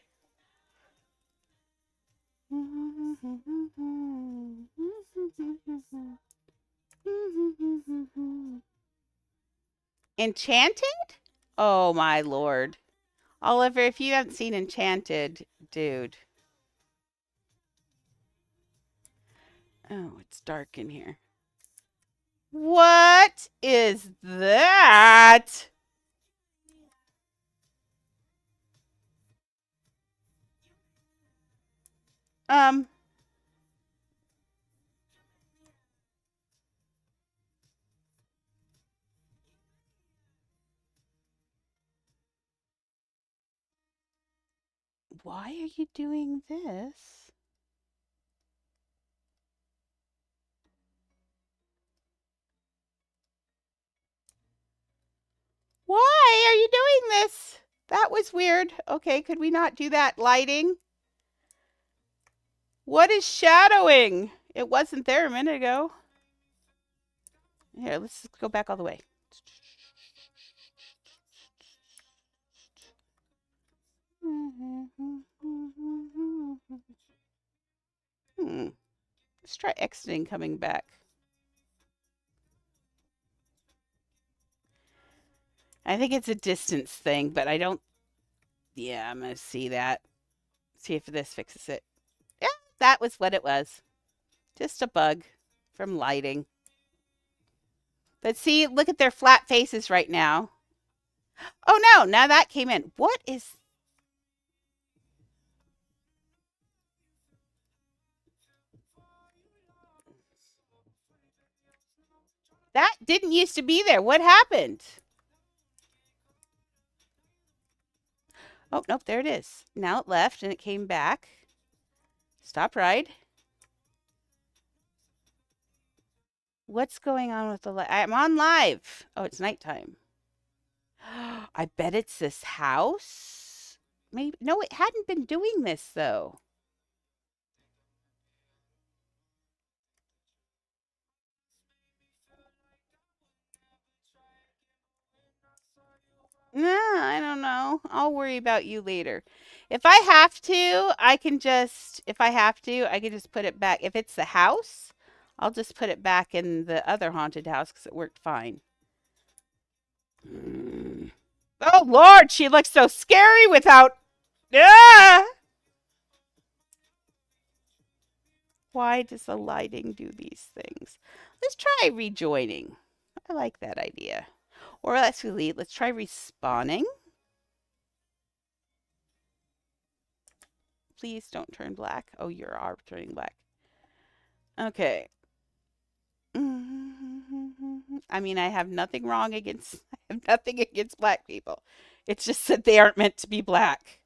Enchanted? Oh my lord. Oliver, if you haven't seen Enchanted, dude. Oh, it's dark in here. What is that? Um, why are you doing this? Why are you doing this? That was weird. Okay, could we not do that lighting? What is shadowing? It wasn't there a minute ago. Here, let's go back all the way. Let's try exiting, coming back. I think it's a distance thing, but I don't. Yeah, I'm going to see that. See if this fixes it. Yeah, that was what it was. Just a bug from lighting. But see, look at their flat faces right now. Oh no, now that came in. What is. That didn't used to be there. What happened? Oh, nope, there it is. Now it left and it came back. Stop ride. What's going on with the light? I'm on live. Oh, it's nighttime. I bet it's this house. Maybe. No, it hadn't been doing this though. No, I don't know. I'll worry about you later. If I have to, I can just, if I have to, I can just put it back. If it's the house, I'll just put it back in the other haunted house because it worked fine. Oh, Lord, she looks so scary without. Ah! Why does the lighting do these things? Let's try rejoining. I like that idea. Or actually, let's try respawning. Please don't turn black. Oh, you are turning black. Okay. I mean, I have nothing wrong against I have nothing against black people. It's just that they aren't meant to be black.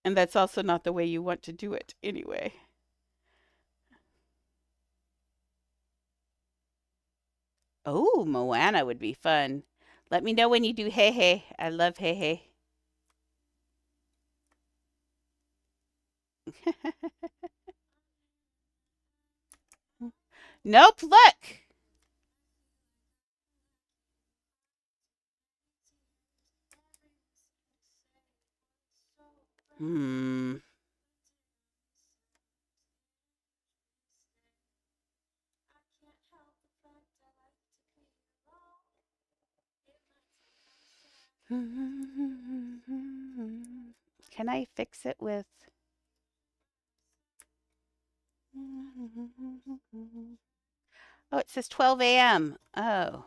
And that's also not the way you want to do it anyway. Oh, Moana would be fun. Let me know when you do Hey Hey. I love Hey Hey. Nope, look. Hmm. Can I fix it with Oh, it says 12 a.m. Oh.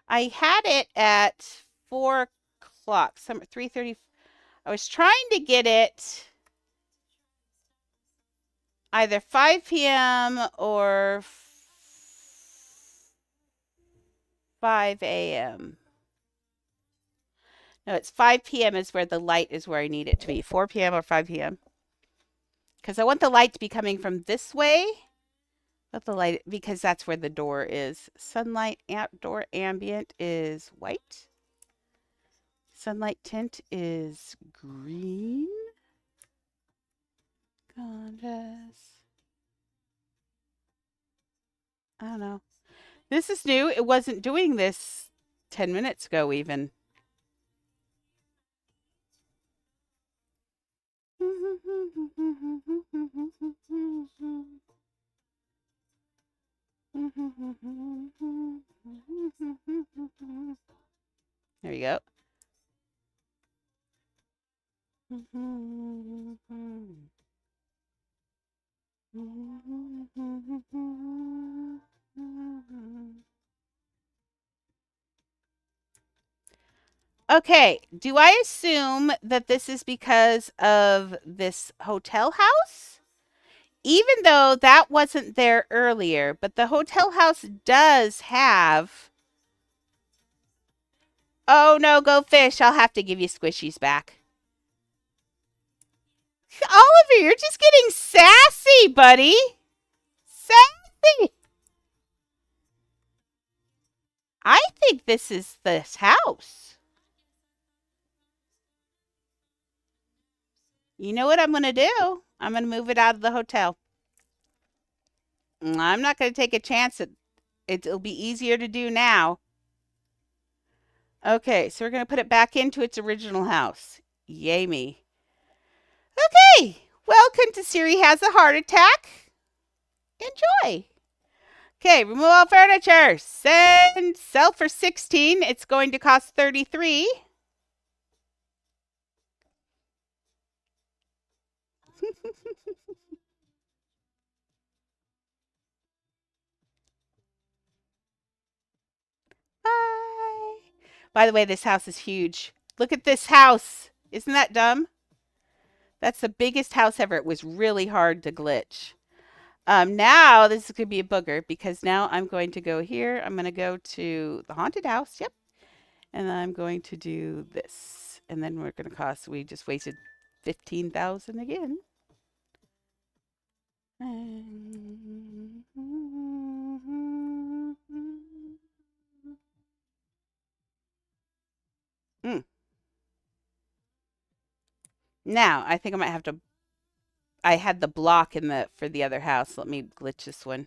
I had it at 4 o'clock, some 3:30. I was trying to get it either 5 p.m. or 5 a.m. No, it's 5 p.m. is where the light is where I need it to be. 4 p.m. or 5 p.m. Because I want the light to be coming from this way. Not the light, because that's where the door is. Sunlight outdoor ambient is white. Sunlight tint is green. Contrast. I don't know. This is new. It wasn't doing this 10 minutes ago even. There you go. Okay, do I assume that this is because of this hotel house? Even though that wasn't there earlier, but the hotel house does have. Oh no, go fish. I'll have to give you squishies back. Oliver, you're just getting sassy, buddy. Sassy. I think this is this house. You know what I'm going to do? I'm going to move it out of the hotel. I'm not going to take a chance. It'll be easier to do now. Okay, so we're going to put it back into its original house. Yay me. Okay, welcome to Siri Has a Heart Attack. Enjoy. Okay, remove all furniture. Sell for 16. It's going to cost 33. Bye. By the way, this house is huge. Look at this house. Isn't that dumb? That's the biggest house ever. It was really hard to glitch. Now this is going to be a booger because now I'm going to go here. I'm going to go to the haunted house. Yep. And I'm going to do this. And then we're going to cost, we just wasted 15,000 again. Now, I think I might have to, I had the block in the, for the other house. Let me glitch this one.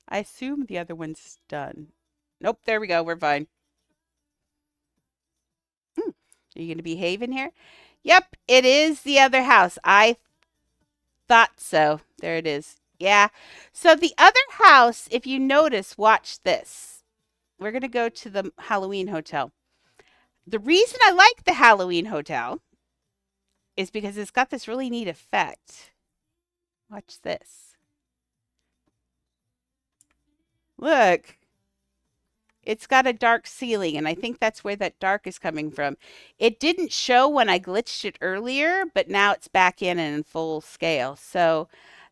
I assume the other one's done. Nope, there we go. We're fine. Are you going to behave in here? Yep, it is the other house. I thought so. There it is. Yeah. So the other house, if you notice, watch this. We're going to go to the Halloween hotel. The reason I like the Halloween hotel is because it's got this really neat effect. Watch this. Look. It's got a dark ceiling, and I think that's where that dark is coming from. It didn't show when I glitched it earlier, but now it's back in full scale. So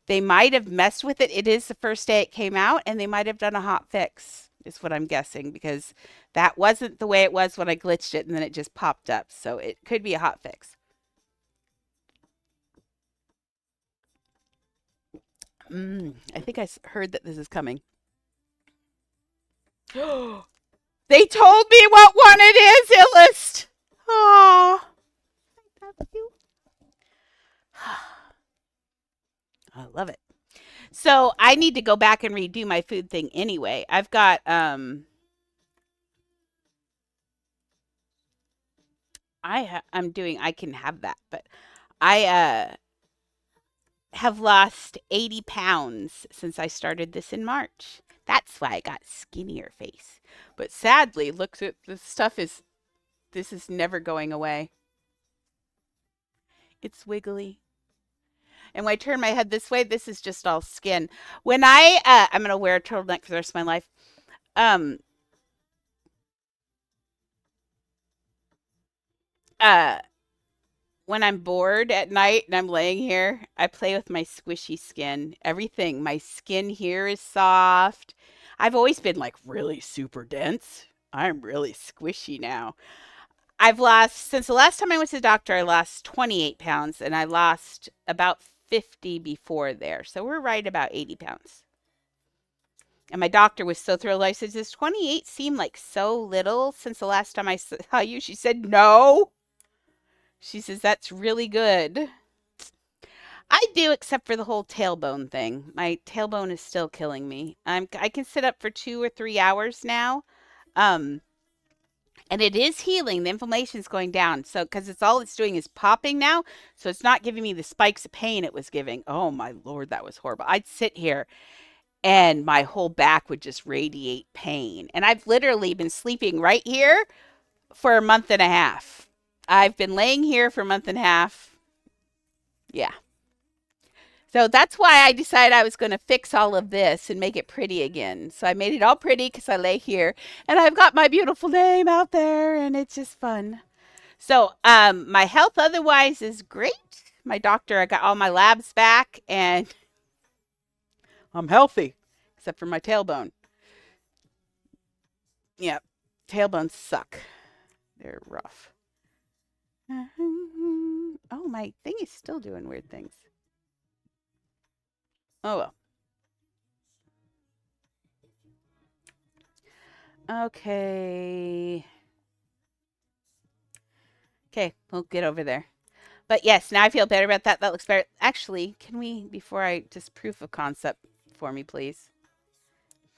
they might have messed with it. It is the first day it came out, and they might have done a hot fix, is what I'm guessing, because that wasn't the way it was when I glitched it, and then it just popped up. So it could be a hot fix. I think I heard that this is coming. They told me what one it is, Illust. Aww. I love you. I love it. So I need to go back and redo my food thing anyway. I've got I'm doing I can have that, but I have lost 80 pounds since I started this in March. That's why I got skinnier face. But sadly, look at the stuff is this is never going away. It's wiggly. And when I turn my head this way, this is just all skin. When I'm gonna wear a turtleneck for the rest of my life. Um uh when I'm bored at night and I'm laying here, I play with my squishy skin. Everything. My skin here is soft. I've always been like really super dense. I'm really squishy now. I've lost, since the last time I went to the doctor, I lost 28 pounds and I lost about 50 before there. So we're right about 80 pounds. And my doctor was so thrilled. I said, does 28 seem like so little since the last time I saw you? She said, no. She says, that's really good. I do, except for the whole tailbone thing. My tailbone is still killing me. I can sit up for 2 or 3 hours now. Um, and it is healing. The inflammation is going down. So, because it's doing is popping now. So it's not giving me the spikes of pain it was giving. Oh my Lord, that was horrible. I'd sit here and my whole back would just radiate pain. And I've literally been sleeping right here for a month and a half. I've been laying here for a month and a half. Yeah. So that's why I decided I was going to fix all of this and make it pretty again. So I made it all pretty because I lay here and I've got my beautiful name out there and it's just fun. So my health otherwise is great. My doctor, I got all my labs back and I'm healthy except for my tailbone. Yeah, tailbones suck. They're rough. Oh, my thing is still doing weird things. Oh well. Okay. Okay, we'll get over there. But yes, now I feel better about that. That looks better. Actually, can we, before I just proof of concept for me, please?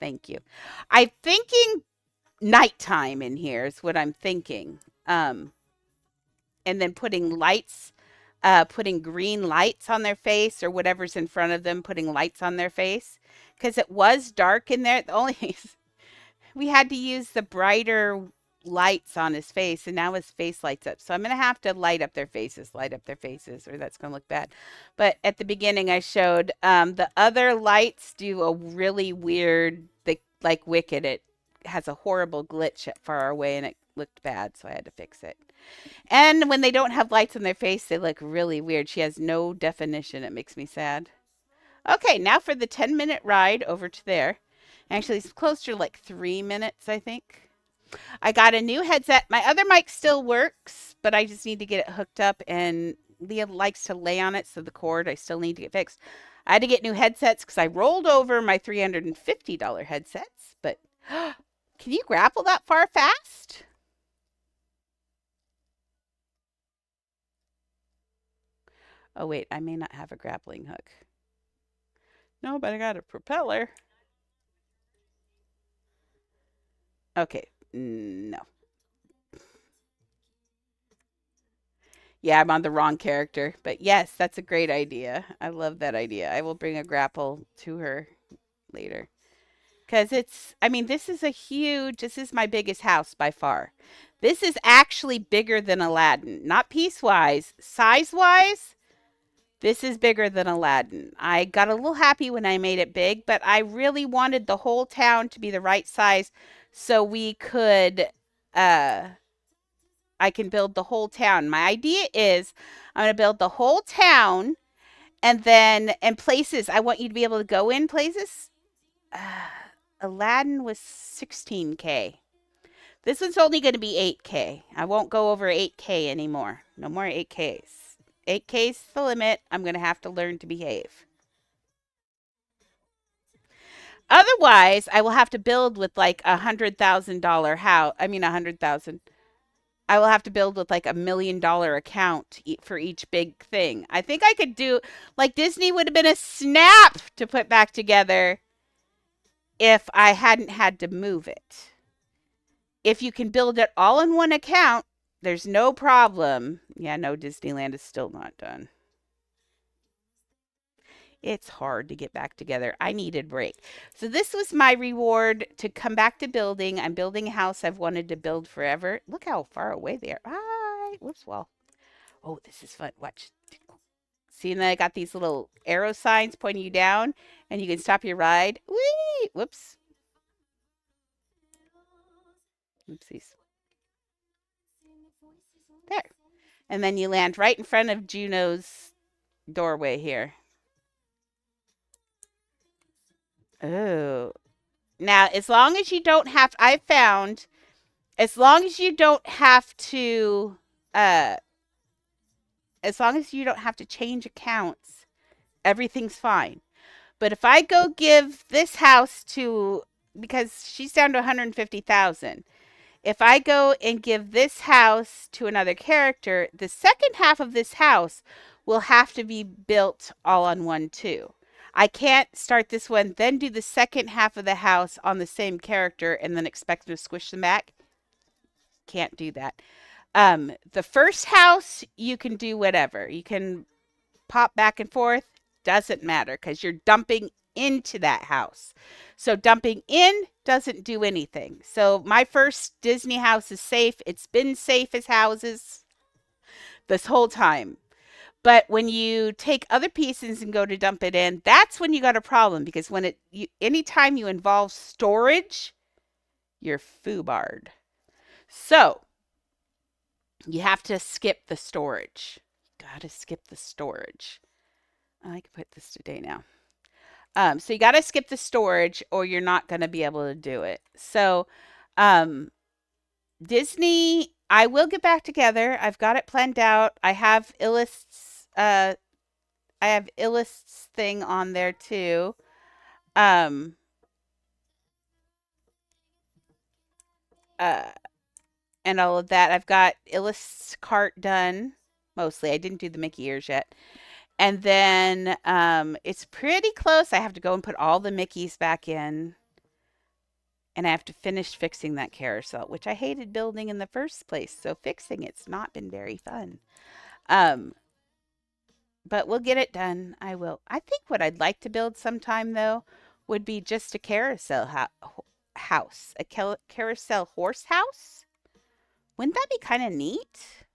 Thank you. I'm thinking nighttime in here is what I'm thinking. And then putting green lights on their face or whatever's in front of them, putting lights on their face. Because it was dark in there. The only we had to use the brighter lights on his face, and now his face lights up. So I'm going to have to light up their faces, or that's going to look bad. But at the beginning, I showed the other lights do a really weird, like Wicked. It has a horrible glitch far away, and it looked bad, so I had to fix it. And when they don't have lights on their face, they look really weird. She has no definition. It makes me sad. Okay, now for the 10-minute ride over to there. Actually, it's closer to like 3 minutes, I think. I got a new headset. My other mic still works, but I just need to get it hooked up. And Leah likes to lay on it, so the cord I still need to get fixed. I had to get new headsets because I rolled over my $350 headsets. But can you grapple that far fast? Oh, wait, I may not have a grappling hook. No, but I got a propeller. Okay, no. Yeah, I'm on the wrong character. But yes, that's a great idea. I love that idea. I will bring a grapple to her later. Because I mean, this is my biggest house by far. This is actually bigger than Aladdin. Not piece wise, size wise. This is bigger than Aladdin. I got a little happy when I made it big, but I really wanted the whole town to be the right size so we could I can build the whole town. My idea is I'm going to build the whole town and then and places I want you to be able to go in places. Uh, Aladdin was 16K. This one's only going to be 8K. I won't go over 8K anymore. No more 8Ks. 8K's the limit. I'm going to have to learn to behave. Otherwise, I will have to build with like $100,000 house. I mean, 100,000. I will have to build with like $1 million account for each big thing. I think I could do like Disney would have been a snap to put back together if I hadn't had to move it. If you can build it all in one account, there's no problem. Yeah, no, Disneyland is still not done. It's hard to get back together. I needed a break. So this was my reward to come back to building. I'm building a house I've wanted to build forever. Look how far away they are. Hi. Whoops, well. Oh, this is fun. Watch. See, and then I got these little arrow signs pointing you down, and you can stop your ride. Whee! Whoops. Oopsies. There. And then you land right in front of Juno's doorway here. Oh. Now, as long as you don't have, I've found, as long as you don't have to, uh, as long as you don't have to change accounts, everything's fine. But if I go give this house to, because she's down to 150,000, if I go and give this house to another character, the second half of this house will have to be built all on one too. I can't start this one, then do the second half of the house on the same character and then expect them to squish them back. Can't do that. The first house, you can do whatever. You can pop back and forth. Doesn't matter because you're dumping into that house. So dumping in doesn't do anything. So my first Disney house is safe. It's been safe as houses this whole time. But when you take other pieces and go to dump it in, that's when you got a problem because when anytime you involve storage, you're foobarred. So you have to skip the storage. Gotta skip the storage. I can put this today now. So you got to skip the storage or you're not going to be able to do it. So Disney, I will get back together. I've got it planned out. I have Illust's thing on there too. And all of that. I've got Illust's cart done mostly. I didn't do the Mickey ears yet. And then it's pretty close. I have to go and put all the Mickeys back in. And I have to finish fixing that carousel, which I hated building in the first place. So fixing it's not been very fun. But we'll get it done. I will. I think what I'd like to build sometime, though, would be just a carousel house. A carousel horse house. Wouldn't that be kind of neat?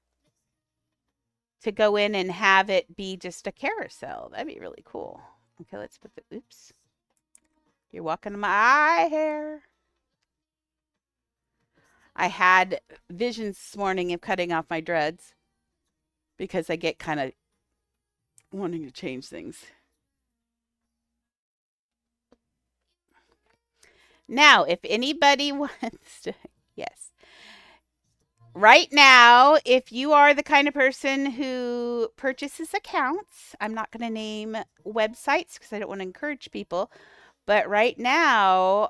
To go in and have it be just a carousel. That'd be really cool. Okay, let's put the, oops. You're walking my eye hair. I had visions this morning of cutting off my dreads because I get kind of wanting to change things. Now, if anybody wants to, yes. Right now, if you are the kind of person who purchases accounts, I'm not going to name websites because I don't want to encourage people, but right now,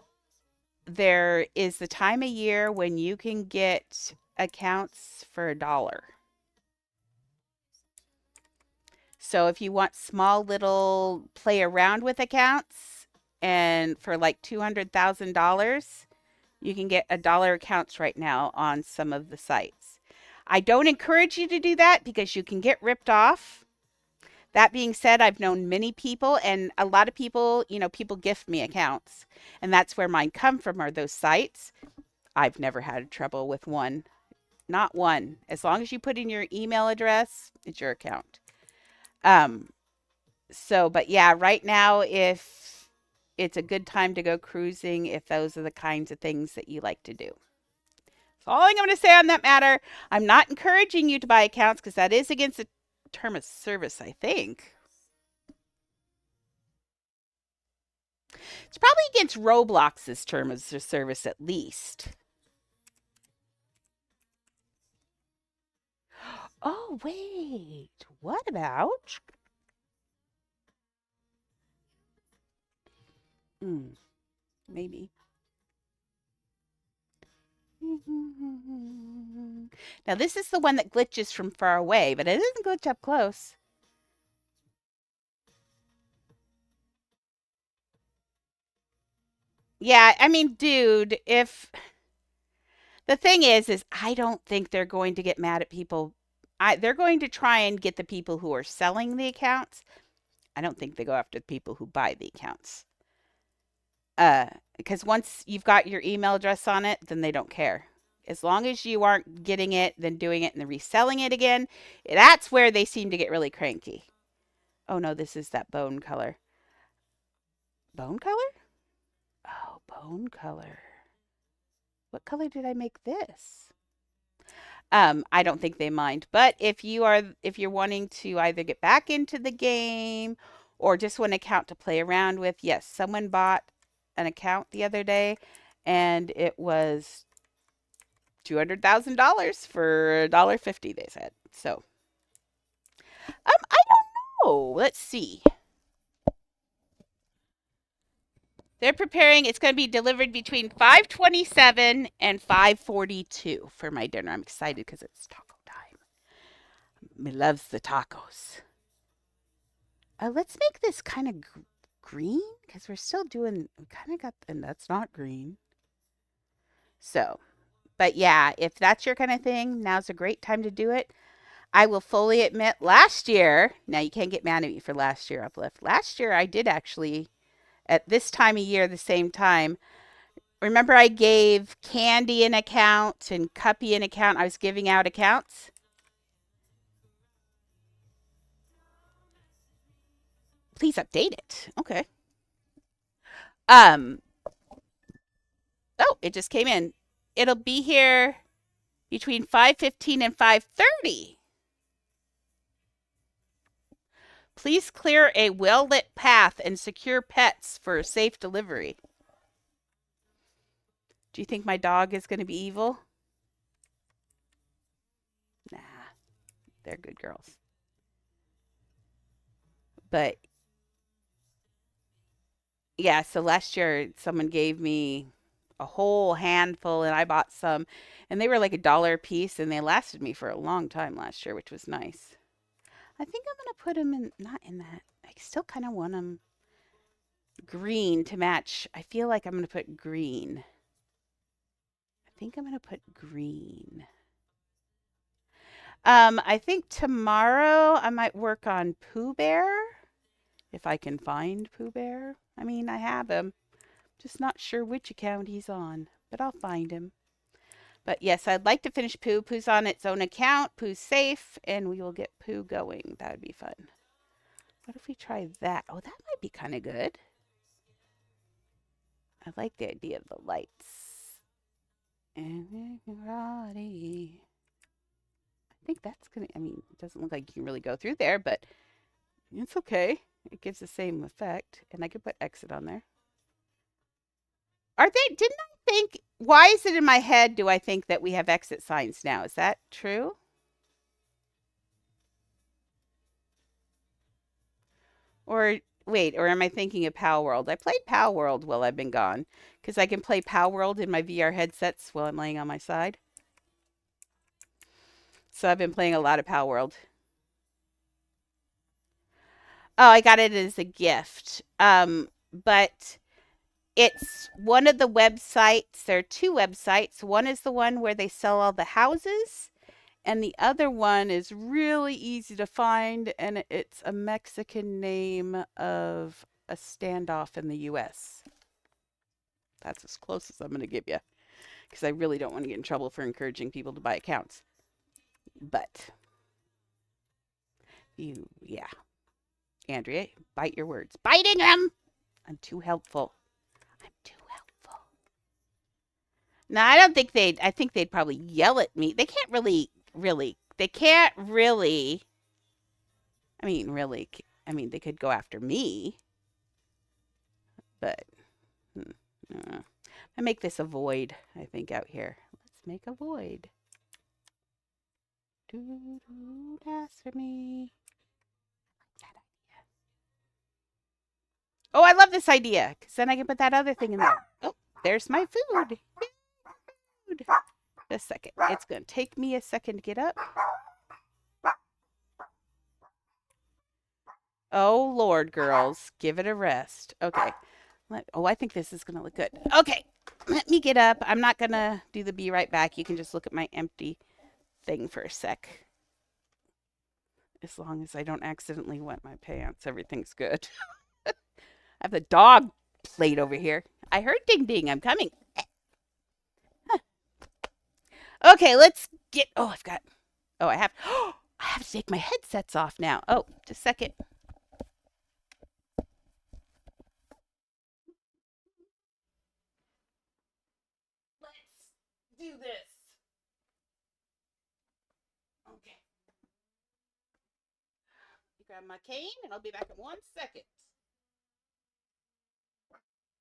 there is the time of year when you can get accounts for $1. So if you want small little play around with accounts and for like $200,000, you can get $1 accounts right now on some of the sites. I don't encourage you to do that because you can get ripped off. That being said, I've known many people and a lot of people, people gift me accounts. And that's where mine come from are those sites. I've never had trouble with one. Not one. As long as you put in your email address, it's your account. But yeah, right now, if it's a good time to go cruising, if those are the kinds of things that you like to do. That's all I'm going to say on that matter. I'm not encouraging you to buy accounts because that is against the term of service, I think. It's probably against Roblox's term of service at least. Oh, wait. What about? Maybe. Now, this is the one that glitches from far away, but it doesn't glitch up close. Yeah, I mean, dude, if the thing is I don't think they're going to get mad at people. They're going to try and get the people who are selling the accounts. I don't think they go after the people who buy the accounts. Because once you've got your email address on it, then they don't care. As long as you aren't getting it, then doing it and then reselling it again, that's where they seem to get really cranky. Oh no, this is that bone color. Bone color? Oh, bone color. What color did I make this? I don't think they mind. But if you're wanting to either get back into the game or just want an account to play around with, yes, someone bought an account the other day and it was $200,000 for $1.50, they said. So, I don't know. Let's see. They're preparing. It's going to be delivered between 5:27 and 5:42 for my dinner. I'm excited because it's taco time. Me loves the tacos. Let's make this kind of green because we're still doing. We kind of got, and that's not green. So, but yeah, if that's your kind of thing, now's a great time to do it. I will fully admit, last year. Now you can't get mad at me for last year uplift. Last year I did actually, at this time of year, the same time. Remember I gave Candy an account and Cuppy an account. I was giving out accounts. Please update it. Okay. Oh, it just came in. It'll be here between 5:15 and 5:30. Please clear a well-lit path and secure pets for safe delivery. Do you think my dog is going to be evil? Nah, they're good girls. But yeah, so last year someone gave me a whole handful and I bought some and they were like $1 a piece and they lasted me for a long time last year, which was nice. I think I'm going to put them in, not in that. I still kind of want them green to match. I feel like I'm going to put green. I think I'm going to put green. I think tomorrow I might work on Pooh Bear. If I can find Pooh Bear. I mean, I have him. Just not sure which account he's on, but I'll find him. But yes, I'd like to finish Pooh. Pooh's on its own account. Pooh's safe, and we will get Pooh going. That would be fun. What if we try that? Oh, that might be kind of good. I like the idea of the lights. And I think that's going to, I mean, it doesn't look like you can really go through there, but it's okay. It gives the same effect. And I could put exit on there. Didn't I think, why is it in my head do I think that we have exit signs now? Is that true? Or wait, or am I thinking of Pal World? I played Pal World while I've been gone because I can play Pal World in my VR headsets while I'm laying on my side. So I've been playing a lot of Pal World. Oh, I got it as a gift. But it's one of the websites. There are two websites. One is the one where they sell all the houses, and the other one is really easy to find, and it's a Mexican name of a standoff in the U.S. That's as close as I'm going to give you, because I really don't want to get in trouble for encouraging people to buy accounts. But, yeah. Andrea, bite your words. Biting them! I'm too helpful. I'm too helpful. No, I don't think I think they'd probably yell at me. They can't really, they can't really, they could go after me. But, I make this a void, I think, out here. Let's make a void. Ask for me. Oh, I love this idea, because then I can put that other thing in there. Oh, there's my food. Food. Just a second. It's going to take me a second to get up. Oh, Lord, girls. Give it a rest. Okay. Oh, I think this is going to look good. Okay. Let me get up. I'm not going to do the be right back. You can just look at my empty thing for a sec. As long as I don't accidentally wet my pants, everything's good. I have the dog plate over here. I heard ding ding. I'm coming. Okay, let's get. Oh, I've got. Oh, I have. Oh, I have to take my headsets off now. Oh, just a second. Let's do this. Okay. Grab my cane and I'll be back in 1 second.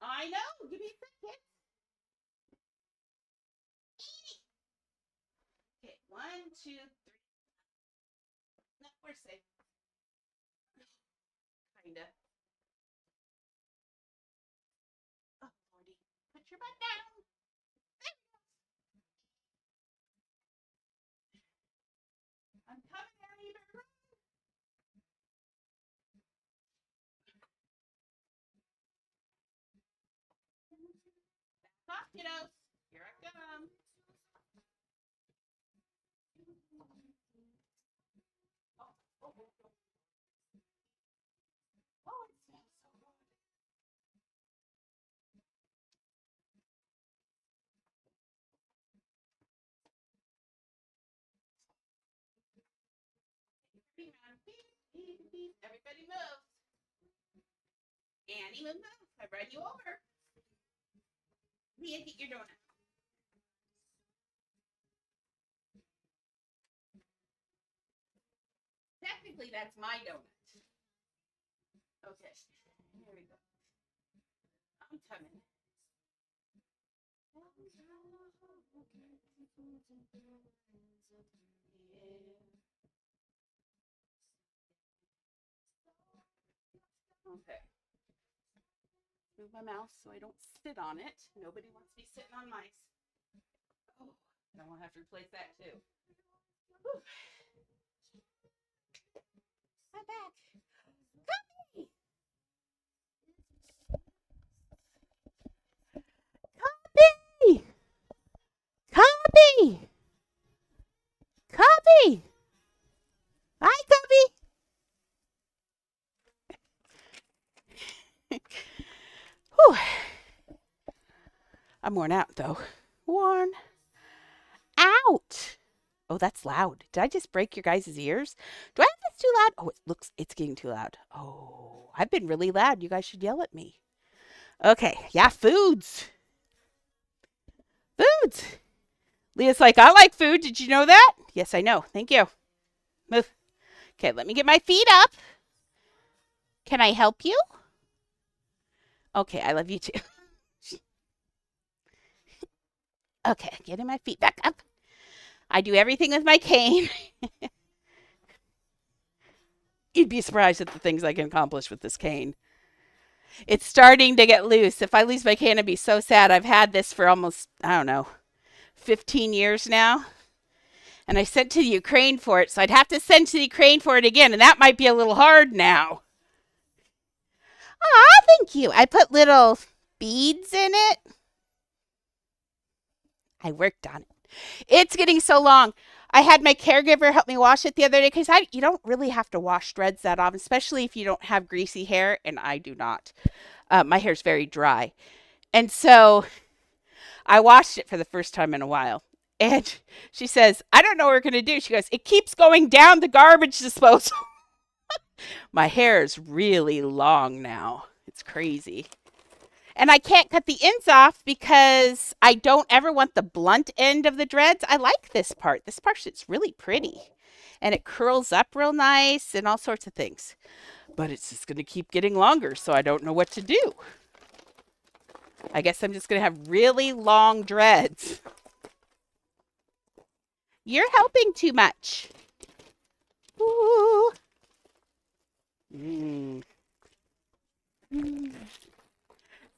I know. Give me a second. Okay, 1, 2, 3. No, we're safe. Kinda. Oh, Lordy. Put your butt down. I'm coming down, you better run. Back off, kiddos. Here I come. Oh, it smells so good. Everybody move. Annie, move. I run you over. Mia, get your donut. Technically, that's my donut. Okay, here we go. I'm coming. Okay. Move my mouse so I don't sit on it. Nobody wants me sitting on mice. Oh, I won't have to replace that too. Whew. I'm back. Copy! Copy! Copy! Copy! Hi, Copy! Whew. I'm worn out though. Worn out. Oh, that's loud. Did I just break your guys' ears? Do I have this too loud? Oh, it's getting too loud. Oh, I've been really loud. You guys should yell at me. Okay, yeah, foods. Foods. Leah's like, I like food. Did you know that? Yes, I know. Thank you. Move. Okay, let me get my feet up. Can I help you? Okay, I love you too. Okay, getting my feet back up. I do everything with my cane. You'd be surprised at the things I can accomplish with this cane. It's starting to get loose. If I lose my cane, I'd be so sad. I've had this for almost, I don't know, 15 years now. And I sent to the Ukraine for it, so I'd have to send to the Ukraine for it again, and that might be a little hard now. Ah, thank you. I put little beads in it. I worked on it. It's getting so long. I had my caregiver help me wash it the other day because you don't really have to wash threads that often, especially if you don't have greasy hair, and I do not. My hair's very dry. And so I washed it for the first time in a while. And she says, I don't know what we're going to do. She goes, it keeps going down the garbage disposal. My hair is really long now. It's crazy. And I can't cut the ends off because I don't ever want the blunt end of the dreads. I like this part. This part's really pretty. And it curls up real nice and all sorts of things. But it's just going to keep getting longer, so I don't know what to do. I guess I'm just going to have really long dreads. You're helping too much. Ooh.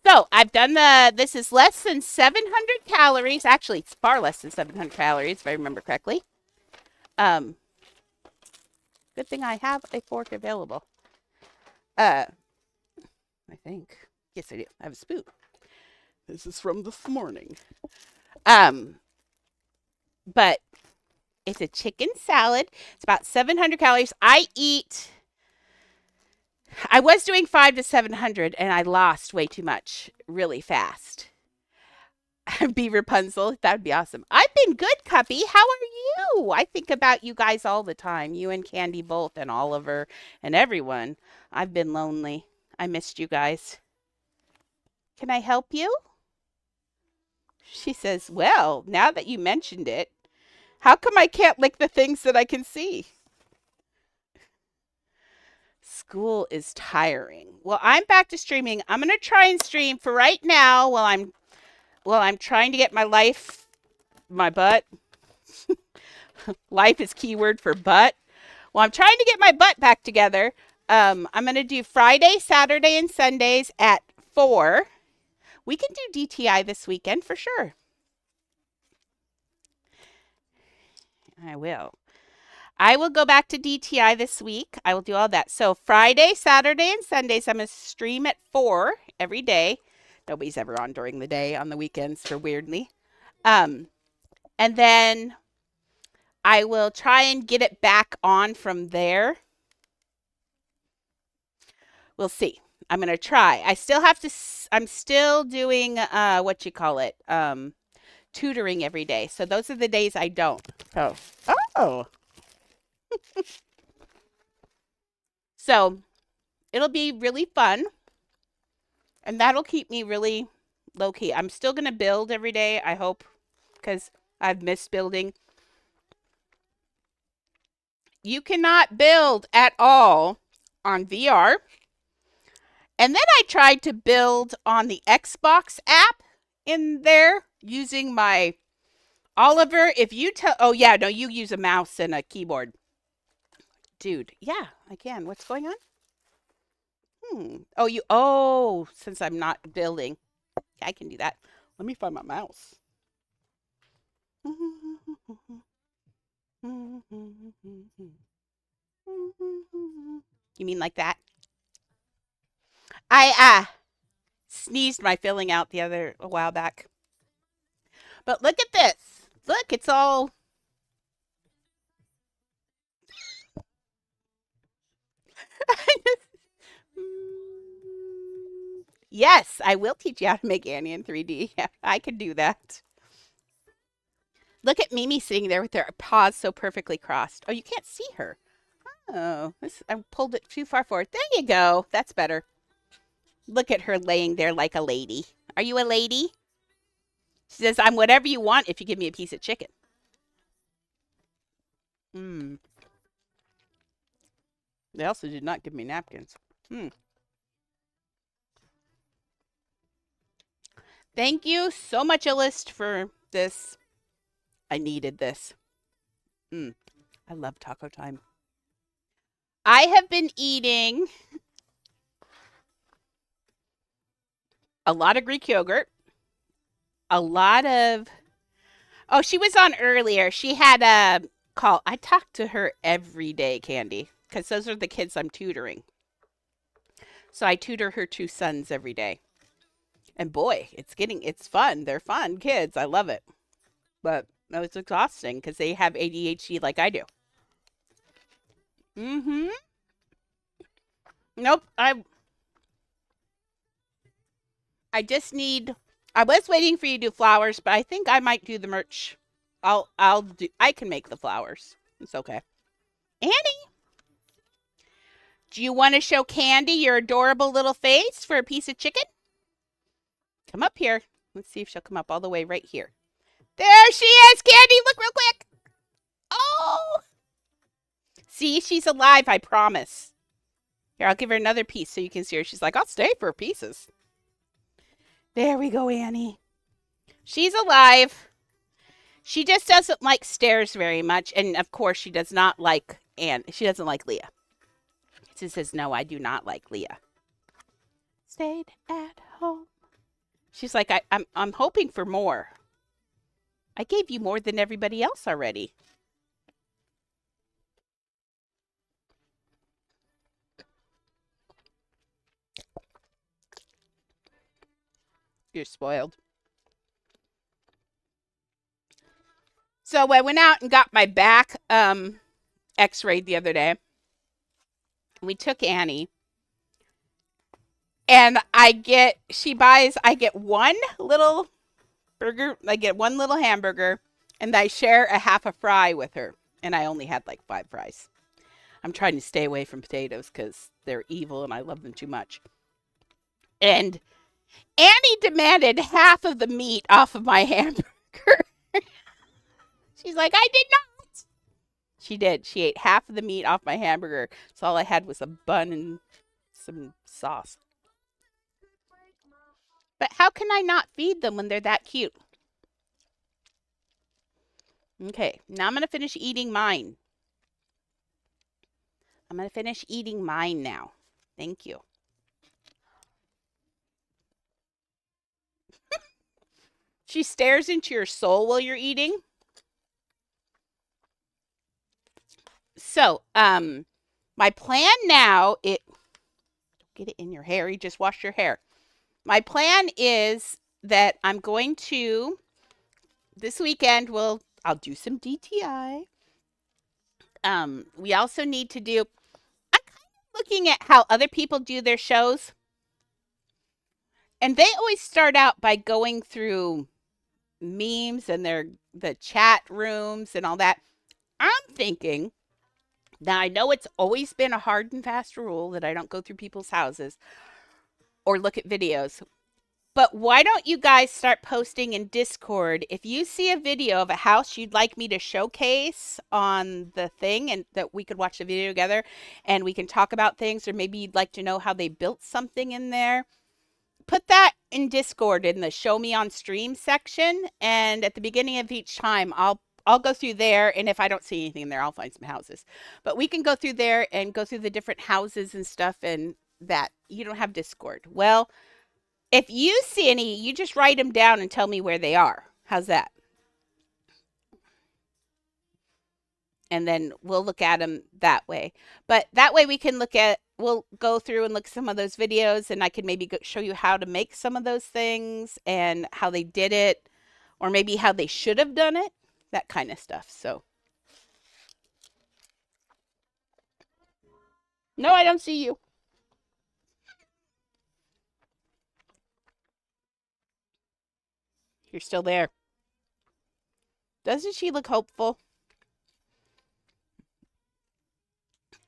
So So I've done this is less than 700 calories. Actually, it's far less than 700 calories, if I remember correctly. Good thing I have a fork available. I think. Yes, I do. I have a spoon. This is from this morning. But it's a chicken salad. It's about 700 calories. I was doing 500 to 700 and I lost way too much really fast. Be Rapunzel. That would be awesome. I've been good, Cuppy. How are you? I think about you guys all the time. You and Candy both and Oliver and everyone. I've been lonely. I missed you guys. Can I help you? She says, well, now that you mentioned it, how come I can't lick the things that I can see? School is tiring. Well, I'm back to streaming. I'm going to try and stream for right now while I'm trying to get my butt. Life is keyword for butt. Well, I'm trying to get my butt back together. I'm going to do Friday, Saturday, and Sundays at 4. We can do DTI this weekend for sure. I will go back to DTI this week. I will do all that. So Friday, Saturday, and Sundays, I'm going to stream at 4 every day. Nobody's ever on during the day on the weekends for weirdly. And then I will try and get it back on from there. We'll see. I'm going to try. I'm still doing, tutoring every day. So those are the days I don't. Oh. So it'll be really fun. And that'll keep me really low key. I'm still going to build every day, I hope, because I've missed building. You cannot build at all on VR. And then I tried to build on the Xbox app in there using my Oliver. If you you use a mouse and a keyboard. Dude, yeah, I can. What's going on? Since I'm not building. Yeah, I can do that. Let me find my mouse. You mean like that? I sneezed my filling out a while back. But look at this. Look, it's all Yes, I will teach you how to make Annie in 3D. Yeah, I can do that. Look at Mimi sitting there with her paws so perfectly crossed. Oh, you can't see her. Oh, I pulled it too far forward. There you go. That's better. Look at her laying there like a lady. Are you a lady? She says, I'm whatever you want if you give me a piece of chicken. They also did not give me napkins. Thank you so much, Illist, for this. I needed this. I love taco time. I have been eating a lot of Greek yogurt. A lot of... Oh, she was on earlier. She had a call. I talk to her every day, Candy, because those are the kids I'm tutoring. So I tutor her 2 sons every day. And boy, it's fun. They're fun kids. I love it. But it's exhausting because they have ADHD like I do. Nope. I was waiting for you to do flowers, but I think I might do the merch. I can make the flowers. It's okay. Annie, do you want to show Candy your adorable little face for a piece of chicken? Come up here. Let's see if she'll come up all the way right here. There she is, Candy. Look real quick. Oh. See, she's alive, I promise. Here, I'll give her another piece so you can see her. She's like, I'll stay for pieces. There we go, Annie. She's alive. She just doesn't like stairs very much. And, of course, she does not like she doesn't like Leah. She says, no, I do not like Leah. Stayed at home. She's like, I'm hoping for more. I gave you more than everybody else already. You're spoiled. So I went out and got my back x-rayed the other day. We took Annie. And I get one little burger, I get one little hamburger, and I share a half a fry with her. And I only had like 5 fries. I'm trying to stay away from potatoes because they're evil and I love them too much. And Annie demanded half of the meat off of my hamburger. She's like, I did not. She did. She ate half of the meat off my hamburger. So all I had was a bun and some sauce. But how can I not feed them when they're that cute? Okay, now I'm going to finish eating mine. I'm going to finish eating mine now. Thank you. She stares into your soul while you're eating. So, my plan now, don't get it in your hair, you just wash your hair. My plan is that I'm going to, this weekend, I'll do some DTI. We also need to do, I'm kind of looking at how other people do their shows. And they always start out by going through memes and the chat rooms and all that. I'm thinking, now I know it's always been a hard and fast rule that I don't go through people's houses or look at videos. But why don't you guys start posting in Discord if you see a video of a house you'd like me to showcase on the thing and that we could watch the video together and we can talk about things, or maybe you'd like to know how they built something in there. Put that in Discord in the show me on stream section, and at the beginning of each time I'll go through there, and if I don't see anything in there, I'll find some houses. But we can go through there and go through the different houses and stuff, and that. You don't have Discord. Well, if you see any, you just write them down and tell me where they are. How's that? And then we'll look at them that way. But that way we'll go through and look at some of those videos, and I can maybe show you how to make some of those things and how they did it, or maybe how they should have done it, that kind of stuff. So, no, I don't see you. You're still there. Doesn't she look hopeful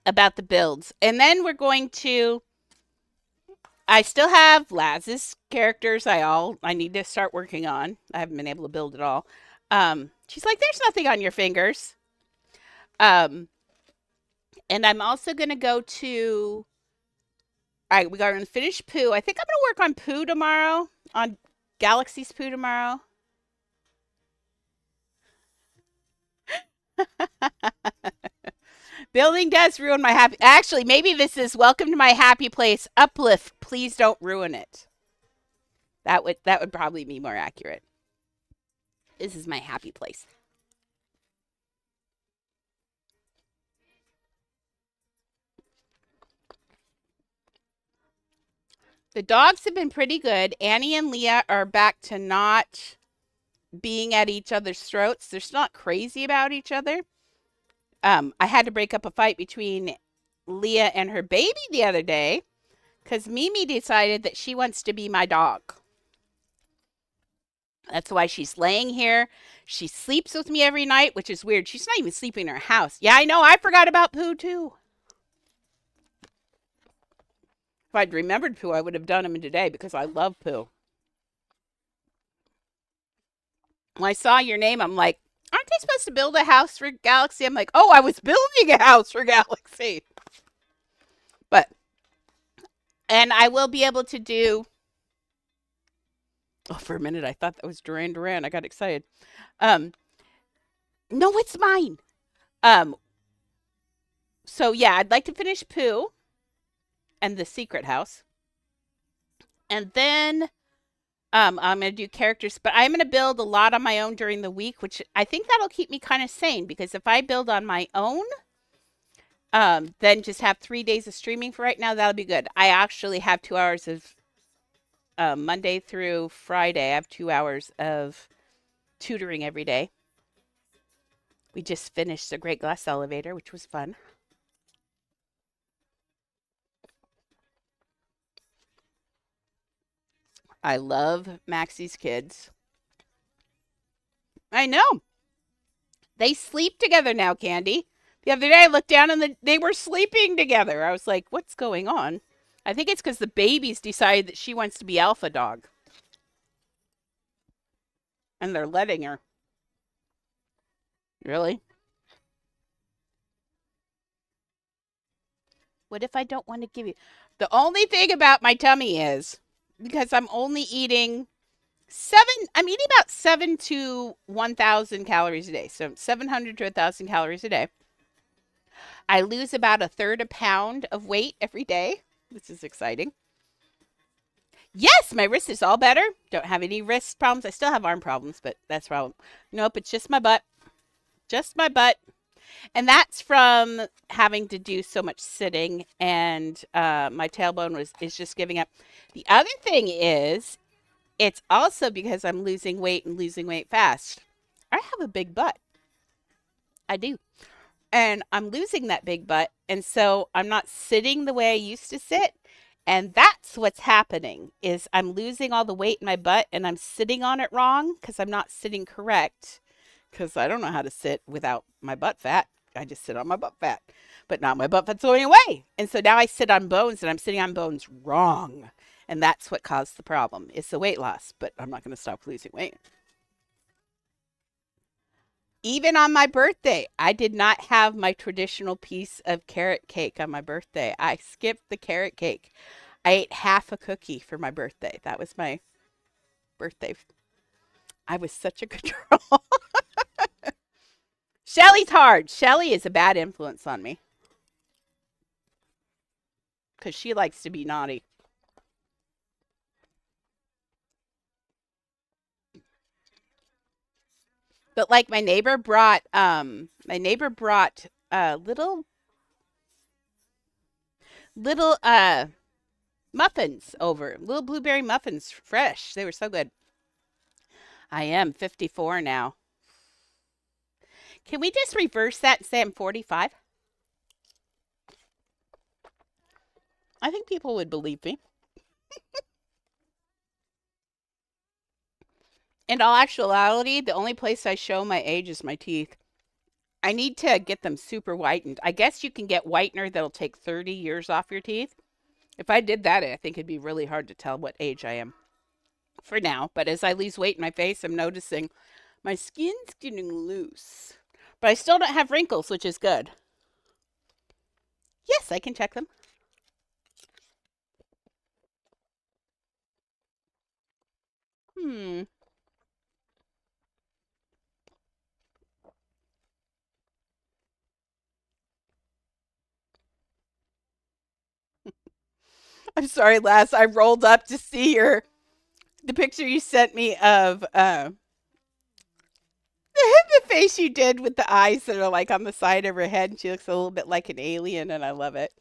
about the builds? And then we're going to, I still have Laz's characters I need to start working on. I haven't been able to build it all. She's like, there's nothing on your fingers. And I'm also going to go to, all right, we got to finish Pooh. I think I'm going to work on Pooh tomorrow, on Galaxy's Pooh tomorrow. Building does ruin my happy. Actually, maybe this is welcome to my happy place. Uplift, please don't ruin it. That would probably be more accurate. This is my happy place. The dogs have been pretty good. Annie and Leah are back to not being at each other's throats. They're still not crazy about each other. I had to break up a fight between Leah and her baby the other day because Mimi decided that she wants to be my dog. That's why she's laying here. She sleeps with me every night, which is weird. She's not even sleeping in her house. Yeah, I know. I forgot about Pooh, too. If I'd remembered Pooh, I would have done him today because I love Pooh. When I saw your name, I'm like, aren't they supposed to build a house for Galaxy? I'm like, oh, I was building a house for Galaxy. But, and I will be able to do, oh, for a minute, I thought that was Duran Duran. I got excited. No, it's mine. So yeah, I'd like to finish Pooh and the secret house. And then I'm going to do characters, but I'm going to build a lot on my own during the week, which I think that'll keep me kind of sane because if I build on my own, then just have 3 days of streaming for right now, that'll be good. I actually have 2 hours of Monday through Friday. I have 2 hours of tutoring every day. We just finished the Great Glass Elevator, which was fun. I love Maxie's kids. I know. They sleep together now, Candy. The other day I looked down and they were sleeping together. I was like, what's going on? I think it's because the babies decided that she wants to be alpha dog. And they're letting her. Really? What if I don't want to give you? The only thing about my tummy is because I'm only eating I'm eating about 7 to 1,000 calories a day. So 700 to 1,000 calories a day. I lose about a third a pound of weight every day. This is exciting. Yes, my wrist is all better. Don't have any wrist problems. I still have arm problems, but that's a problem. Nope, it's just my butt. Just my butt. And that's from having to do so much sitting, and my tailbone is just giving up. The other thing is, it's also because I'm losing weight and losing weight fast. I have a big butt. I do. And I'm losing that big butt, and so I'm not sitting the way I used to sit. And that's what's happening is I'm losing all the weight in my butt and I'm sitting on it wrong because I'm not sitting correct because I don't know how to sit without my butt fat. I just sit on my butt fat, but now my butt fat's going away. And so now I sit on bones and I'm sitting on bones wrong. And that's what caused the problem. It's the weight loss, but I'm not going to stop losing weight. Even on my birthday, I did not have my traditional piece of carrot cake on my birthday. I skipped the carrot cake. I ate half a cookie for my birthday. That was my birthday. I was such a good girl. Shelly's hard. Shelly is a bad influence on me. Because she likes to be naughty. But like my neighbor brought little muffins over. Little blueberry muffins, fresh. They were so good. I am 54 now. Can we just reverse that and say I'm 45? I think people would believe me. In all actuality, the only place I show my age is my teeth. I need to get them super whitened. I guess you can get whitener that'll take 30 years off your teeth. If I did that, I think it'd be really hard to tell what age I am for now. But as I lose weight in my face, I'm noticing my skin's getting loose. But I still don't have wrinkles, which is good. Yes, I can check them. I'm sorry, Lass. I rolled up to see the picture you sent me of the face you did with the eyes that are like on the side of her head, and she looks a little bit like an alien, and I love it.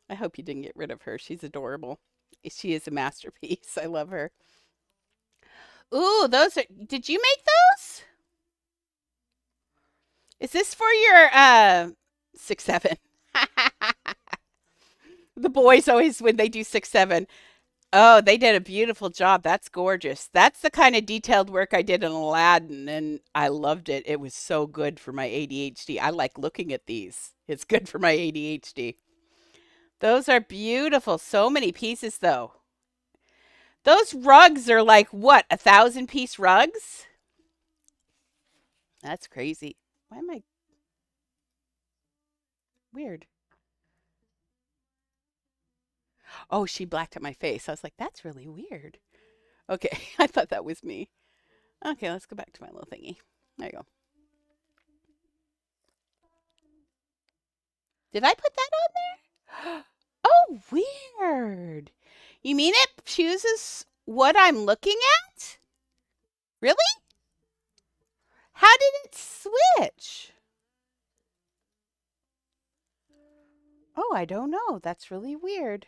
I hope you didn't get rid of her. She's adorable. She is a masterpiece. I love her. Ooh, those are. Did you make those? Is this for your 6-7? The boys always when they do 6-7. Oh, they did a beautiful job. That's gorgeous. That's the kind of detailed work I did in Aladdin, and I loved it. It was so good for my ADHD. I like looking at these. It's good for my ADHD. Those are beautiful. So many pieces, though. Those rugs are like, what, 1,000-piece rugs? That's crazy. Why am I... Weird. Oh, she blacked out my face. I was like, that's really weird. Okay, I thought that was me. Okay, let's go back to my little thingy. There you go. Did I put that on there? Oh, weird. You mean it chooses what I'm looking at? Really? How did it switch? Oh, I don't know. That's really weird.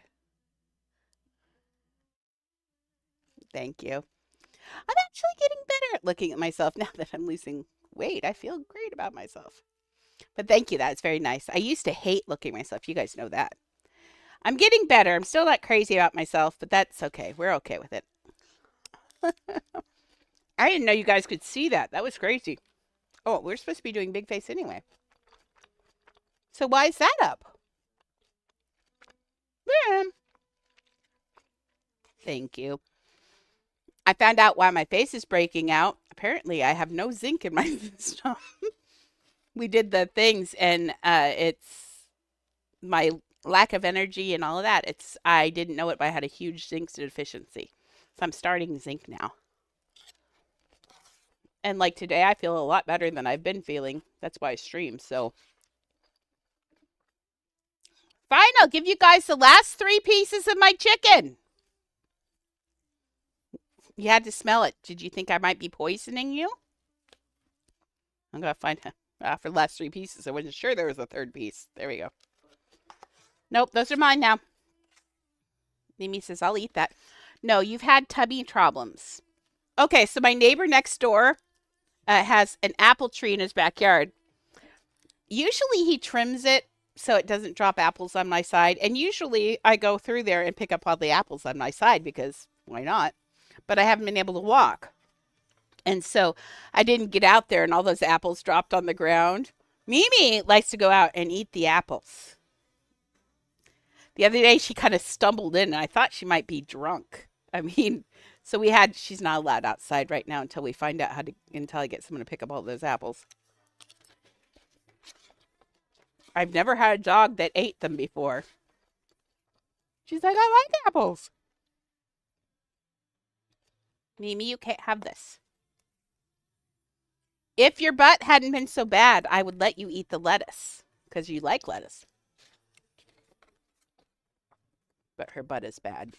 Thank you. I'm actually getting better at looking at myself now that I'm losing weight. I feel great about myself. But thank you. That's very nice. I used to hate looking at myself. You guys know that. I'm getting better. I'm still not crazy about myself, but that's okay. We're okay with it. I didn't know you guys could see that. That was crazy. Oh, we're supposed to be doing big face anyway. So why is that up? Yeah. Thank you. I found out why my face is breaking out. Apparently, I have no zinc in my system. We did the things, and it's my lack of energy and all of that. I didn't know it, but I had a huge zinc deficiency. So I'm starting zinc now. And like today, I feel a lot better than I've been feeling. That's why I stream. So fine, I'll give you guys the last 3 pieces of my chicken. You had to smell it. Did you think I might be poisoning you? I'm going to find for the last 3 pieces. I wasn't sure there was a 3rd piece. There we go. Nope, those are mine now. Mimi says, I'll eat that. No, you've had tummy problems. Okay, so my neighbor next door has an apple tree in his backyard. Usually he trims it so it doesn't drop apples on my side. And usually I go through there and pick up all the apples on my side because why not? But I haven't been able to walk. And so I didn't get out there and all those apples dropped on the ground. Mimi likes to go out and eat the apples. The other day she kind of stumbled in and I thought she might be drunk. I mean, so she's not allowed outside right now until we find out until I get someone to pick up all those apples. I've never had a dog that ate them before. She's like, I like apples. Mimi, you can't have this. If your butt hadn't been so bad, I would let you eat the lettuce because you like lettuce. But her butt is bad.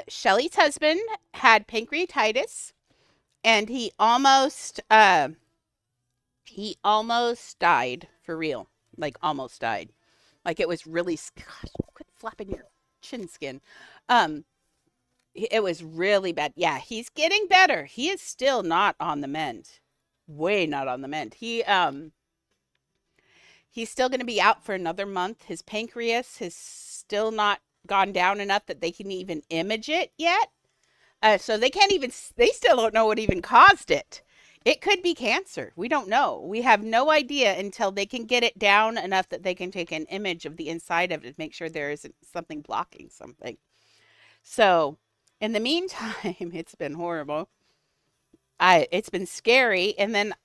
Shelly's husband had pancreatitis and he almost died for real. Like almost died. Like it was really, gosh, quit flapping your chin skin. It was really bad. Yeah, he's getting better. He is still not on the mend. Way not on the mend. He's still going to be out for another month. His pancreas has still not gone down enough that they can even image it yet. So they still don't know what even caused it. It could be cancer. We don't know. We have no idea until they can get it down enough that they can take an image of the inside of it to make sure there isn't something blocking something. So in the meantime, it's been horrible. It's been scary. And then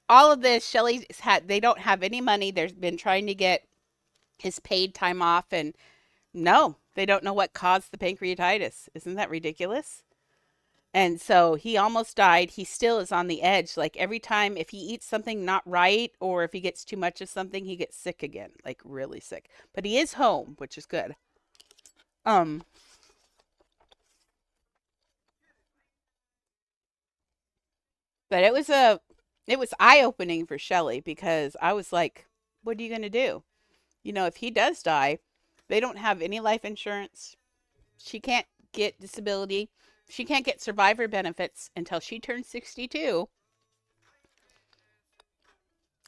all of this, they don't have any money. They've been trying to get his paid time off and no, they don't know what caused the pancreatitis. Isn't that ridiculous? And so he almost died. He still is on the edge. Like every time if he eats something not right or if he gets too much of something, he gets sick again, like really sick. But he is home, which is good. But it was eye-opening for Shelly because I was like, what are you going to do? You know, if he does die, they don't have any life insurance. She can't get disability. She can't get survivor benefits until she turns 62.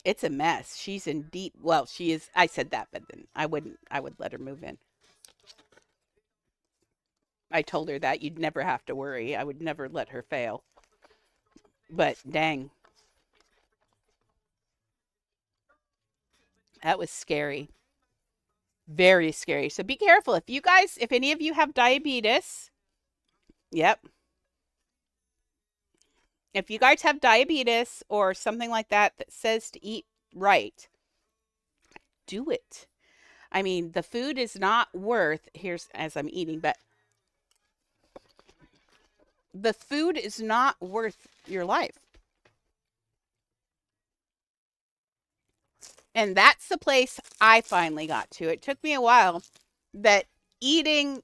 It's a mess. She's in deep, well, she is, I said that, but then I would let her move in. I told her that you'd never have to worry. I would never let her fail. But dang. That was scary. Very scary. So be careful. If any of you have diabetes, yep. If you guys have diabetes or something like that says to eat right, do it. I mean, the food is not worth, here's as I'm eating, but the food is not worth your life. And that's the place I finally got to. It took me a while that eating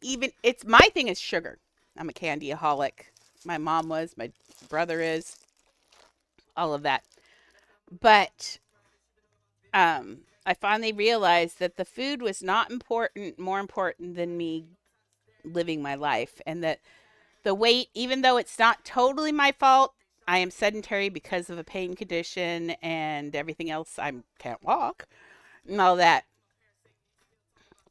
my thing is sugar. I'm a candyaholic. My mom was, my brother is, all of that. But I finally realized that the food was not more important than me living my life, and that the weight, even though it's not totally my fault, I am sedentary because of a pain condition and everything else. I can't walk and all that.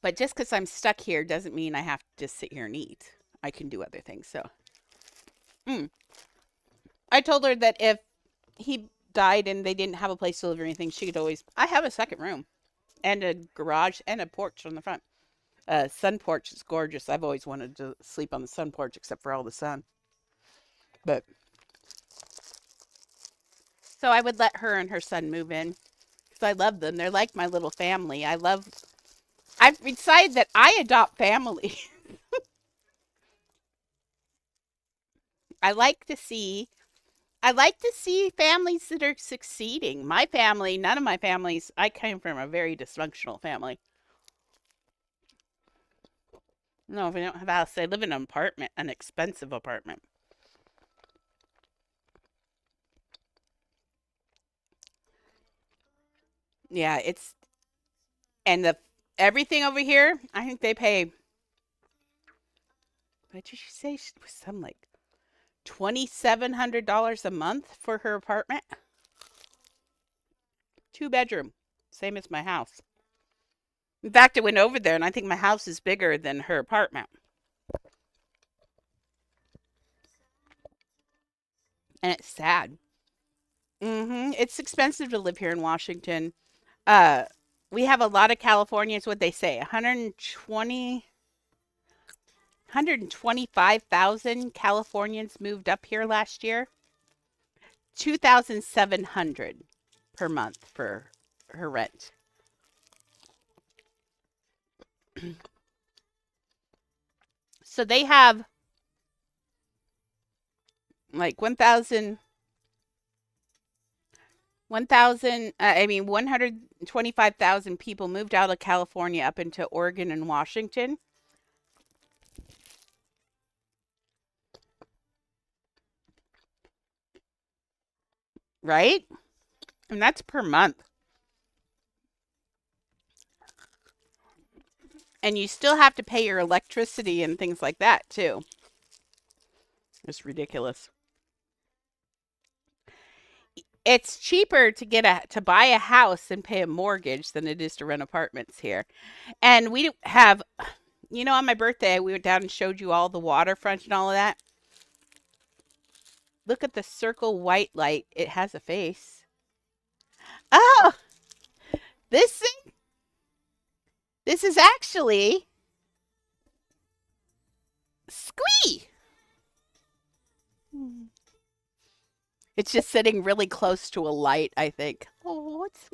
But just because I'm stuck here doesn't mean I have to just sit here and eat. I can do other things. So, I told her that if he died and they didn't have a place to live or anything, she could always. I have a second room and a garage and a porch on the front. Sun porch is gorgeous. I've always wanted to sleep on the sun porch, except for all the sun. But so I would let her and her son move in because I love them. They're like my little family. I've decided that I adopt family. I like to see families that are succeeding. My family, none of my families, I came from a very dysfunctional family. No, if we don't have a house, I live in an apartment, an expensive apartment. Yeah, it's and the everything over here, I think they pay. What did she say? It was some like $2,700 a month for her apartment. 2 bedroom, same as my house. In fact, I went over there and I think my house is bigger than her apartment. And it's sad. It's expensive to live here in Washington. Uh, we have a lot of Californians. What they say, 125,000 Californians moved up here last year. 2,700 per month for her rent. So they have like 125,000 people moved out of California up into Oregon and Washington. Right? And that's per month. And you still have to pay your electricity and things like that, too. It's ridiculous. It's cheaper to buy a house and pay a mortgage than it is to rent apartments here. And we have, on my birthday, we went down and showed you all the waterfront and all of that. Look at the circle white light. It has a face. Oh, this thing? This is actually Squee. It's just sitting really close to a light, I think. Oh, it's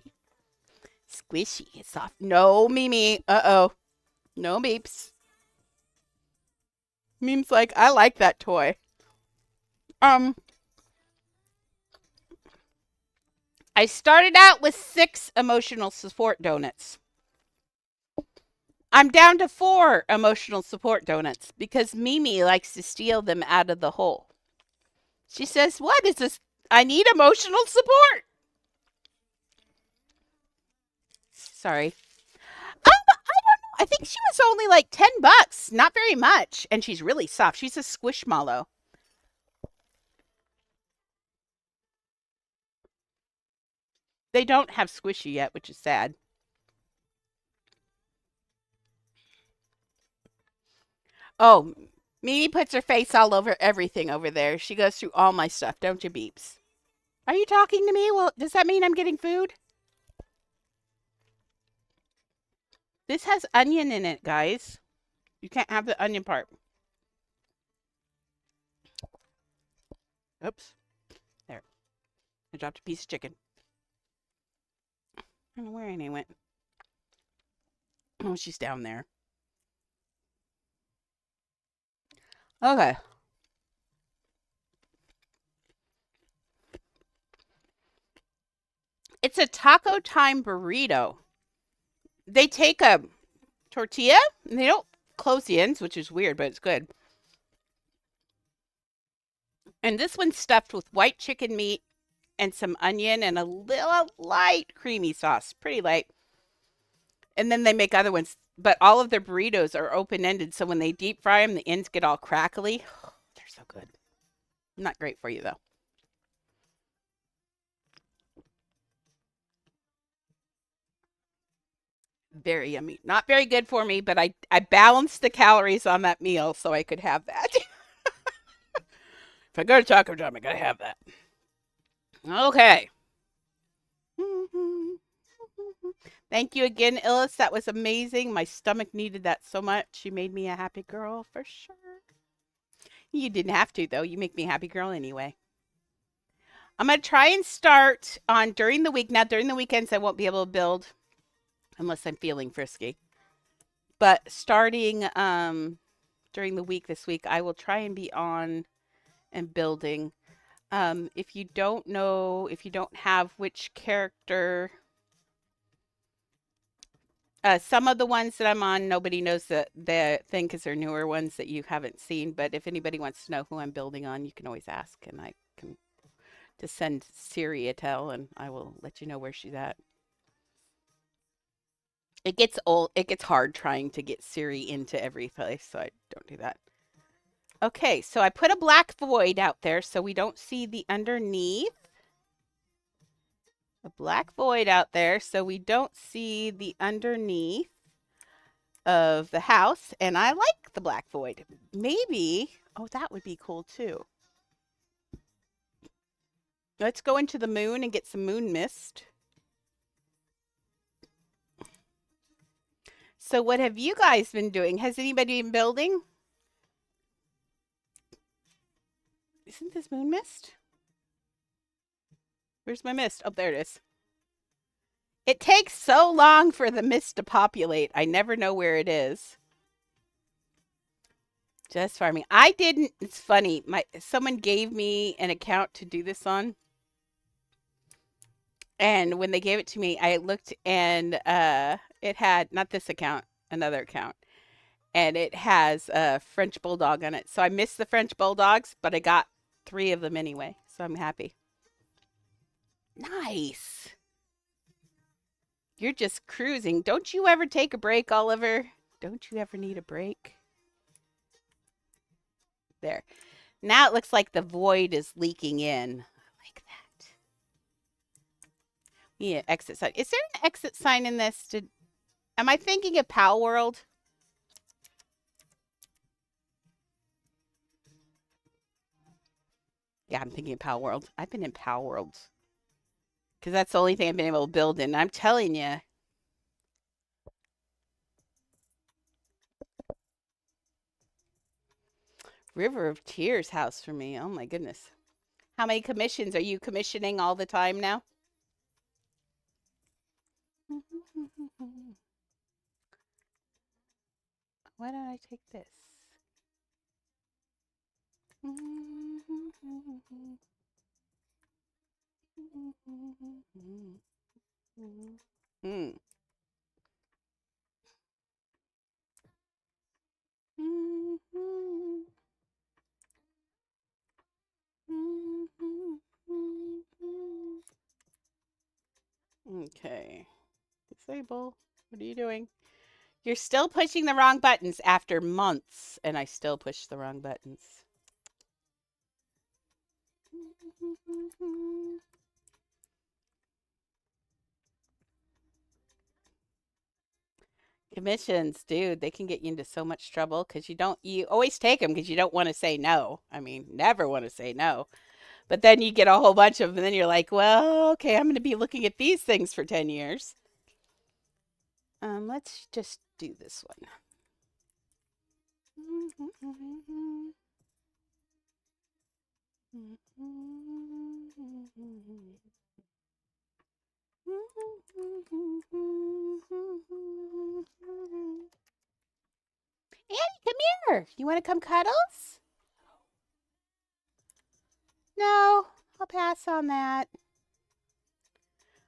squishy. It's soft. No, Mimi. Uh-oh. No beeps. Mimi's like, I like that toy. I started out with 6 emotional support donuts. I'm down to 4 emotional support donuts because Mimi likes to steal them out of the hole. She says, what is this? I need emotional support. Sorry. I don't know. I think she was only like $10. Not very much. And she's really soft. She's a squishmallow. They don't have squishy yet, which is sad. Oh, Mimi puts her face all over everything over there. She goes through all my stuff, don't you, Beeps? Are you talking to me? Well, does that mean I'm getting food? This has onion in it, guys. You can't have the onion part. Oops. There. I dropped a piece of chicken. I don't know where Annie went. Oh, she's down there. Okay. It's a taco time burrito. They take a tortilla and they don't close the ends, which is weird, but it's good. And this one's stuffed with white chicken meat and some onion and a little light creamy sauce, pretty light. And then they make other ones, but all of their burritos are open ended. So when they deep fry them, the ends get all crackly. They're so good. Not great for you, though. Very yummy. Not very good for me, but I balanced the calories on that meal so I could have that. If I go to Taco Time, I gotta have that. Okay. Thank you again, Illis. That was amazing. My stomach needed that so much. You made me a happy girl for sure. You didn't have to, though. You make me a happy girl anyway. I'm going to try and start on during the week. Now, during the weekends, I won't be able to build unless I'm feeling frisky. But starting during the week this week, I will try and be on and building. If you don't know, if you don't have which character, some of the ones that I'm on, nobody knows the thing because they're newer ones that you haven't seen. But if anybody wants to know who I'm building on, you can always ask, and I can just send Siri a tell, and I will let you know where she's at. It gets old. It gets hard trying to get Siri into every place, so I don't do that. Okay, so I put a black void out there so we don't see the underneath. A black void out there so we don't see the underneath of the house. And I like the black void. Maybe, oh, that would be cool too. Let's go into the moon and get some moon mist. So what have you guys been doing? Has anybody been building? Isn't this moon mist? Where's my mist? Oh, there it is. It takes so long for the mist to populate. I never know where it is. Just farming. I didn't. It's funny. Someone gave me an account to do this on. And when they gave it to me, I looked and it had, not this account, another account. And it has a French Bulldog on it. So I missed the French Bulldogs, but I got 3 of them anyway. So I'm happy. Nice. You're just cruising. Don't you ever take a break, Oliver? Don't you ever need a break? There. Now it looks like the void is leaking in. I like that. Yeah, exit sign. Is there an exit sign in this? Am I thinking of Pal World? Yeah, I'm thinking of Pal World. I've been in Pal World. Because that's the only thing I've been able to build in. I'm telling you. River of Tears house for me. Oh my goodness. How many commissions? Are you commissioning all the time now? Why don't I take this? Hmm. Okay. Disable. What are you doing? You're still pushing the wrong buttons after months, and I still push the wrong buttons. Commissions, dude, they can get you into so much trouble because you always take them because you don't want to say no. I mean, never want to say no. But then you get a whole bunch of them, and then you're like, well, okay, I'm going to be looking at these things for 10 years. Let's just do this one. Annie, come here. You want to come cuddles? No, I'll pass on that.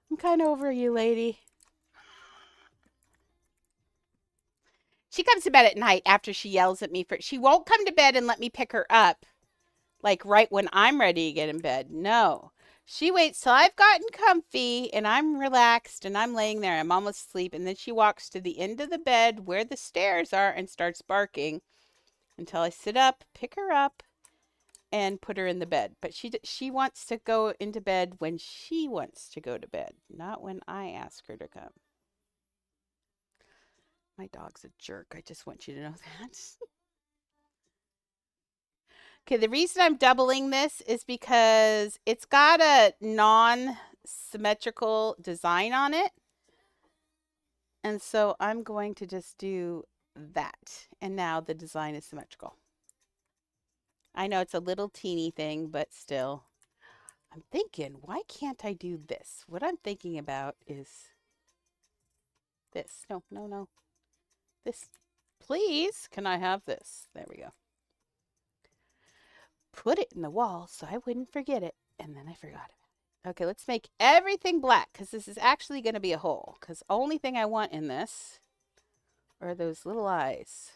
I'm kind of over you, lady. She comes to bed at night after she yells at me she won't come to bed and let me pick her up. like right when I'm ready to get in bed. No. She waits till I've gotten comfy and I'm relaxed and I'm laying there. I'm almost asleep. And then she walks to the end of the bed where the stairs are and starts barking until I sit up, pick her up, and put her in the bed. But she wants to go into bed when she wants to go to bed, not when I ask her to come. My dog's a jerk. I just want you to know that. Okay, the reason I'm doubling this is because it's got a non-symmetrical design on it. And so I'm going to just do that. And now the design is symmetrical. I know it's a little teeny thing, but still. I'm thinking, why can't I do this? What I'm thinking about is this. No, no, no. This. Please, can I have this? There we go. Put it in the wall so I wouldn't forget it. And then I forgot it. Okay, let's make everything black because this is actually going to be a hole. Because the only thing I want in this are those little eyes.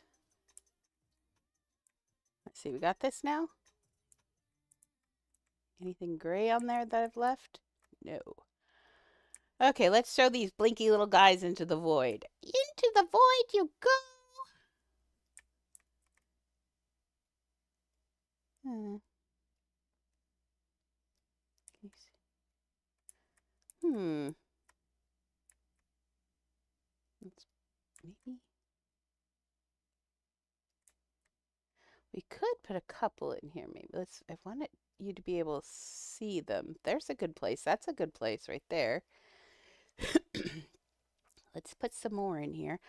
Let's see, we got this now? Anything gray on there that I've left? No. Okay, let's show these blinky little guys into the void. Into the void you go! Hmm. Hmm. Let's maybe we could put a couple in here. Maybe let's. I wanted you to be able to see them. There's a good place. That's a good place right there. Let's put some more in here.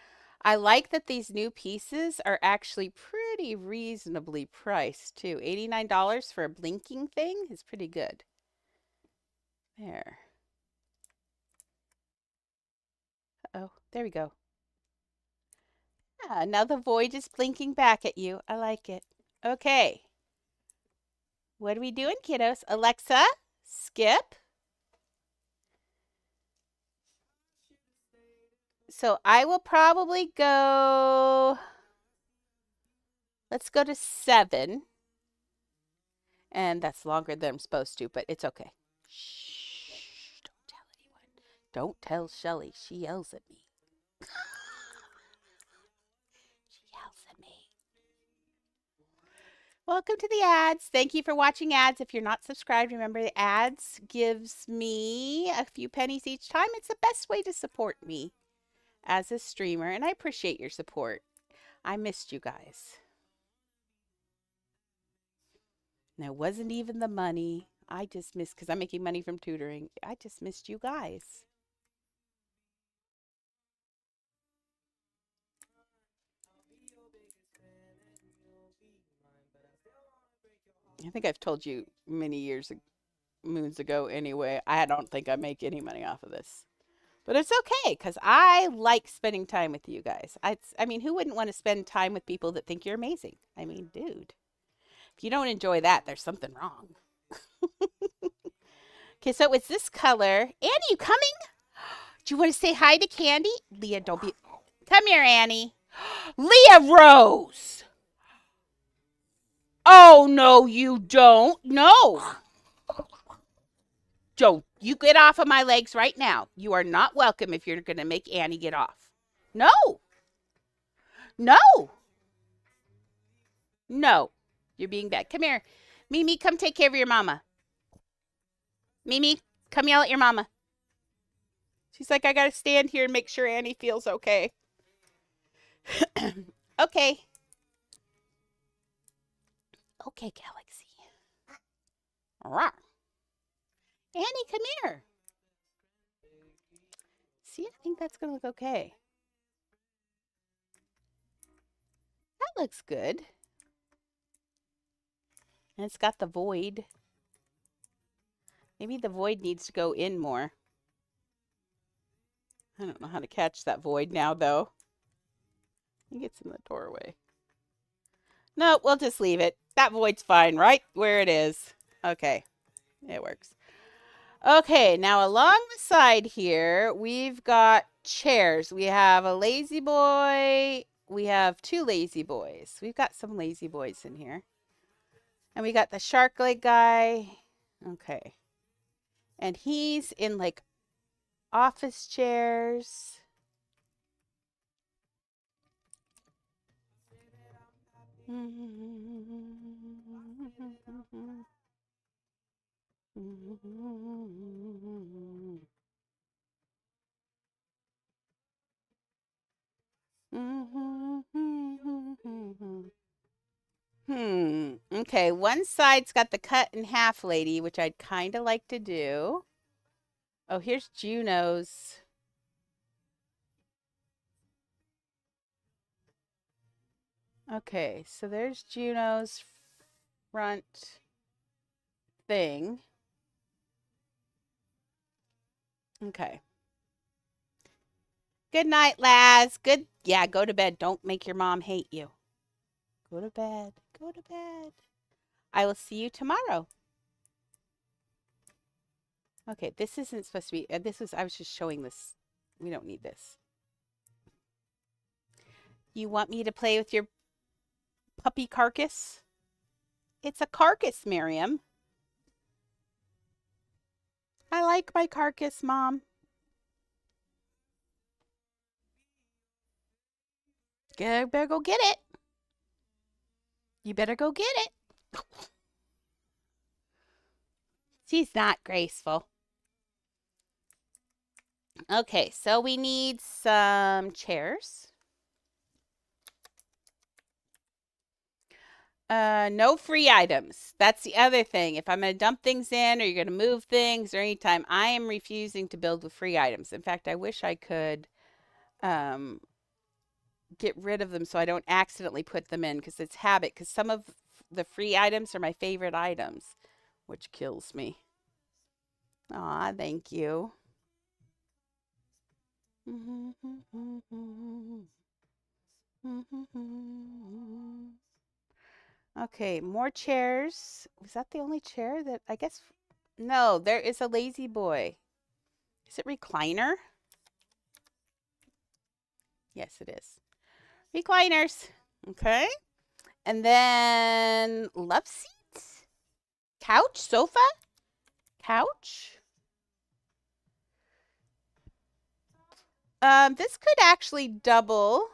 I like that these new pieces are actually pretty reasonably priced too. $89 for a blinking thing is pretty good. There. Oh, there we go. Yeah, now the void is blinking back at you. I like it. Okay. What are we doing, kiddos? Alexa, skip. So I will probably go, let's go to 7. And that's longer than I'm supposed to, but it's okay. Shh, don't tell anyone. Don't tell Shelly. She yells at me. She yells at me. Welcome to the ads. Thank you for watching ads. If you're not subscribed, remember the ads gives me a few pennies each time. It's the best way to support me as a streamer, and I appreciate your support. I missed you guys. And it wasn't even the money. I just missed, because I'm making money from tutoring. I just missed you guys. I think I've told you many moons ago anyway. I don't think I make any money off of this. But it's okay because I like spending time with you guys. I mean, who wouldn't want to spend time with people that think you're amazing? I mean, dude, if you don't enjoy that, there's something wrong. Okay, so it's this color. Annie, you coming? Do you want to say hi to Candy? Leah, don't be. Come here, Annie. Leah Rose. Oh, no, you don't. No. Joe, you get off of my legs right now. You are not welcome if you're going to make Annie get off. No. No. No. You're being bad. Come here. Mimi, come take care of your mama. Mimi, come yell at your mama. She's like, I got to stand here and make sure Annie feels okay. Okay. Okay, Galaxy. Rawr. Annie, come here. See, I think that's going to look okay. That looks good. And it's got the void. Maybe the void needs to go in more. I don't know how to catch that void now, though. I think it's in the doorway. No, we'll just leave it. That void's fine right where it is. Okay, it works. Okay, now along the side here, we've got chairs. We have a lazy boy. We have 2 lazy boys. We've got some lazy boys in here. And we got the shark leg guy. Okay. And he's in like office chairs. Okay, one side's got the cut in half lady, which I'd kind of like to do. Oh, here's Juno's. Okay, so there's Juno's front thing. Okay. Good night, Laz. Good. Yeah, go to bed. Don't make your mom hate you. Go to bed. Go to bed. I will see you tomorrow. Okay, this isn't supposed to be. I was just showing this. We don't need this. You want me to play with your puppy carcass? It's a carcass, Miriam. I like my carcass, Mom. You better go get it. You better go get it. She's not graceful. Okay, so we need some chairs. No free items. That's the other thing. If I'm going to dump things in or you're going to move things or anytime, I am refusing to build with free items. In fact, I wish I could get rid of them so I don't accidentally put them in because it's habit. Because some of the free items are my favorite items, which kills me. Aw, thank you. Okay, more chairs. Was that the only chair that I guess? No, there is a lazy boy. Is it recliner? Yes, it is. Recliners. Okay. And then love seats. Couch, sofa, couch. This could actually double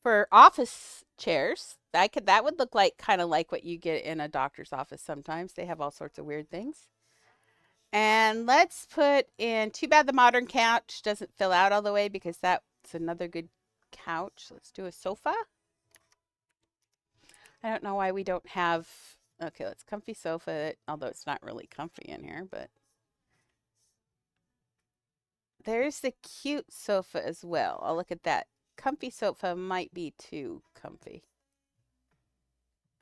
for office chairs. That would look like kind of like what you get in a doctor's office sometimes. They have all sorts of weird things. And let's put in, too bad the modern couch doesn't fill out all the way because that's another good couch. Let's do a sofa. I don't know why we don't have, okay, let's comfy sofa, although it's not really comfy in here, but there's the cute sofa as well. I'll look at that. Comfy sofa might be too comfy.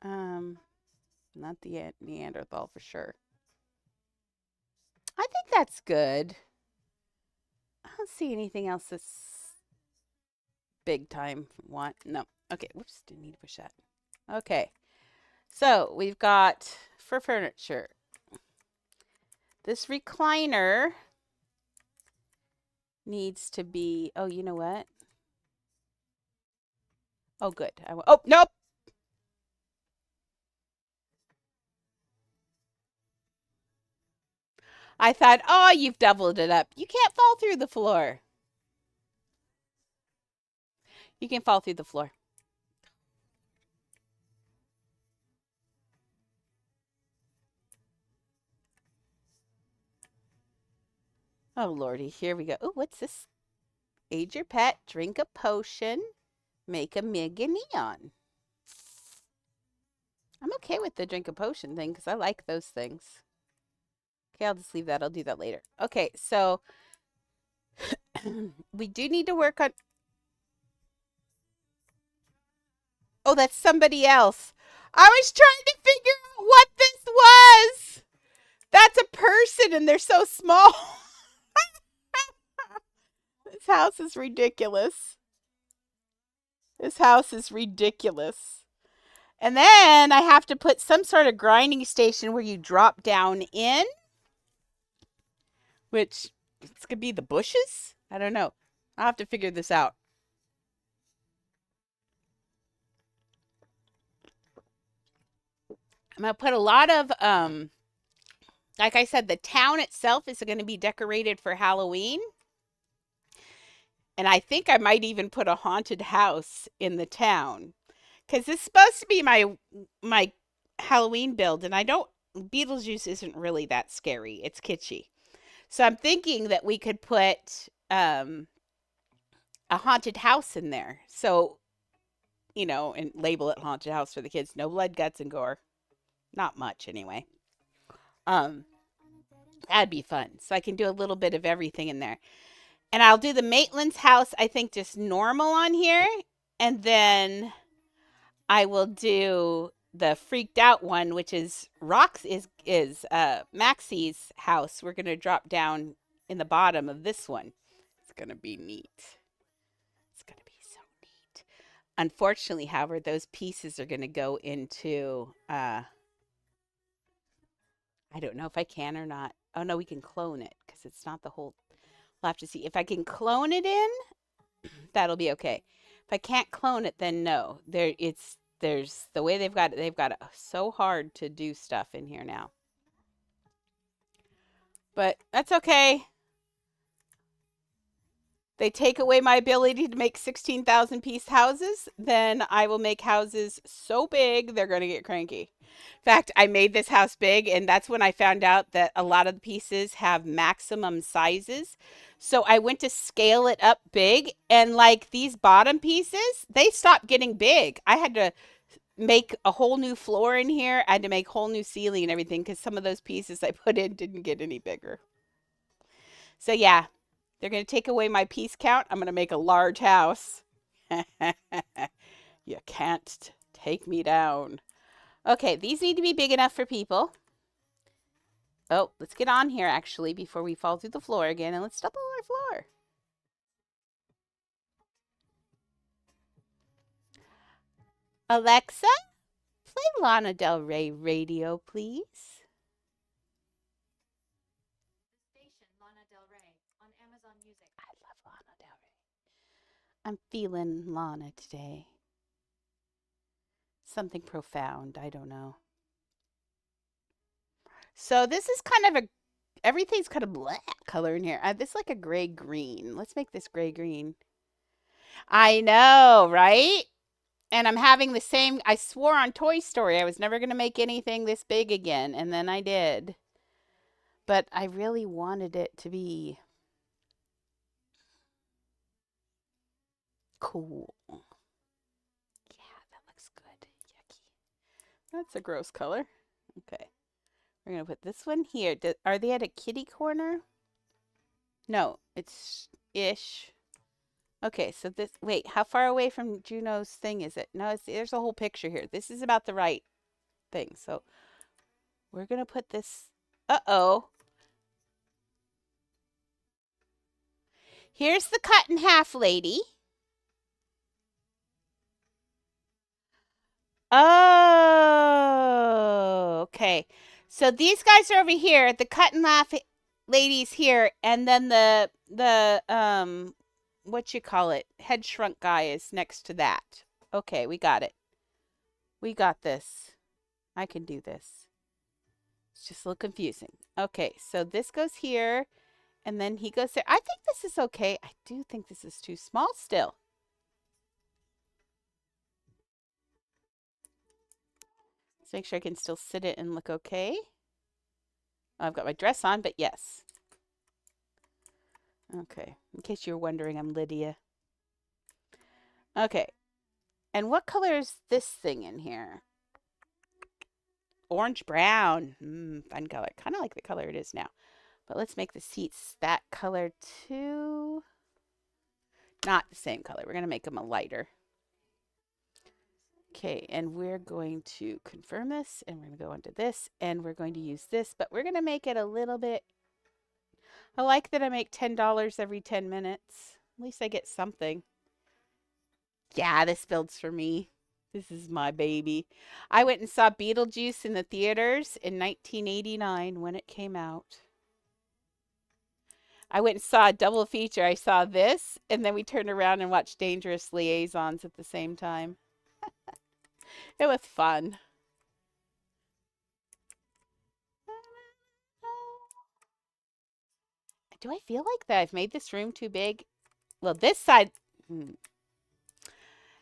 Not the Neanderthal for sure. I think that's good. I don't see anything else that's big time want. No. Okay. Whoops. Didn't need to push that. Okay. So we've got for furniture. This recliner needs to be. Oh, you know what? Oh, good. Oh, nope. I thought, oh, you've doubled it up. You can't fall through the floor. You can fall through the floor. Oh, Lordy. Here we go. Oh, what's this? Age your pet, drink a potion, make a mega neon. I'm okay with the drink a potion thing because I like those things. Okay, I'll just leave that. I'll do that later. Okay, so we do need to work on... Oh, that's somebody else. I was trying to figure out what this was. That's a person and they're so small. This house is ridiculous. This house is ridiculous. And then I have to put some sort of grinding station where you drop down in. Which, it's going to be the bushes? I don't know. I'll have to figure this out. I'm going to put a lot of, like I said, the town itself is going to be decorated for Halloween. And I think I might even put a haunted house in the town. Because it's supposed to be my Halloween build. And I don't, Beetlejuice isn't really that scary. It's kitschy. So I'm thinking that we could put a haunted house in there. So, and label it haunted house for the kids. No blood, guts, and gore. Not much, anyway. Um, that'd be fun. So I can do a little bit of everything in there. And I'll do the Maitland's house, I think, just normal on here. And then I will do the freaked out one, which is Maxie's house. We're gonna drop down in the bottom of this one. It's gonna be neat. It's gonna be so neat. Unfortunately, however, those pieces are gonna go into I don't know if I can or not. Oh no, we can clone it because it's not the whole. We'll have to see if I can clone it in. That'll be okay. If I can't clone it, then no. There's the way they've got it. They've got it so hard to do stuff in here now. But that's okay. They take away my ability to make 16,000 piece houses, then I will make houses so big they're going to get cranky. In fact, I made this house big, and that's when I found out that a lot of the pieces have maximum sizes. So I went to scale it up big, and like these bottom pieces, they stopped getting big. I had to make a whole new floor in here. I had to make whole new ceiling and everything because some of those pieces I put in didn't get any bigger. So yeah, they're going to take away my piece count. I'm going to make a large house. You can't take me down. Okay, these need to be big enough for people. Oh, let's get on here actually before we fall through the floor again, and let's double our floor. Alexa, play Lana Del Rey radio, please. Station Lana Del Rey on Amazon Music. I love Lana Del Rey. I'm feeling Lana today. Something profound, I don't know. So this is kind of everything's kind of black color in here. This is like a gray green. Let's make this gray green. I know, right? And I'm having the same, I swore on Toy Story I was never going to make anything this big again, and then I did. But I really wanted it to be cool. Yeah, that looks good. Yucky. That's a gross color. Okay. We're going to put this one here. Are they at a kitty corner? No, it's ish. Okay, so this, wait, how far away from Juno's thing is it? No, there's a whole picture here. This is about the right thing. So we're going to put this, uh-oh. Here's the cut in half lady. Oh, okay. So these guys are over here. The cut and laugh ladies here, and then the what you call it, head shrunk guy is next to that. Okay, we got it. We got this. I can do this. It's just a little confusing. Okay, so this goes here, and then he goes there. I think this is okay. I do think this is too small still. Let's make sure I can still sit it and look okay. I've got my dress on, but yes. Okay, in case you're wondering, I'm Lydia. Okay, and what color is this thing in here? Orange brown. Fun color. Kind of like the color it is now. But let's make the seats that color too. Not the same color. We're going to make them a lighter. Okay, and we're going to confirm this, and we're going to go into this, and we're going to use this, but we're going to make it a little bit. I like that I make $10 every 10 minutes. At least I get something. Yeah, this build's for me. This is my baby. I went and saw Beetlejuice in the theaters in 1989 when it came out. I went and saw a double feature. I saw this, and then we turned around and watched Dangerous Liaisons at the same time. It was fun. do I feel like that I've made this room too big? Well, this side,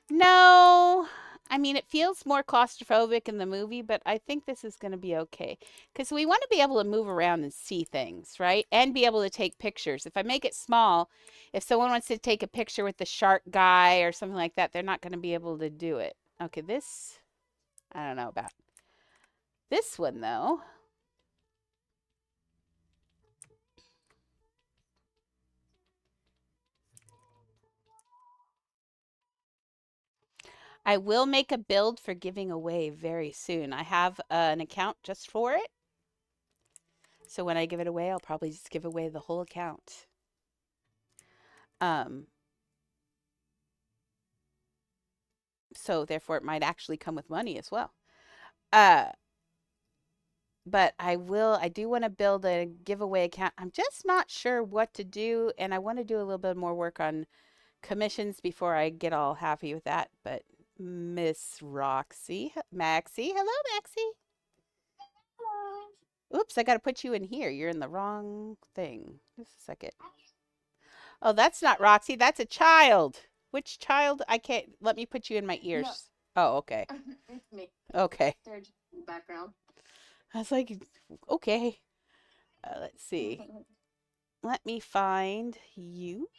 no. I mean, it feels more claustrophobic in the movie, but I think this is going to be okay. Because we want to be able to move around and see things, right? And be able to take pictures. If I make it small, if someone wants to take a picture with the shark guy or something like that, they're not going to be able to do it. Okay, this, I don't know about. This one, though. I will make a build for giving away very soon. I have an account just for it. So when I give it away, I'll probably just give away the whole account. So therefore it might actually come with money as well. But I do want to build a giveaway account. I'm just not sure what to do, and I want to do a little bit more work on commissions before I get all happy with that. But Miss Maxie, hello, Maxie. Oops, I got to put you in here. You're in the wrong thing. Just a second. Oh, that's not Roxy. That's a child. Which child? I can't. Let me put you in my ears. No. Oh, okay. It's me. Okay. Third background. I was like, okay. Let's see. Let me find you.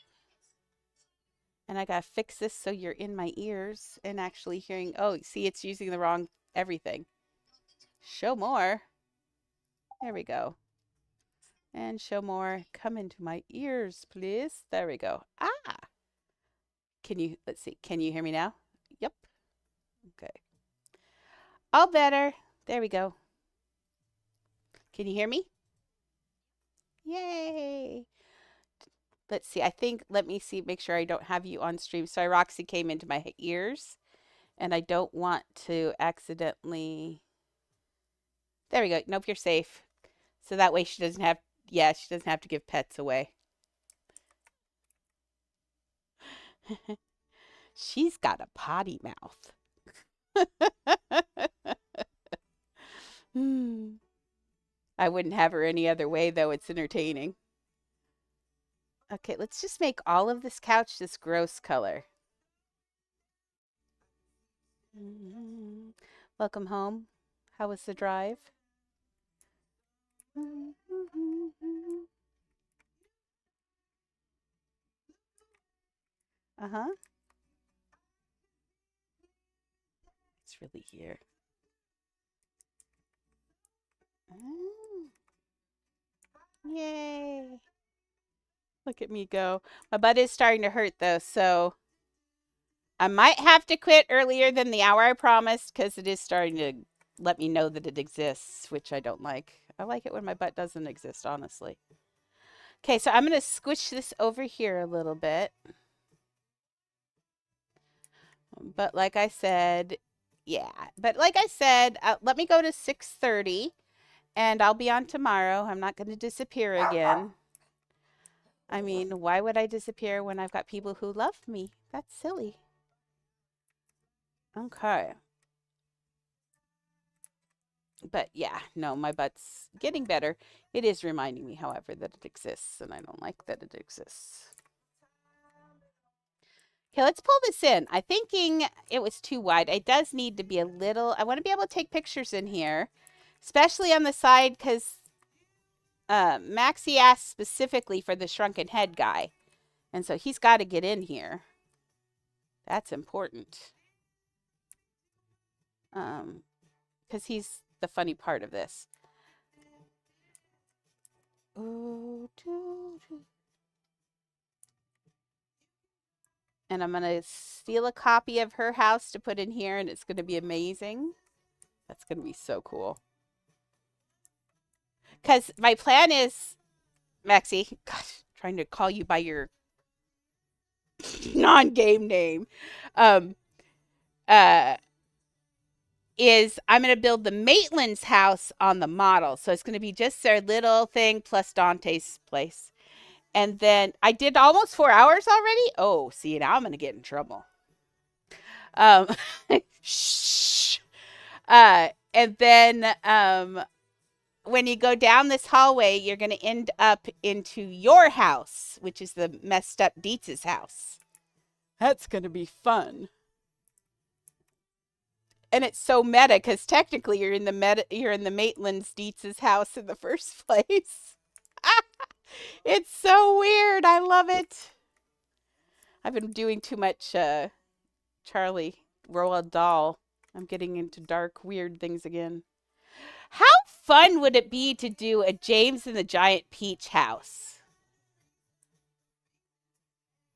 And I got to fix this so you're in my ears and actually hearing. Oh, see, it's using the wrong everything. Show more. There we go. And show more. Come into my ears, please. There we go. Ah. Let's see. Can you hear me now? Yep. Okay. All better. There we go. Can you hear me? Yay. Let's see. Let me see, make sure I don't have you on stream. Sorry, Roxy came into my ears and I don't want to accidentally. There we go. Nope, you're safe. So that way she doesn't have to give pets away. She's got a potty mouth. I wouldn't have her any other way, though. It's entertaining. Okay, let's just make all of this couch this gross color. Welcome home. How was the drive? Uh-huh. It's really here. Yay. Look at me go. My butt is starting to hurt though, so I might have to quit earlier than the hour I promised because it is starting to let me know that it exists, which I don't like. I like it when my butt doesn't exist, honestly. Okay, so I'm going to squish this over here a little bit. But like I said, let me go to 6:30 and I'll be on tomorrow. I'm not going to disappear again. I mean, why would I disappear when I've got people who love me? That's silly. Okay. But yeah, no, my butt's getting better. It is reminding me, however, that it exists, and I don't like that it exists. Okay, let's pull this in. I'm thinking it was too wide. It does need to be a little, I want to be able to take pictures in here, especially on the side, because Maxie asked specifically for the shrunken head guy. And so he's got to get in here. That's important. Because he's the funny part of this. And I'm going to steal a copy of her house to put in here, and it's going to be amazing. That's going to be so cool. Because my plan is, Maxie, gosh, trying to call you by your non-game name, is I'm going to build the Maitland's house on the model. So it's going to be just their little thing plus Dante's place. And then I did almost 4 hours already. Oh, see, now I'm going to get in trouble. Shh. And then when you go down this hallway, you're going to end up into your house, which is the messed up Dietz's house. That's going to be fun. And it's so meta because technically you're in the Maitland's Dietz's house in the first place. It's so weird. I love it. I've been doing too much Charlie Roald Dahl. I'm getting into dark, weird things again. How fun would it be to do a James and the Giant Peach house?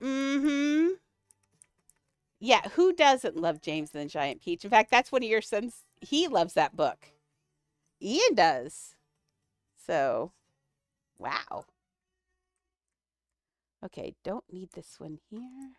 Mm-hmm. Yeah, who doesn't love James and the Giant Peach? In fact, that's one of your sons. He loves that book. Ian does. So, wow. Okay, don't need this one here.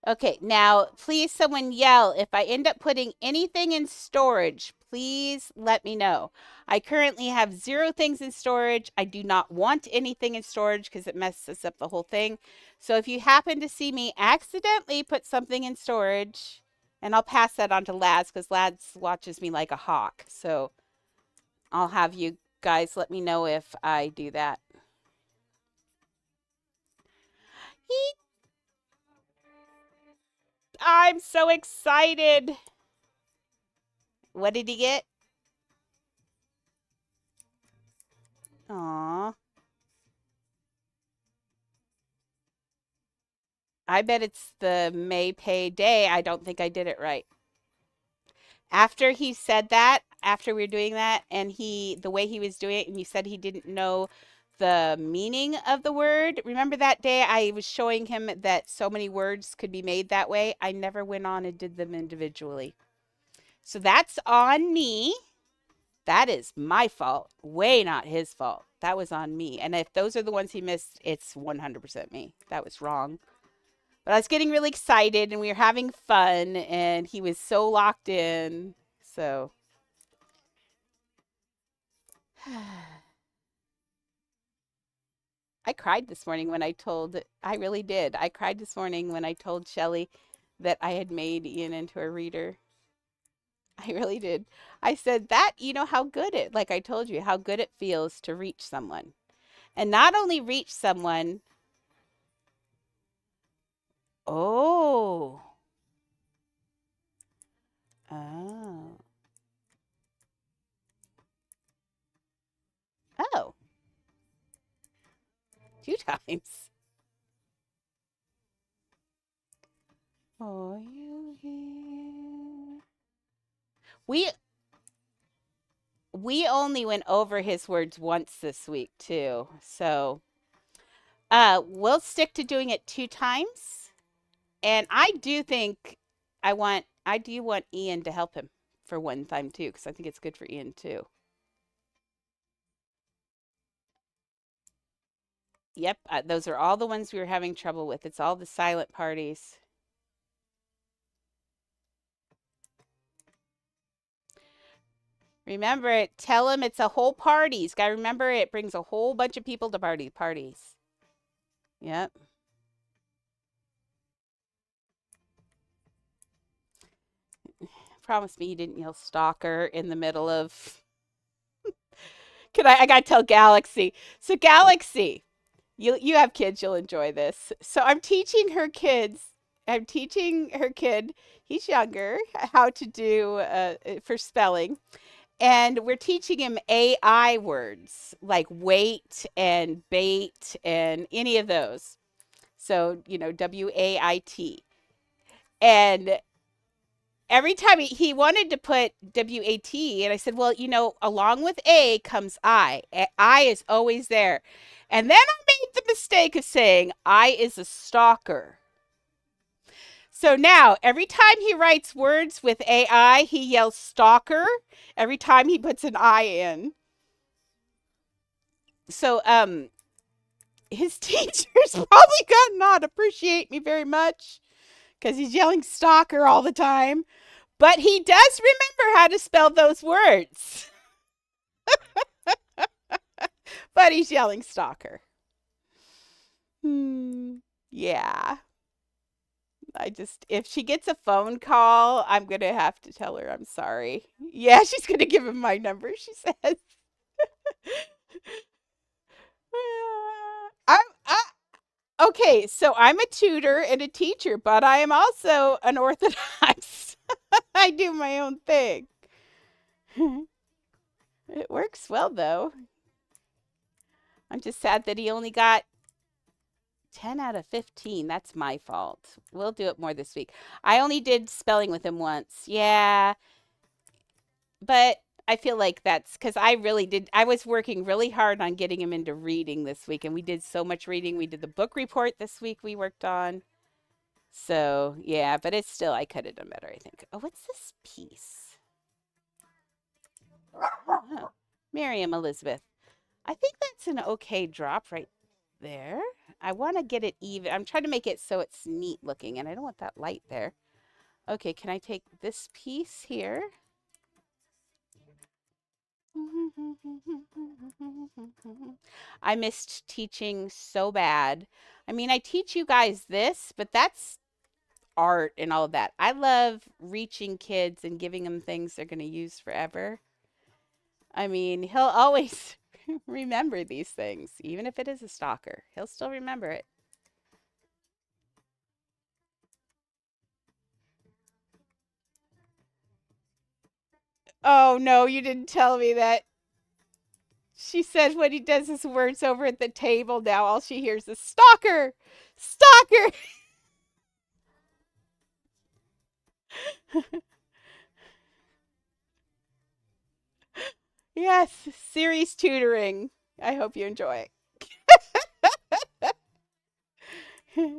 Okay, now please someone yell if I end up putting anything in storage, please let me know. I currently have 0 things in storage. I do not want anything in storage because it messes up the whole thing. So if you happen to see me accidentally put something in storage, and I'll pass that on to Lads because Lads watches me like a hawk. So I'll have you guys let me know if I do that. I'm so excited. What did he get? Aw. I bet it's the May pay day. I don't think I did it right. After he said that, after we were doing that, and the way he was doing it, and you said he didn't know the meaning of the word. Remember that day I was showing him that so many words could be made that way? I never went on and did them individually. So that's on me. That is my fault. Way not his fault. That was on me. And if those are the ones he missed, it's 100% me. That was wrong. But I was getting really excited and we were having fun and he was so locked in. So I cried this morning when I really did. I cried this morning when I told Shelly that I had made Ian into a reader. I really did. I said that, how good like I told you, how good it feels to reach someone. And not only reach someone, oh. Oh. Oh. 2 times. Oh, you here. We only went over his words once this week too. So, we'll stick to doing it 2 times. And I do think I do want Ian to help him for one time too, because I think it's good for Ian too. Yep, those are all the ones we were having trouble with. It's all the silent parties. Remember it. Tell him it's a whole party. He's got to remember it brings a whole bunch of people to parties. Yep. Promise me you didn't yell stalker in the middle of. I gotta tell Galaxy. So Galaxy, you have kids, you'll enjoy this. So I'm teaching her kid, he's younger, how to do for spelling. And we're teaching him AI words like wait and bait and any of those. So, WAIT. And every time he wanted to put WAT, and I said, well, along with A comes I. I is always there. And then I made the mistake of saying I is a stalker. So now, every time he writes words with AI, he yells stalker every time he puts an I in. So, his teachers probably got not appreciate me very much because he's yelling stalker all the time. But he does remember how to spell those words. But he's yelling stalker. Yeah. if she gets a phone call, I'm going to have to tell her I'm sorry. Yeah, she's going to give him my number, she says. I Okay, so I'm a tutor and a teacher, but I am also an Orthodox. I do my own thing. It works well, though. I'm just sad that he only got 10 out of 15. That's my fault. We'll do it more this week. I only did spelling with him once. Yeah, but I feel like that's because I really did. I was working really hard on getting him into reading this week, and we did so much reading. We did the book report this week we worked on. So, yeah, but it's still, I could have done better, I think. Oh, what's this piece? Oh, Miriam Elizabeth. I think that's an okay drop right there. I want to get it even. I'm trying to make it so it's neat looking, and I don't want that light there. Okay, can I take this piece here? I missed teaching so bad. I mean, I teach you guys this, but that's art and all of that. I love reaching kids and giving them things they're going to use forever. I mean, he'll always remember these things, even if it is a stalker. He'll still remember it. Oh, no, you didn't tell me that. She said when he does his words over at the table now, all she hears is stalker, stalker. Yes, series tutoring. I hope you enjoy it.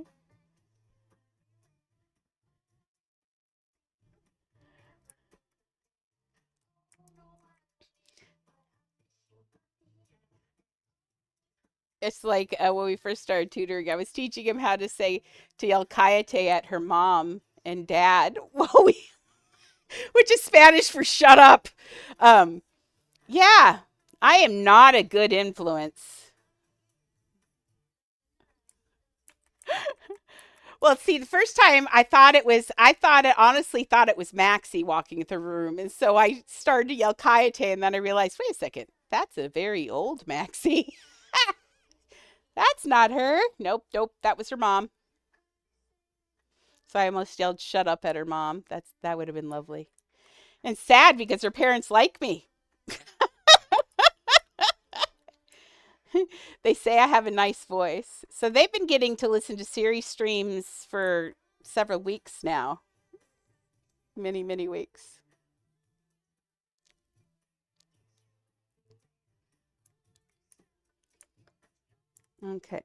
It's like when we first started tutoring, I was teaching him how to say to yell "Cállate" at her mom and dad, which is Spanish for "shut up." Um, yeah, I am not a good influence. Well, see, the first time I thought it honestly thought it was Maxie walking through the room. And so I started to yell Kayate, and then I realized, wait a second, that's a very old Maxie. That's not her. Nope, nope, that was her mom. So I almost yelled shut up at her mom. That would have been lovely. And sad because her parents like me. They say I have a nice voice. So they've been getting to listen to series streams for several weeks now. Many, many weeks. Okay.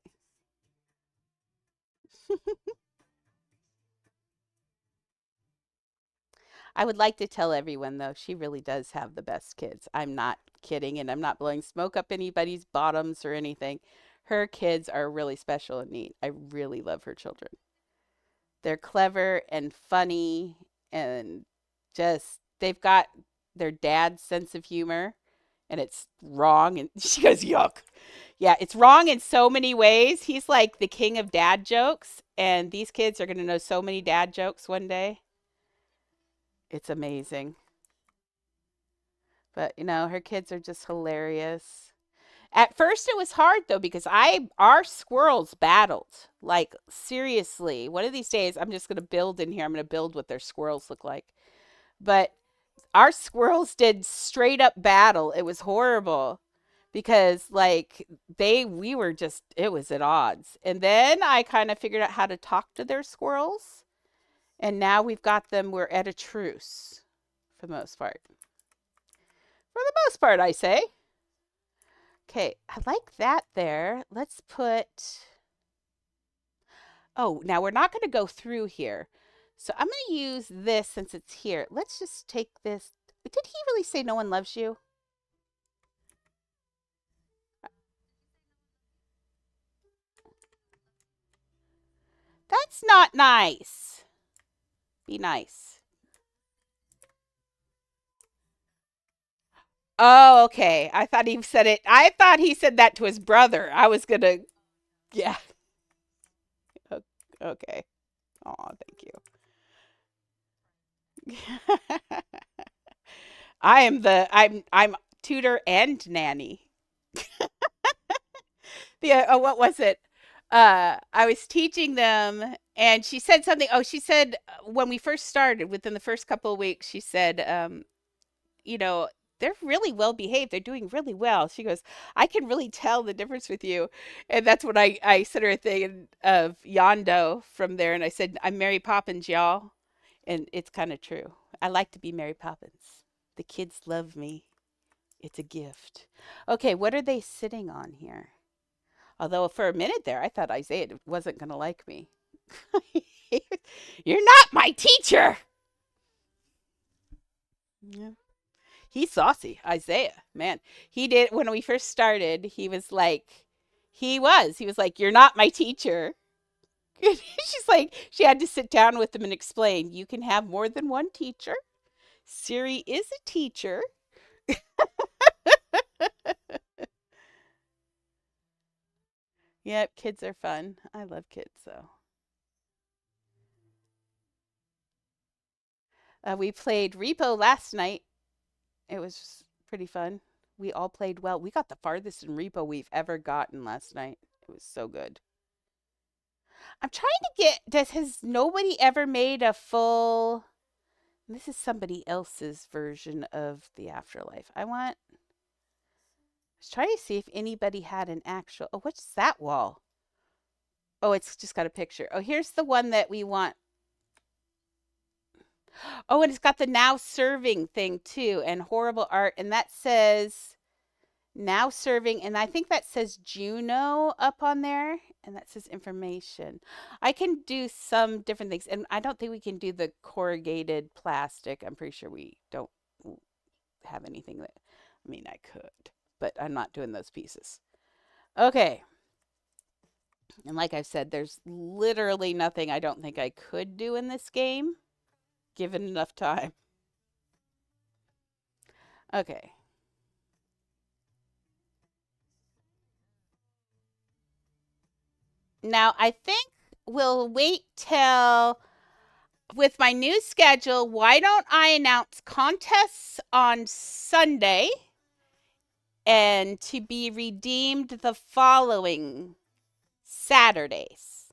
I would like to tell everyone, though, she really does have the best kids. I'm not kidding, and I'm not blowing smoke up anybody's bottoms or anything. Her kids are really special and neat. I really love her children. They're clever and funny and just, they've got their dad's sense of humor, and it's wrong. And she goes, yuck. Yeah, it's wrong in so many ways. He's like the king of dad jokes, and these kids are going to know so many dad jokes one day. It's amazing. But, her kids are just hilarious. At first it was hard though because I our squirrels battled. Like seriously, one of these days I'm just going to build in here. I'm going to build what their squirrels look like. But our squirrels did straight up battle. It was horrible because like we were just it was at odds. And then I kind of figured out how to talk to their squirrels, and now we're at a truce for the most part. For the most part, I say. Okay, I like that there. Let's put, oh, now we're not going to go through here. So I'm going to use this since it's here. Let's just take this. Did he really say no one loves you? That's not nice. Be nice. Oh, okay. I thought he said it. I thought he said that to his brother. I was going to, yeah. Okay. Oh, thank you. I'm tutor and nanny. What was it? I was teaching them, and she said something. Oh, she said when we first started, within the first couple of weeks, she said, you know, they're really well behaved. They're doing really well. She goes, I can really tell the difference with you. And that's when I sent her a thing of Yondo from there. And I said, I'm Mary Poppins, y'all. And it's kind of true. I like to be Mary Poppins. The kids love me. It's a gift. Okay, what are they sitting on here? Although for a minute there, I thought Isaiah wasn't going to like me. You're not my teacher. Yeah. He's saucy, Isaiah. Man, he did when we first started. He was like, "You're not my teacher." She's like, she had to sit down with him and explain. You can have more than one teacher. Siri is a teacher. Yep, kids are fun. I love kids, so. We played Repo last night. It was pretty fun. We all played well. We got the farthest in Repo we've ever gotten last night. It was so good. I'm trying to has nobody ever made a full, this is somebody else's version of the afterlife. I was trying to see if anybody had an actual, oh, what's that wall? Oh, it's just got a picture. Oh, here's the one that we want. Oh, and it's got the now serving thing too, and horrible art. And that says now serving. And I think that says Juno up on there. And that says information. I can do some different things. And I don't think we can do the corrugated plastic. I'm pretty sure we don't have anything that, I mean, I could, but I'm not doing those pieces. Okay. And like I've said, there's literally nothing I don't think I could do in this game, given enough time. Okay. Now, I think we'll wait till, with my new schedule, why don't I announce contests on Sunday and to be redeemed the following Saturdays?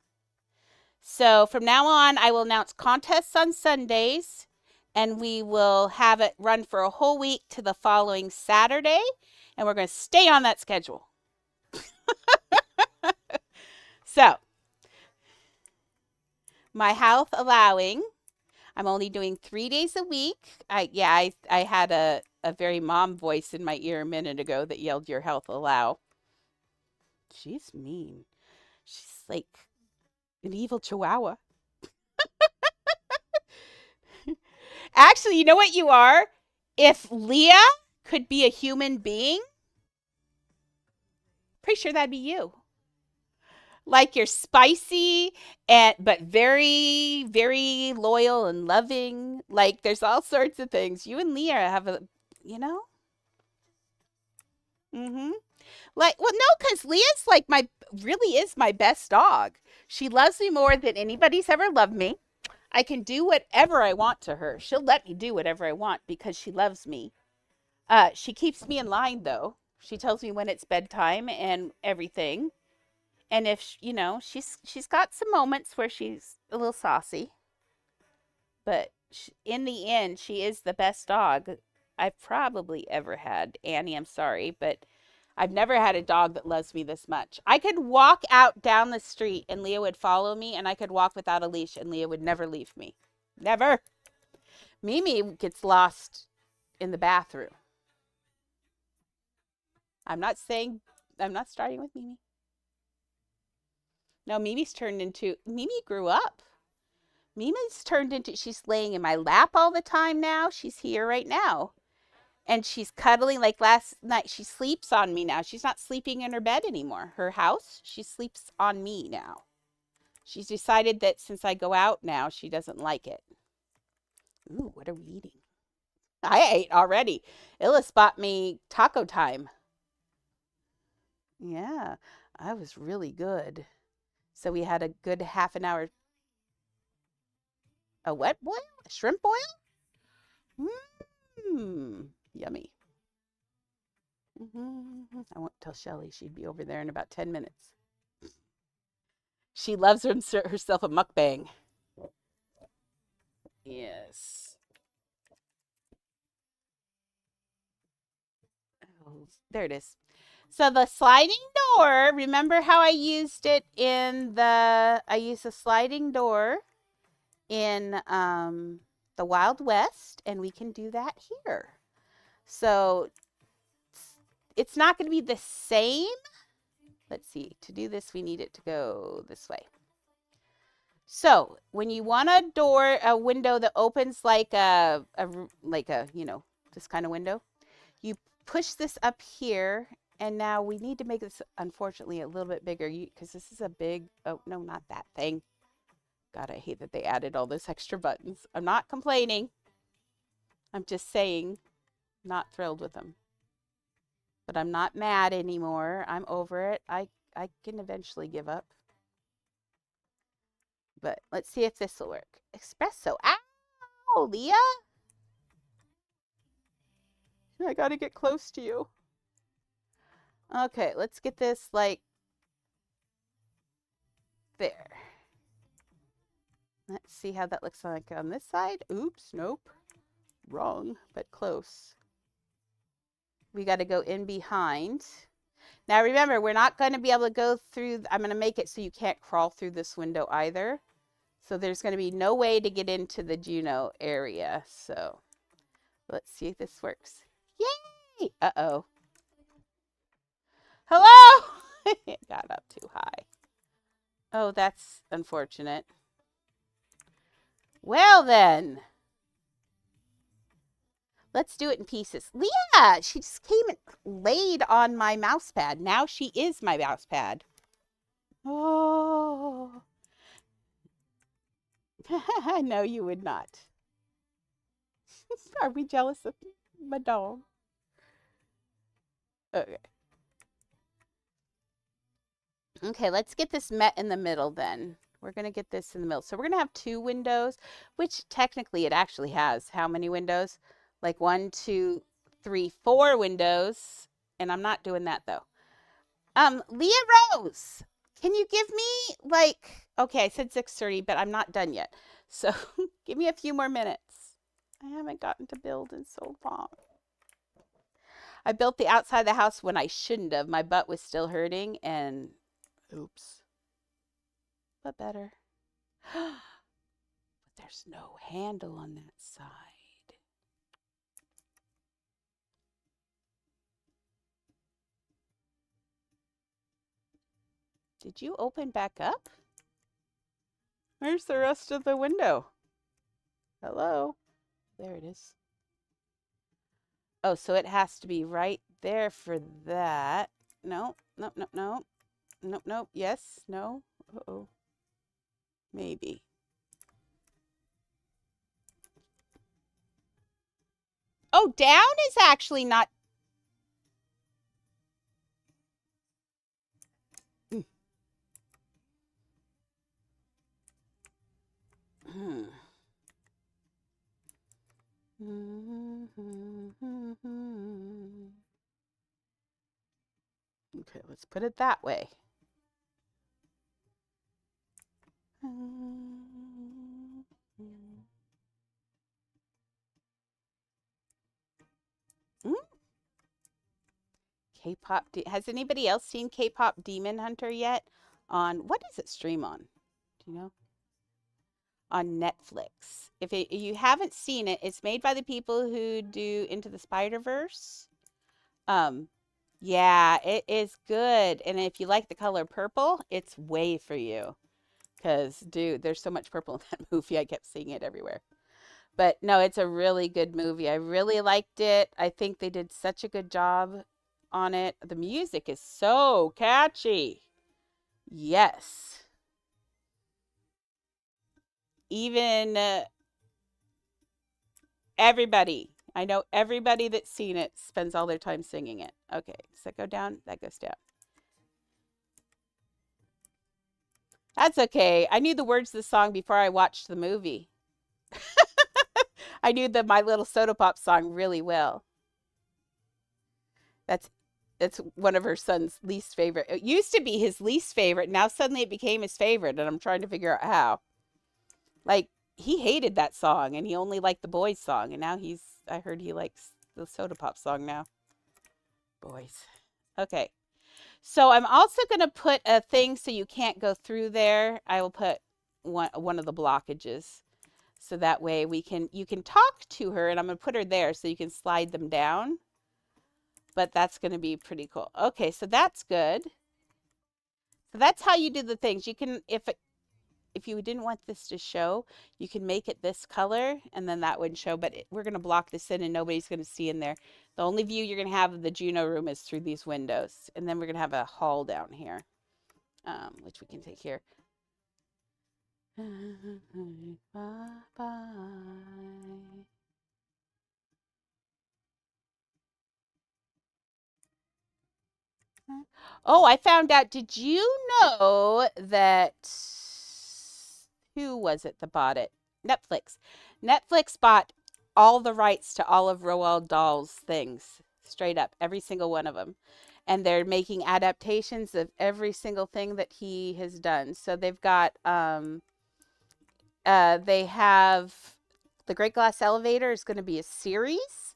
So from now on, I will announce contests on Sundays, and we will have it run for a whole week to the following Saturday, and we're going to stay on that schedule. So, my health allowing, I'm only doing 3 days a week. I had a very mom voice in my ear a minute ago that yelled, "Your health allow." She's mean. She's like an evil chihuahua. Actually, you know what you are? If Leah could be a human being, pretty sure that'd be you. Like you're spicy and but very, very loyal and loving. Like there's all sorts of things. You and Leah have a, you know? Mm-hmm. Like, well, no, because Leah's like really is my best dog. She loves me more than anybody's ever loved me. I can do whatever I want to her. She'll let me do whatever I want because she loves me. She keeps me in line though. She tells me when it's bedtime and everything. And if she's got some moments where she's a little saucy, but in the end, she is the best dog I've probably ever had. Annie, I'm sorry, but I've never had a dog that loves me this much. I could walk out down the street and Leah would follow me, and I could walk without a leash and Leah would never leave me. Never. Mimi gets lost in the bathroom. I'm not starting with Mimi. No, Mimi grew up. Mimi's turned into, she's laying in my lap all the time now. She's here right now. And she's cuddling. Like last night, she sleeps on me now. She's not sleeping in her bed anymore. Her house, she sleeps on me now. She's decided that since I go out now, she doesn't like it. Ooh, what are we eating? I ate already. Illis bought me taco time. Yeah, I was really good. So we had a good half an hour. A what boil? A shrimp boil? Mmm, yummy. I won't tell Shelly. She'd be over there in about 10 minutes. She loves herself a mukbang. Yes. Oh, there it is. So the sliding door, remember how I used it in I used a sliding door in the Wild West, and we can do that here. So it's not going to be the same. Let's see. To do this, we need it to go this way. So when you want a window that opens like a this kind of window, you push this up here, and now we need to make this, unfortunately, a little bit bigger because this is a big, oh, no, not that thing. God, I hate that they added all those extra buttons. I'm not complaining. I'm just saying, not thrilled with them. But I'm not mad anymore. I'm over it. I can eventually give up. But let's see if this will work. Espresso. Ow, Leah. I got to get close to you. Okay, let's get this like there. Let's see how that looks like on this side. Oops, nope. Wrong, but close. We got to go in behind. Now remember, we're not going to be able to go through. I'm going to make it so you can't crawl through this window either. So there's going to be no way to get into the Juno area. So let's see if this works. Yay! Uh-oh. Hello! It got up too high. Oh, that's unfortunate. Well then. Let's do it in pieces. Leah! She just came and laid on my mouse pad. Now she is my mouse pad. Oh. No, you would not. Are we jealous of my dog? Okay. Okay, let's get this met in the middle then. We're going to get this in the middle. So we're going to have 2 windows, which technically it actually has. How many windows? Like 1, 2, 3, 4 windows. And I'm not doing that though. Leah Rose, can you give me like, okay, I said 6:30, but I'm not done yet. So give me a few more minutes. I haven't gotten to build in so long. I built the outside of the house when I shouldn't have. My butt was still hurting and oops. But better. But there's no handle on that side. Did you open back up? Where's the rest of the window? Hello? There it is. Oh, so it has to be right there for that. No, no, no, no. Nope, nope. Yes, no. Uh-oh. Maybe. Oh, down is actually not. Okay, let's put it that way. K-pop. Has anybody else seen K-pop Demon Hunter yet? On what does it stream on? Do you know? On Netflix. If you haven't seen it, it's made by the people who do Into the Spider-Verse. Yeah, it is good. And if you like the color purple, it's way for you. Because, dude, there's so much purple in that movie. I kept seeing it everywhere. But no, it's a really good movie. I really liked it. I think they did such a good job on it. The music is so catchy. Yes. Even everybody. I know everybody that's seen it spends all their time singing it. Okay, does that go down? That goes down. That's okay. I knew the words of the song before I watched the movie. I knew the My Little Soda Pop song really well. That's it's one of her son's least favorite. It used to be his least favorite. Now suddenly it became his favorite, and I'm trying to figure out how. Like he hated that song, and he only liked the boys' song, and now I heard he likes the Soda Pop song now. Boys. Okay. So I'm also going to put a thing so you can't go through there. I will put one of the blockages. So that way you can talk to her, and I'm going to put her there so you can slide them down. But that's going to be pretty cool. Okay, so that's good. So that's how you do the things. You can, if you didn't want this to show, you can make it this color, and then that wouldn't show. But we're going to block this in, and nobody's going to see in there. The only view you're going to have of the Juno room is through these windows. And then we're going to have a hall down here, which we can take here. Bye-bye. Oh, I found out. Did you know that who was it that bought it? Netflix. Netflix bought all the rights to all of Roald Dahl's things, straight up, every single one of them. And they're making adaptations of every single thing that he has done. So they've got they have The Great Glass Elevator is going to be a series.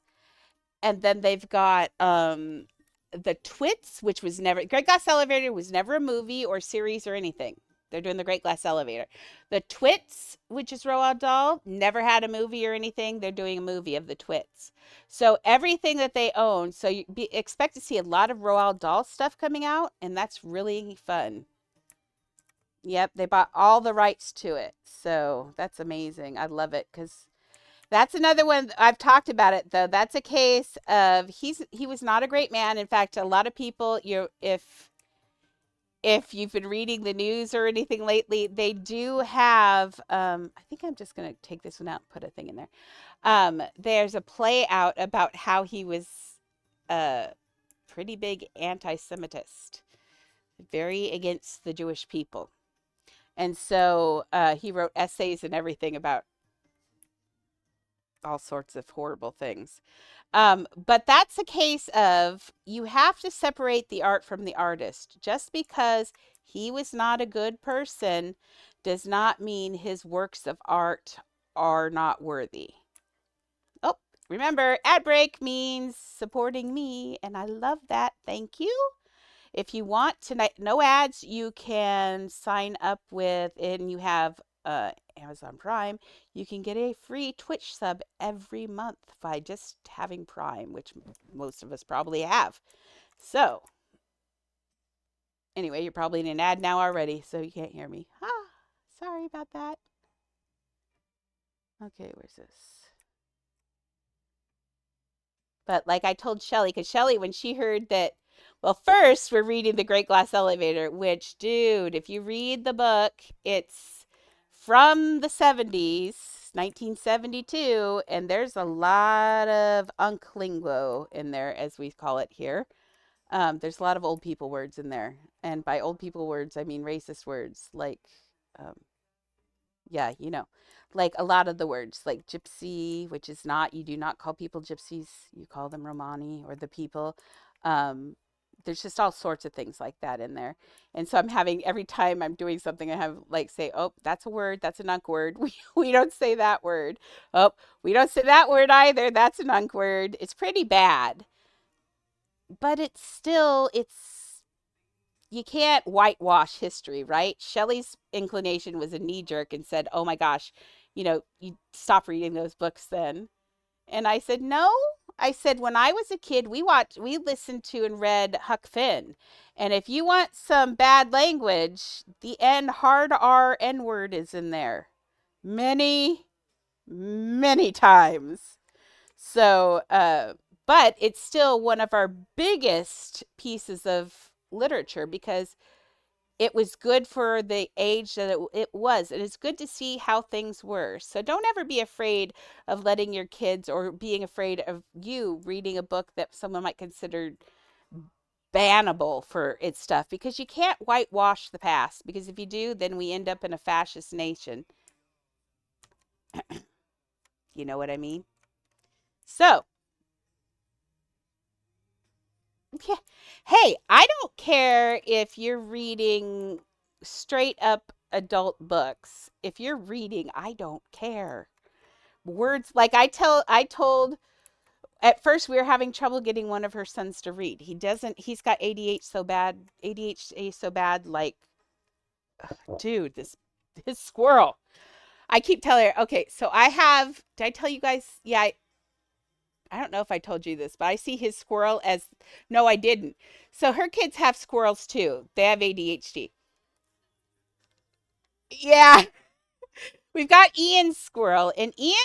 And then they've got the Twits, which was never, Great Glass Elevator was never a movie or series or anything. They're doing the Great Glass Elevator. The Twits, which is Roald Dahl, never had a movie or anything. They're doing a movie of the Twits. So everything that they own, so expect to see a lot of Roald Dahl stuff coming out, and that's really fun. Yep, they bought all the rights to it. So that's amazing. I love it because that's another one. I've talked about it though. That's a case of he was not a great man. In fact, a lot of people, if you've been reading the news or anything lately, they do have I think I'm just going to take this one out and put a thing in there. There's a play out about how he was a pretty big anti-Semitist, very against the Jewish people. And so he wrote essays and everything about all sorts of horrible things. But that's a case of you have to separate the art from the artist. Just because he was not a good person does not mean his works of art are not worthy. Oh, remember, ad break means supporting me, and I love that. Thank you. If you want tonight, no ads, you can sign up with, and you have Amazon Prime. You can get a free Twitch sub every month by just having Prime, which most of us probably have. So, anyway, you're probably in an ad now already, so you can't hear me. Sorry about that. Okay, where's this? But like I told Shelly, because Shelly, when she heard that, well, first we're reading The Great Glass Elevator, which, dude, if you read the book, it's from the 70s, 1972, and there's a lot of unclingo in there, as we call it here. There's a lot of old people words in there. And by old people words, I mean racist words like, yeah, like a lot of the words like gypsy, which is not, you do not call people gypsies, you call them Romani or the people. There's just all sorts of things like that in there. And so I'm having, every time I'm doing something, I have like say, oh, that's a word, that's an unk word. We don't say that word. Oh, we don't say that word either. That's an unk word. It's pretty bad. But it's still, you can't whitewash history, right? Shelley's inclination was a knee jerk and said, oh my gosh, you stop reading those books then. And I said, no. I said, when I was a kid, we listened to and read Huck Finn. And if you want some bad language, the hard R N word is in there. Many, many times. So, but it's still one of our biggest pieces of literature because it was good for the age that it was. And it's good to see how things were. So don't ever be afraid of letting your kids, or being afraid of you reading a book that someone might consider bannable for its stuff, because you can't whitewash the past, because if you do, then we end up in a fascist nation. You know what I mean? So, yeah. Hey, I don't care if you're reading straight up adult books. If you're reading, I don't care. Words like I told at first we were having trouble getting one of her sons to read. He's got ADHD so bad like dude, this squirrel. I keep telling her, okay, so did I tell you guys? Yeah, I don't know if I told you this, but I see his squirrel as, no, I didn't. So her kids have squirrels too. They have ADHD. Yeah, we've got Ian's squirrel, and Ian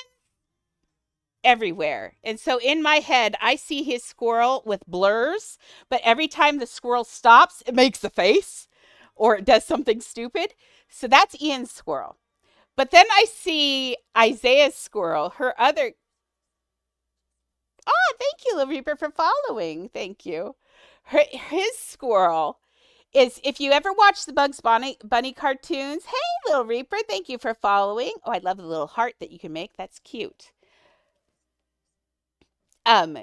everywhere. And so in my head, I see his squirrel with blurs, but every time the squirrel stops, it makes a face or it does something stupid. So that's Ian's squirrel. But then I see Isaiah's squirrel, her other. Oh, thank you, Little Reaper, for following. Thank you. His squirrel is, if you ever watch the Bunny cartoons, hey, Little Reaper, thank you for following. Oh, I love the little heart that you can make. That's cute. Um,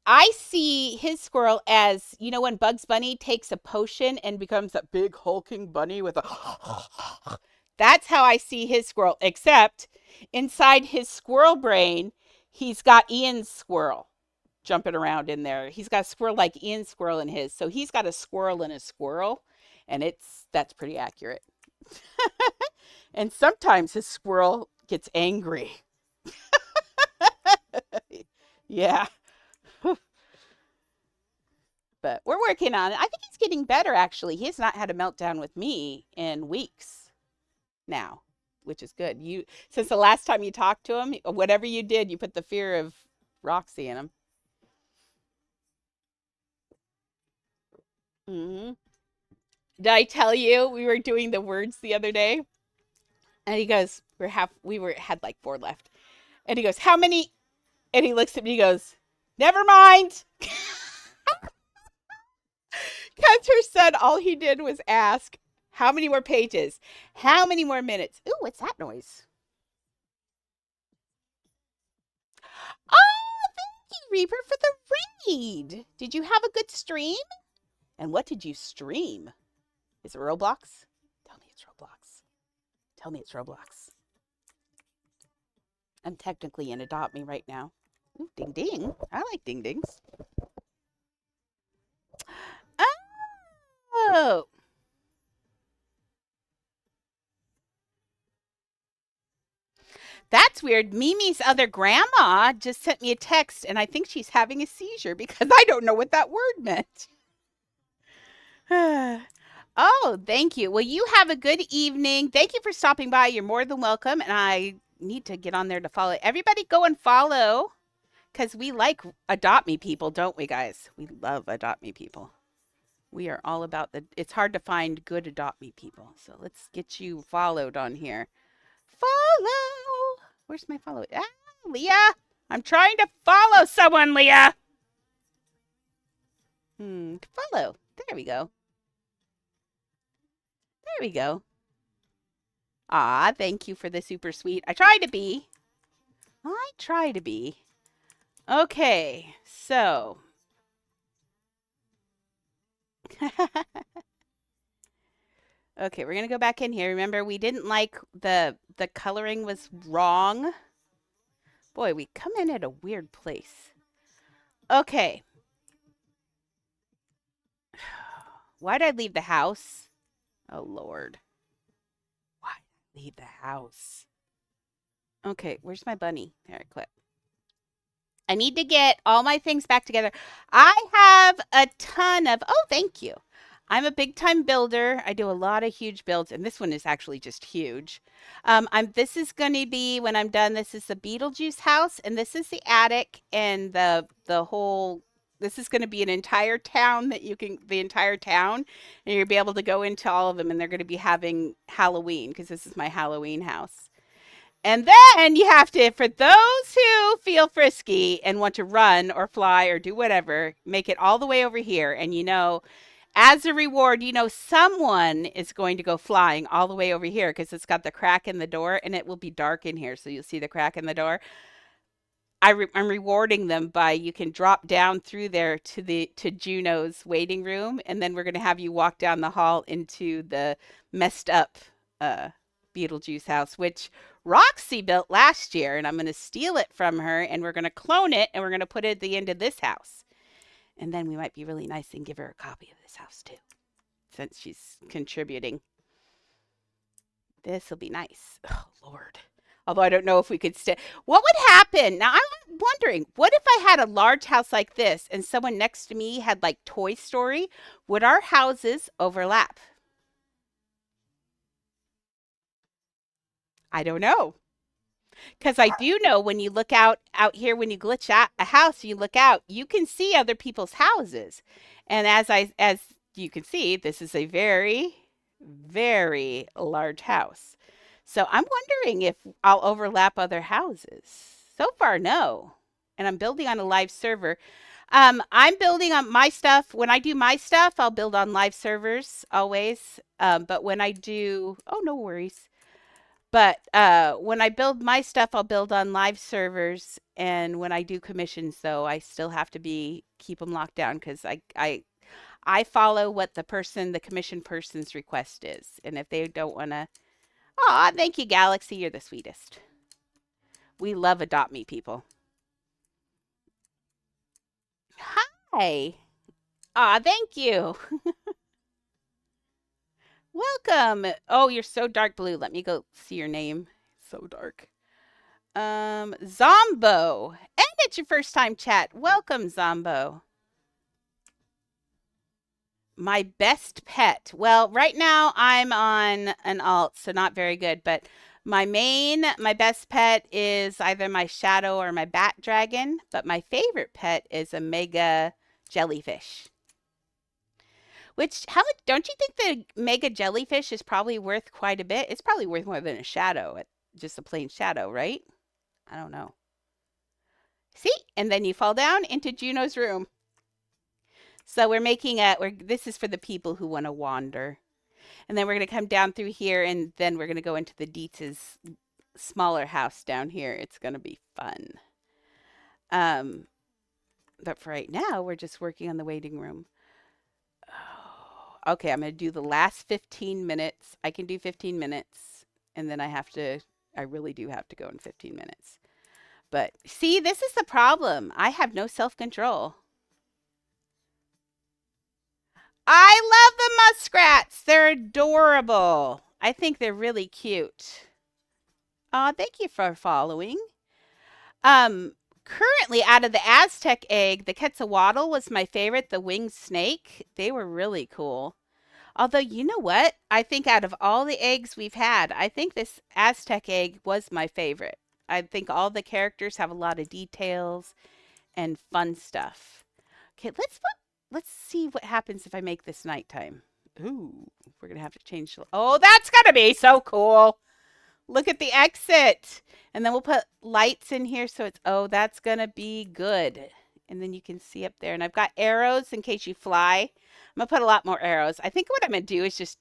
I see his squirrel as, you know, when Bugs Bunny takes a potion and becomes that big hulking bunny with a. That's how I see his squirrel, except inside his squirrel brain, he's got Ian's squirrel jumping around in there. He's got a squirrel like Ian's squirrel in his. So he's got a squirrel in a squirrel, and that's pretty accurate. And sometimes his squirrel gets angry. Yeah. But we're working on it. I think he's getting better, actually. He has not had a meltdown with me in weeks now, which is good. Since the last time you talked to him, whatever you did, you put the fear of Roxy in him. Hmm. Did I tell you we were doing the words the other day? And he goes, had like 4 left. And he goes, how many? And he looks at me, he goes, never mind. Because her son, all he did was ask, how many more pages? How many more minutes? Ooh, what's that noise? Oh, thank you, Reaper, for the read. Did you have a good stream? And what did you stream? Is it Roblox? Tell me it's Roblox. Tell me it's Roblox. I'm technically in Adopt Me right now. Ooh, ding ding. I like ding dings. Oh. That's weird. Mimi's other grandma just sent me a text, and I think she's having a seizure because I don't know what that word meant. Oh, thank you. Well, you have a good evening. Thank you for stopping by. You're more than welcome. And I need to get on there to follow. Everybody go and follow because we like Adopt Me people, don't we, guys? We love Adopt Me people. We are all about it's hard to find good Adopt Me people. So let's get you followed on here. Follow. Where's my follow? Ah, Leah. I'm trying to follow someone, Leah. Follow. There we go. There we go. Ah, thank you for the super sweet. I try to be. I try to be. Okay, so. Okay, we're going to go back in here. Remember, we didn't like the coloring was wrong. Boy, we come in at a weird place. Okay. Why'd I leave the house? Oh, Lord. Why'd I leave the house? Okay, where's my bunny? There, clip. I need to get all my things back together. I have a ton of, oh, thank you. I'm a big time builder. I do a lot of huge builds, and this one is actually just huge. This is going to be, when I'm done, this is the Beetlejuice house, and this is the attic, and the whole, this is going to be an entire town the entire town, and you'll be able to go into all of them, and they're going to be having Halloween, because this is my Halloween house. And then you have to, for those who feel frisky and want to run or fly or do whatever, make it all the way over here. And as a reward, someone is going to go flying all the way over here because it's got the crack in the door and it will be dark in here. So you'll see the crack in the door. I'm rewarding them by you can drop down through there to Juno's waiting room, and then we're gonna have you walk down the hall into the messed up uh, Beetlejuice house, which Roxy built last year, and I'm gonna steal it from her, and we're gonna clone it, and we're gonna put it at the end of this house, and then we might be really nice and give her a copy of this house too, since she's contributing. This will be nice. Oh Lord. Although I don't know if we could stay. What would happen? Now I'm wondering, what if I had a large house like this and someone next to me had like Toy Story? Would our houses overlap? I don't know. Because I do know when you look out here, when you glitch out a house, you look out, you can see other people's houses. And as you can see, this is a very, very large house. So I'm wondering if I'll overlap other houses. So far, no. And I'm building on a live server. I'm building on my stuff. When I do my stuff, I'll build on live servers always. But when I do, oh, no worries. But when I build my stuff, I'll build on live servers. And when I do commissions, though, I still have to keep them locked down because I follow what the commission person's request is. And if they don't want to, aw, thank you, Galaxy. You're the sweetest. We love Adopt Me people. Hi. Aw, thank you. Welcome. Oh, you're so dark blue. Let me go see your name. So dark. Zombo. And it's your first time chat. Welcome, Zombo. My best pet. Well, right now I'm on an alt, so not very good, but my best pet is either my shadow or my bat dragon, but my favorite pet is a mega jellyfish. Which, how much, don't you think the mega jellyfish is probably worth quite a bit? It's probably worth more than a shadow, just a plain shadow, right? I don't know. See? And then you fall down into Juno's room. So we're making this is for the people who want to wander. And then we're going to come down through here, and then we're going to go into the Dietz's smaller house down here. It's going to be fun. But for right now, we're just working on the waiting room. Oh, okay, I'm going to do the last 15 minutes. I can do 15 minutes, and then I really do have to go in 15 minutes. But see, this is the problem. I have no self-control. I love the muskrats. They're adorable. I think they're really cute. Aw, thank you for following. Currently, out of the Aztec egg, the Quetzalcoatl was my favorite. The winged snake, they were really cool. Although, you know what? I think out of all the eggs we've had, I think this Aztec egg was my favorite. I think all the characters have a lot of details and fun stuff. Okay, let's see what happens if I make this nighttime. Ooh, we're going to have to change. Oh, that's going to be so cool. Look at the exit. And then we'll put lights in here so it's, oh, that's going to be good. And then you can see up there. And I've got arrows in case you fly. I'm going to put a lot more arrows. I think what I'm going to do is just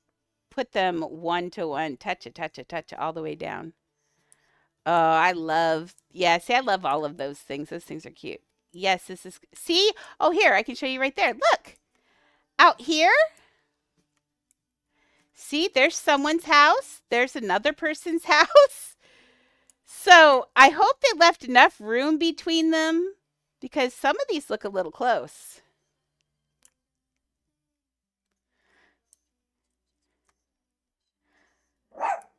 put them one to one, touch it, all the way down. Oh, I love all of those things. Those things are cute. Yes, this is, see? Oh, here, I can show you right there. Look, out here. See, there's someone's house. There's another person's house. So I hope they left enough room between them because some of these look a little close.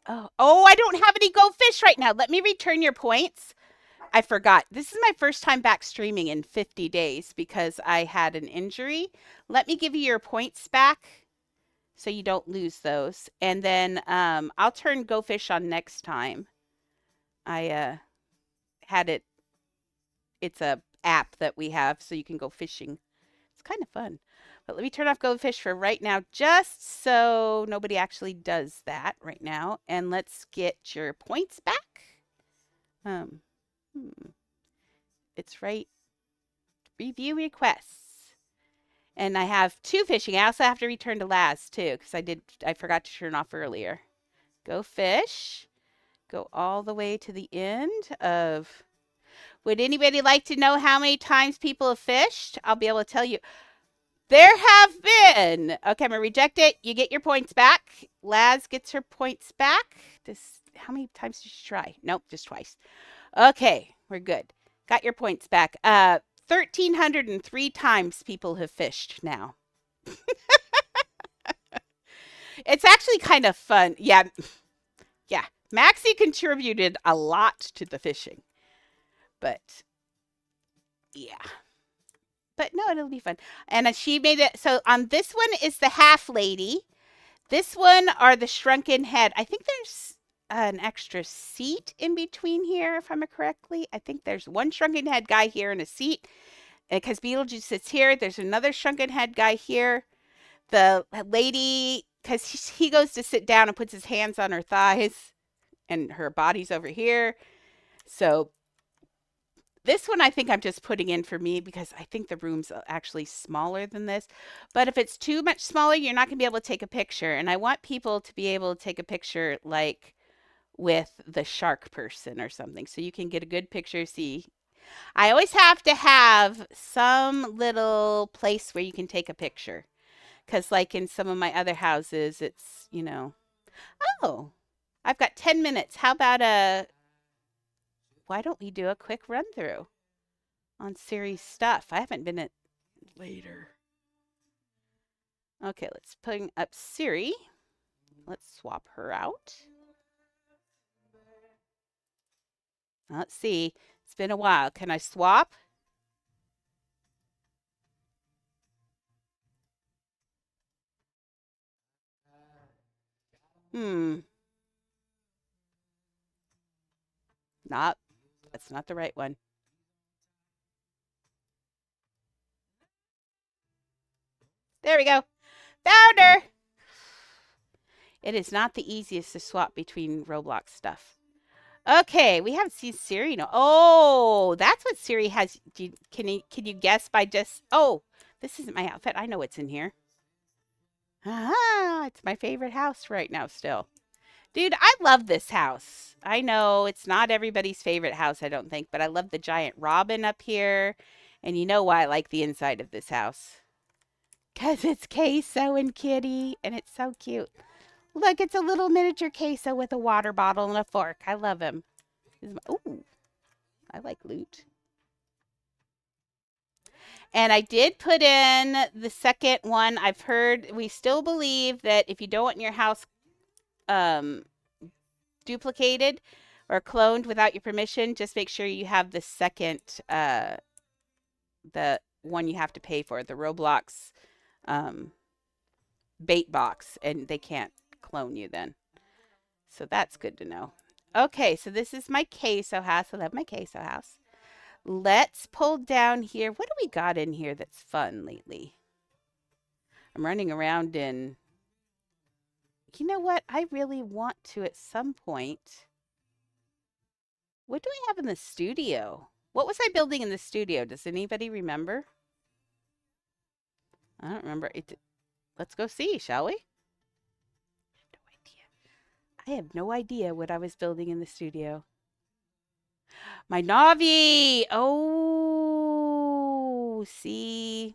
Oh, I don't have any Go Fish right now. Let me return your points. I forgot. This is my first time back streaming in 50 days because I had an injury. Let me give you your points back so you don't lose those. And then I'll turn Go Fish on next time. I had it. It's a app that we have so you can go fishing. It's kind of fun. But let me turn off Go Fish for right now just so nobody actually does that right now. And let's get your points back. It's right. Review requests. And I have 2 fishing. I also have to return to Laz too because I forgot to turn off earlier. Go fish. Go all the way to the end of. Would anybody like to know how many times people have fished? I'll be able to tell you. There have been. Okay, I'm going to reject it. You get your points back. Laz gets her points back. How many times did she try? Nope, just twice. Okay, we're good. Got your points back. 1,303 times people have fished now. It's actually kind of fun. Yeah. Yeah. Maxie contributed a lot to the fishing. But yeah. But no, it'll be fun. And she made it. So on this one is the half lady. This one are the shrunken head. I think there's an extra seat in between here, if I'm correctly. I think there's one shrunken head guy here and a seat. Because Beetlejuice sits here. There's another shrunken head guy here. The lady, because he goes to sit down and puts his hands on her thighs. And her body's over here. So this one I think I'm just putting in for me because I think the room's actually smaller than this. But if it's too much smaller, you're not going to be able to take a picture. And I want people to be able to take a picture like with the shark person or something. So you can get a good picture. See, I always have to have some little place where you can take a picture. Because like in some of my other houses, it's, oh, I've got 10 minutes. How about why don't we do a quick run through on Siri's stuff? I haven't been at later. Okay, let's bring up Siri. Let's swap her out. Let's see. It's been a while. Can I swap? That's not the right one. There we go. Found her. It is not the easiest to swap between Roblox stuff. Okay, we haven't seen Siri. No. Oh, that's what Siri has. Can you guess by just? Oh, this isn't my outfit. I know what's in here. Ah, it's my favorite house right now still. Dude, I love this house. I know it's not everybody's favorite house, I don't think, but I love the giant robin up here. And you know why I like the inside of this house? Because it's Queso and Kitty, and it's so cute. Look, it's a little miniature Queso with a water bottle and a fork. I love him. Ooh, I like loot. And I did put in the second one. I've heard, we still believe that if you don't want your house duplicated or cloned without your permission, just make sure you have the second, the one you have to pay for, the Roblox bait box, and they can't clone you then. So that's good to know. Okay, so this is my Queso house. I love my Queso house. Let's pull down here. What do we got in here that's fun lately? I'm running around in... You know what? I really want to at some point. What do I have in the studio? What was I building in the studio? Does anybody remember? I don't remember. Let's go see, shall we? I have no idea what I was building in the studio. My Navi! Oh, see?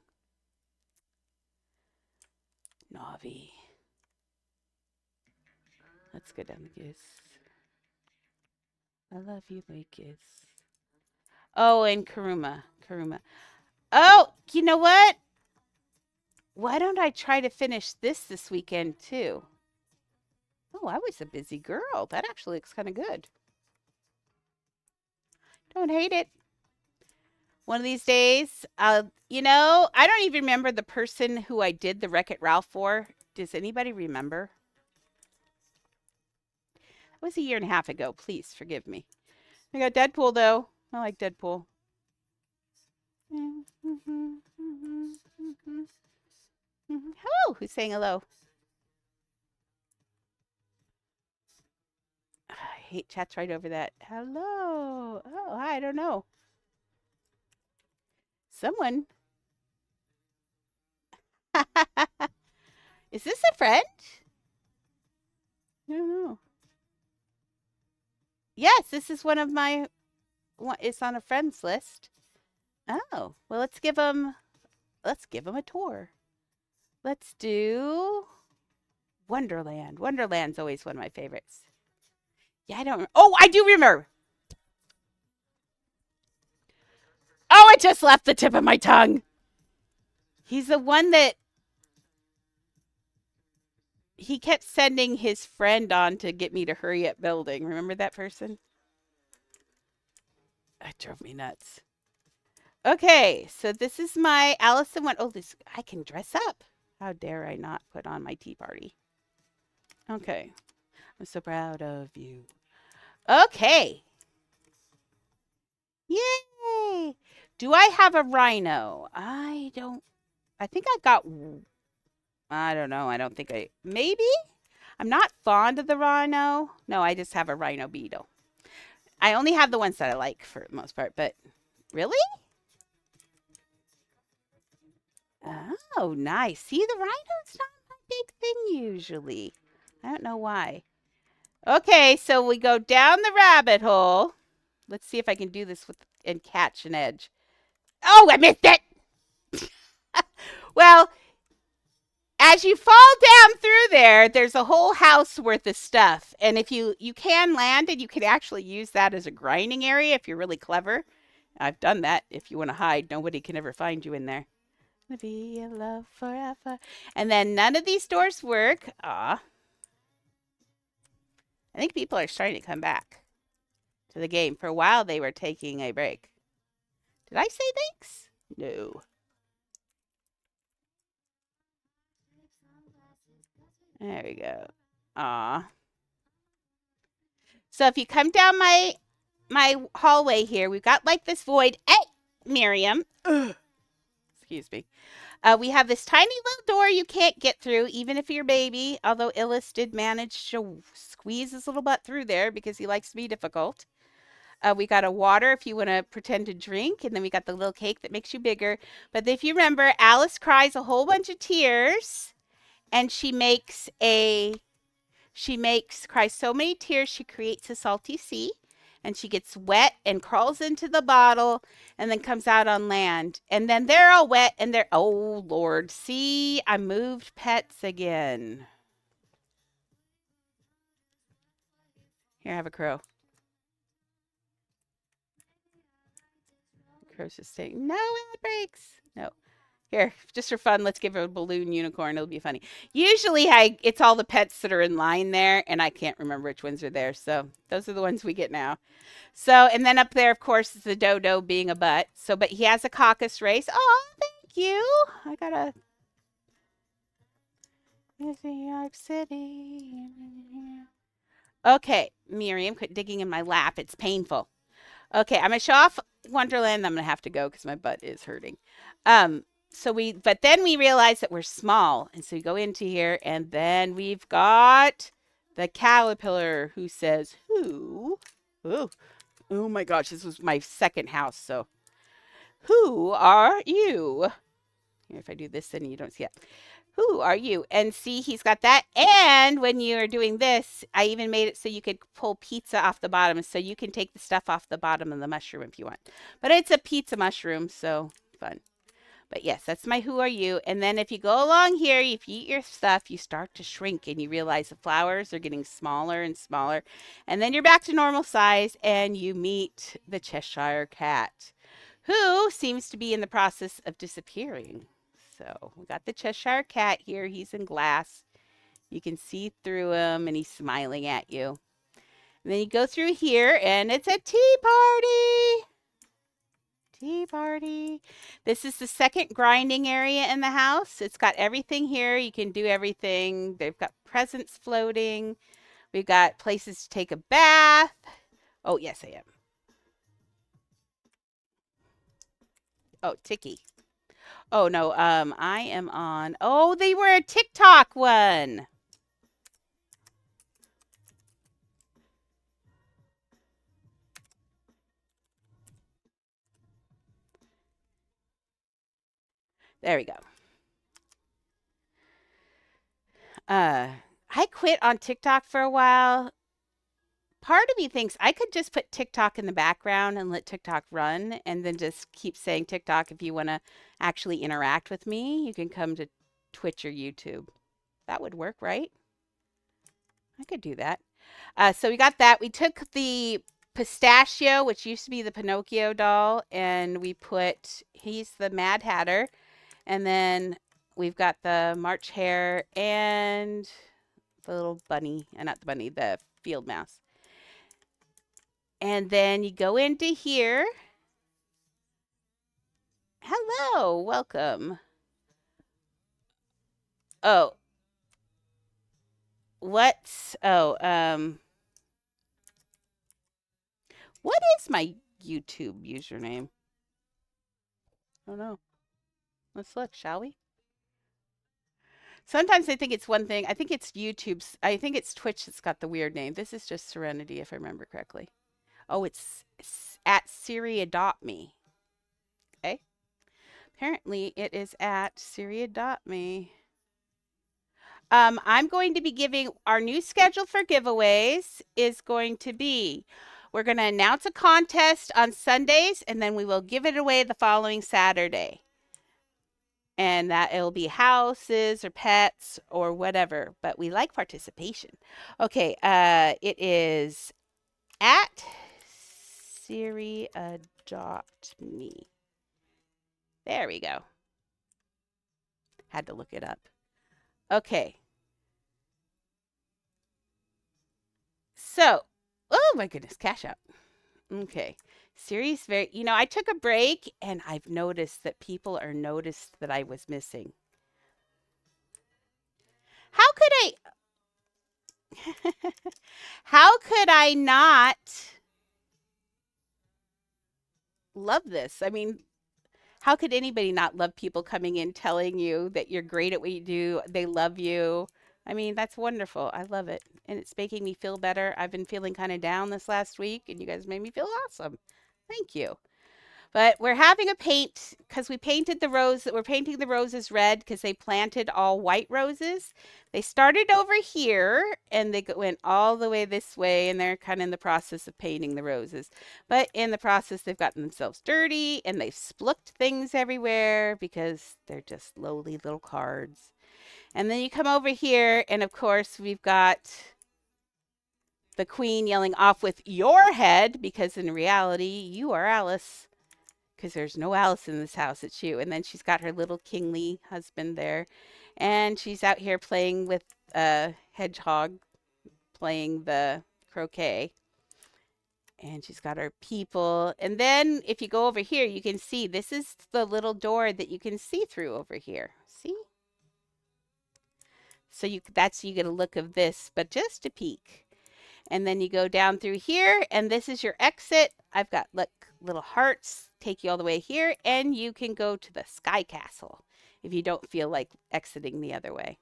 Navi. Let's go down the goose. I love you, Lucas. Oh, and Karuma. Oh, you know what? Why don't I try to finish this weekend, too? Oh, I was a busy girl. That actually looks kind of good. Don't hate it. One of these days, I don't even remember the person who I did the Wreck-It Ralph for. Does anybody remember? It was a year and a half ago. Please forgive me. I got Deadpool, though. I like Deadpool. Hello. Who's saying hello? I hate chat's right over that. Hello. Oh, I don't know. Someone. Is this a friend? I don't know. Yes, this is one of my is on a friends list. Oh, well, let's give him a tour. Let's do Wonderland. Wonderland's always one of my favorites. Yeah, I don't. Oh, I do remember. Oh, it just left the tip of my tongue. He's the one that he kept sending his friend on to get me to hurry up building. Remember that person? It drove me nuts. Okay, so this is my Allison one. Oh, this I can dress up. How dare I not put on my tea party? Okay, I'm so proud of you. Okay, yay! Do I have a rhino? I don't. I think I got. I don't know. I don't think I. Maybe. I'm not fond of the rhino. No, I just have a rhino beetle. I only have the ones that I like for the most part. But really? Oh, nice. See, the rhino's not my big thing usually. I don't know why. Okay, so we go down the rabbit hole. Let's see if I can do this with and catch an edge. Oh, I missed it. Well, as you fall down through there, there's a whole house worth of stuff. And if you can land and you can actually use that as a grinding area if you're really clever. I've done that. If you want to hide, nobody can ever find you in there. Gonna be in love forever. And then none of these doors work. Aw. I think people are starting to come back to the game. For a while, they were taking a break. Did I say thanks? No. There we go. Aw. So if you come down my hallway here, we've got like this void. Hey, Miriam. Ugh. Excuse me. We have this tiny little door you can't get through, even if you're a baby. Although Illis did manage to squeeze his little butt through there because he likes to be difficult. We got a water if you want to pretend to drink, and then we got the little cake that makes you bigger. But if you remember, Alice cries a whole bunch of tears, and cries so many tears she creates a salty sea, and she gets wet and crawls into the bottle, and then comes out on land, and then they're all wet, and they're oh Lord, see, I moved pets again. Here, have a crow. Crow's just saying, no ad breaks. No. Here, just for fun, let's give her a balloon unicorn. It'll be funny. Usually it's all the pets that are in line there, and I can't remember which ones are there. So those are the ones we get now. So, and then up there, of course, is the dodo being a butt. So, but he has a caucus race. Oh, thank you. I got a New York City. Okay, Miriam, quit digging in my lap. It's painful. Okay, I'm gonna show off Wonderland. I'm gonna have to go because my butt is hurting. But then we realize that we're small, and so we go into here, and then we've got the caterpillar who says, "Who? Oh my gosh, this was my second house. So, who are you?" Here, if I do this, then you don't see it. Who are you? And see, he's got that. And when you're doing this, I even made it so you could pull pizza off the bottom. So you can take the stuff off the bottom of the mushroom if you want. But it's a pizza mushroom, so fun. But yes, that's my who are you. And then if you go along here, if you eat your stuff, you start to shrink and you realize the flowers are getting smaller and smaller. And then you're back to normal size and you meet the Cheshire Cat, who seems to be in the process of disappearing. So we got the Cheshire Cat here. He's in glass. You can see through him and he's smiling at you. And then you go through here and it's a tea party. Tea party. This is the second grinding area in the house. It's got everything here. You can do everything. They've got presents floating. We've got places to take a bath. Oh, yes, I am. Oh, Tiki. Oh, no, I am on. Oh, they were a TikTok one. There we go. I quit on TikTok for a while part of me thinks I could just put TikTok in the background and let TikTok run and then just keep saying, TikTok, if you want to actually interact with me, you can come to Twitch or YouTube. That would work, right? I could do that. So we got that. We took the pistachio, which used to be the Pinocchio doll, and we put, he's the Mad Hatter. And then we've got the March Hare and the little bunny, not the bunny, the field mouse. And then you go into here. Hello, welcome. Oh, what is my YouTube username? I don't know. Let's look, shall we? Sometimes I think it's one thing. I think it's YouTube's. I think it's Twitch that's got the weird name. This is just Serenity, if I remember correctly. Oh, it's at Siri Adopt Me. Okay. Apparently, it is at Siri Adopt Me. I'm going to be giving our new schedule for giveaways is going to be, we're going to announce a contest on Sundays, and then we will give it away the following Saturday. And that it'll be houses or pets or whatever, but we like participation. Okay, it is at Siri Adopt Me. There we go. Had to look it up. Okay. So, oh my goodness, cash out. Okay. Siri's very, I took a break and I've noticed that people are noticed that I was missing. How could how could I not love this? I mean, how could anybody not love people coming in telling you that you're great at what you do? They love you. I mean, that's wonderful. I love it. And it's making me feel better. I've been feeling kind of down this last week, and you guys made me feel awesome. Thank you. But we're having a paint because we painted the rose. We're painting the roses red because they planted all white roses. They started over here and they went all the way this way, and they're kind of in the process of painting the roses. But in the process, they've gotten themselves dirty and they've splooked things everywhere because they're just lowly little cards. And then you come over here, and of course, we've got the queen yelling off with your head because in reality, you are Alice. Because there's no Alice in this house, it's you. And then she's got her little kingly husband there. And she's out here playing with a hedgehog, playing the croquet. And she's got her people. And then if you go over here, you can see this is the little door that you can see through over here. See? So you get a look of this, but just a peek. And then you go down through here, and this is your exit. I've got little hearts take you all the way here, and you can go to the Sky Castle if you don't feel like exiting the other way.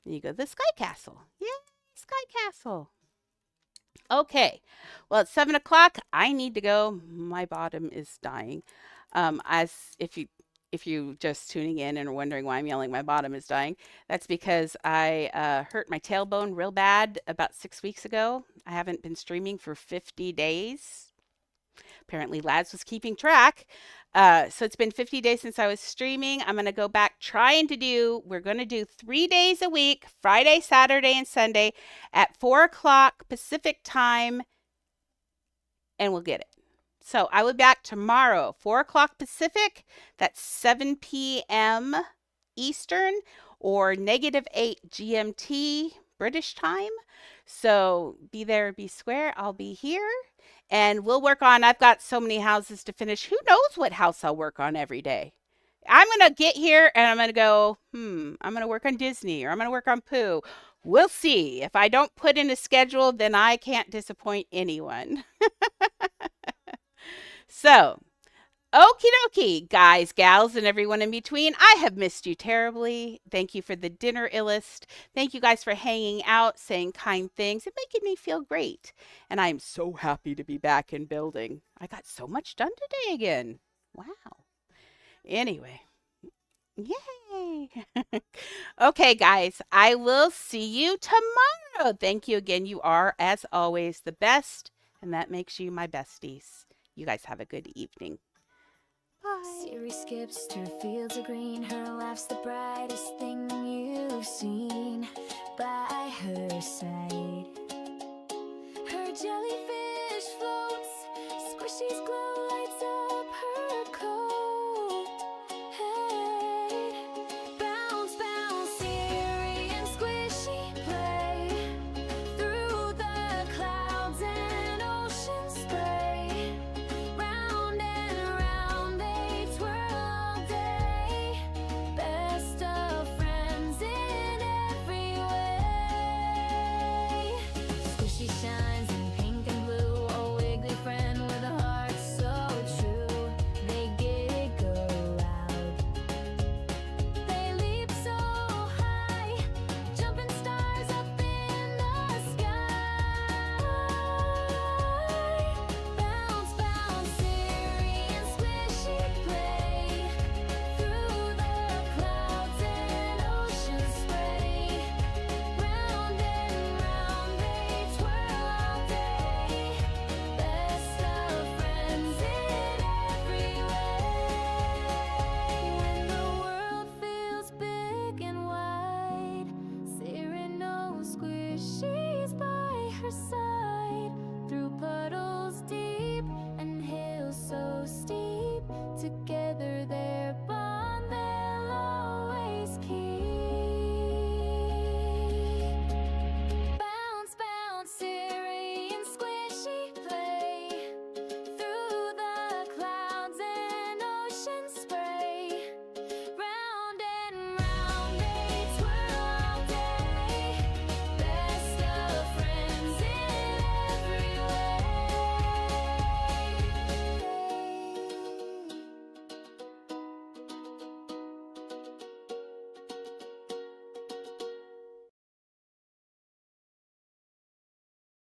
And you go to the Sky Castle. Yay, Sky Castle. Okay, well, it's 7 o'clock. I need to go. My bottom is dying. As if you just tuning in and are wondering why I'm yelling, my bottom is dying. That's because I hurt my tailbone real bad about 6 weeks ago. I haven't been streaming for 50 days. Apparently, Lads was keeping track. So it's been 50 days since I was streaming. I'm going to go back we're going to do 3 days a week, Friday, Saturday, and Sunday at 4 o'clock Pacific time, and we'll get it. So I will be back tomorrow, 4 o'clock Pacific. That's 7 p.m. Eastern or -8 GMT British time. So be there, be square. I'll be here. And we'll work on, I've got so many houses to finish. Who knows what house I'll work on every day? I'm going to get here and I'm going to go, I'm going to work on Disney or I'm going to work on Pooh. We'll see. If I don't put in a schedule, then I can't disappoint anyone. So, okie dokie, guys, gals, and everyone in between. I have missed you terribly. Thank you for the dinner illust. Thank you guys for hanging out, saying kind things, and making me feel great. And I'm so happy to be back in building. I got so much done today again. Wow. Anyway, Yay! Okay, guys, I will see you tomorrow. Thank you again. You are, as always, the best, and that makes you my besties. You guys have a good evening. Bye. Siri skips through fields of green. Her laugh's the brightest thing you've seen. By her side, her jellyfish floats. Squishy's glow lights up her coat. Hey, bounce, bounce, Siri and Squishy play through the clouds and ocean spray. Round and round they twirl all day. Best of friends in every way. Squishy shines in pink and blue, a wiggly friend with a heart so true. They get it go loud. They leap so high, jumping stars up in the sky. Bounce, bounce, Siri and Squishy play through the clouds and ocean spray. Round and round they twirl all day. Best of friends in every way. When the world feels big and wide, Siri knows Squishy's by her side. Through puddles deep and hills so steep, together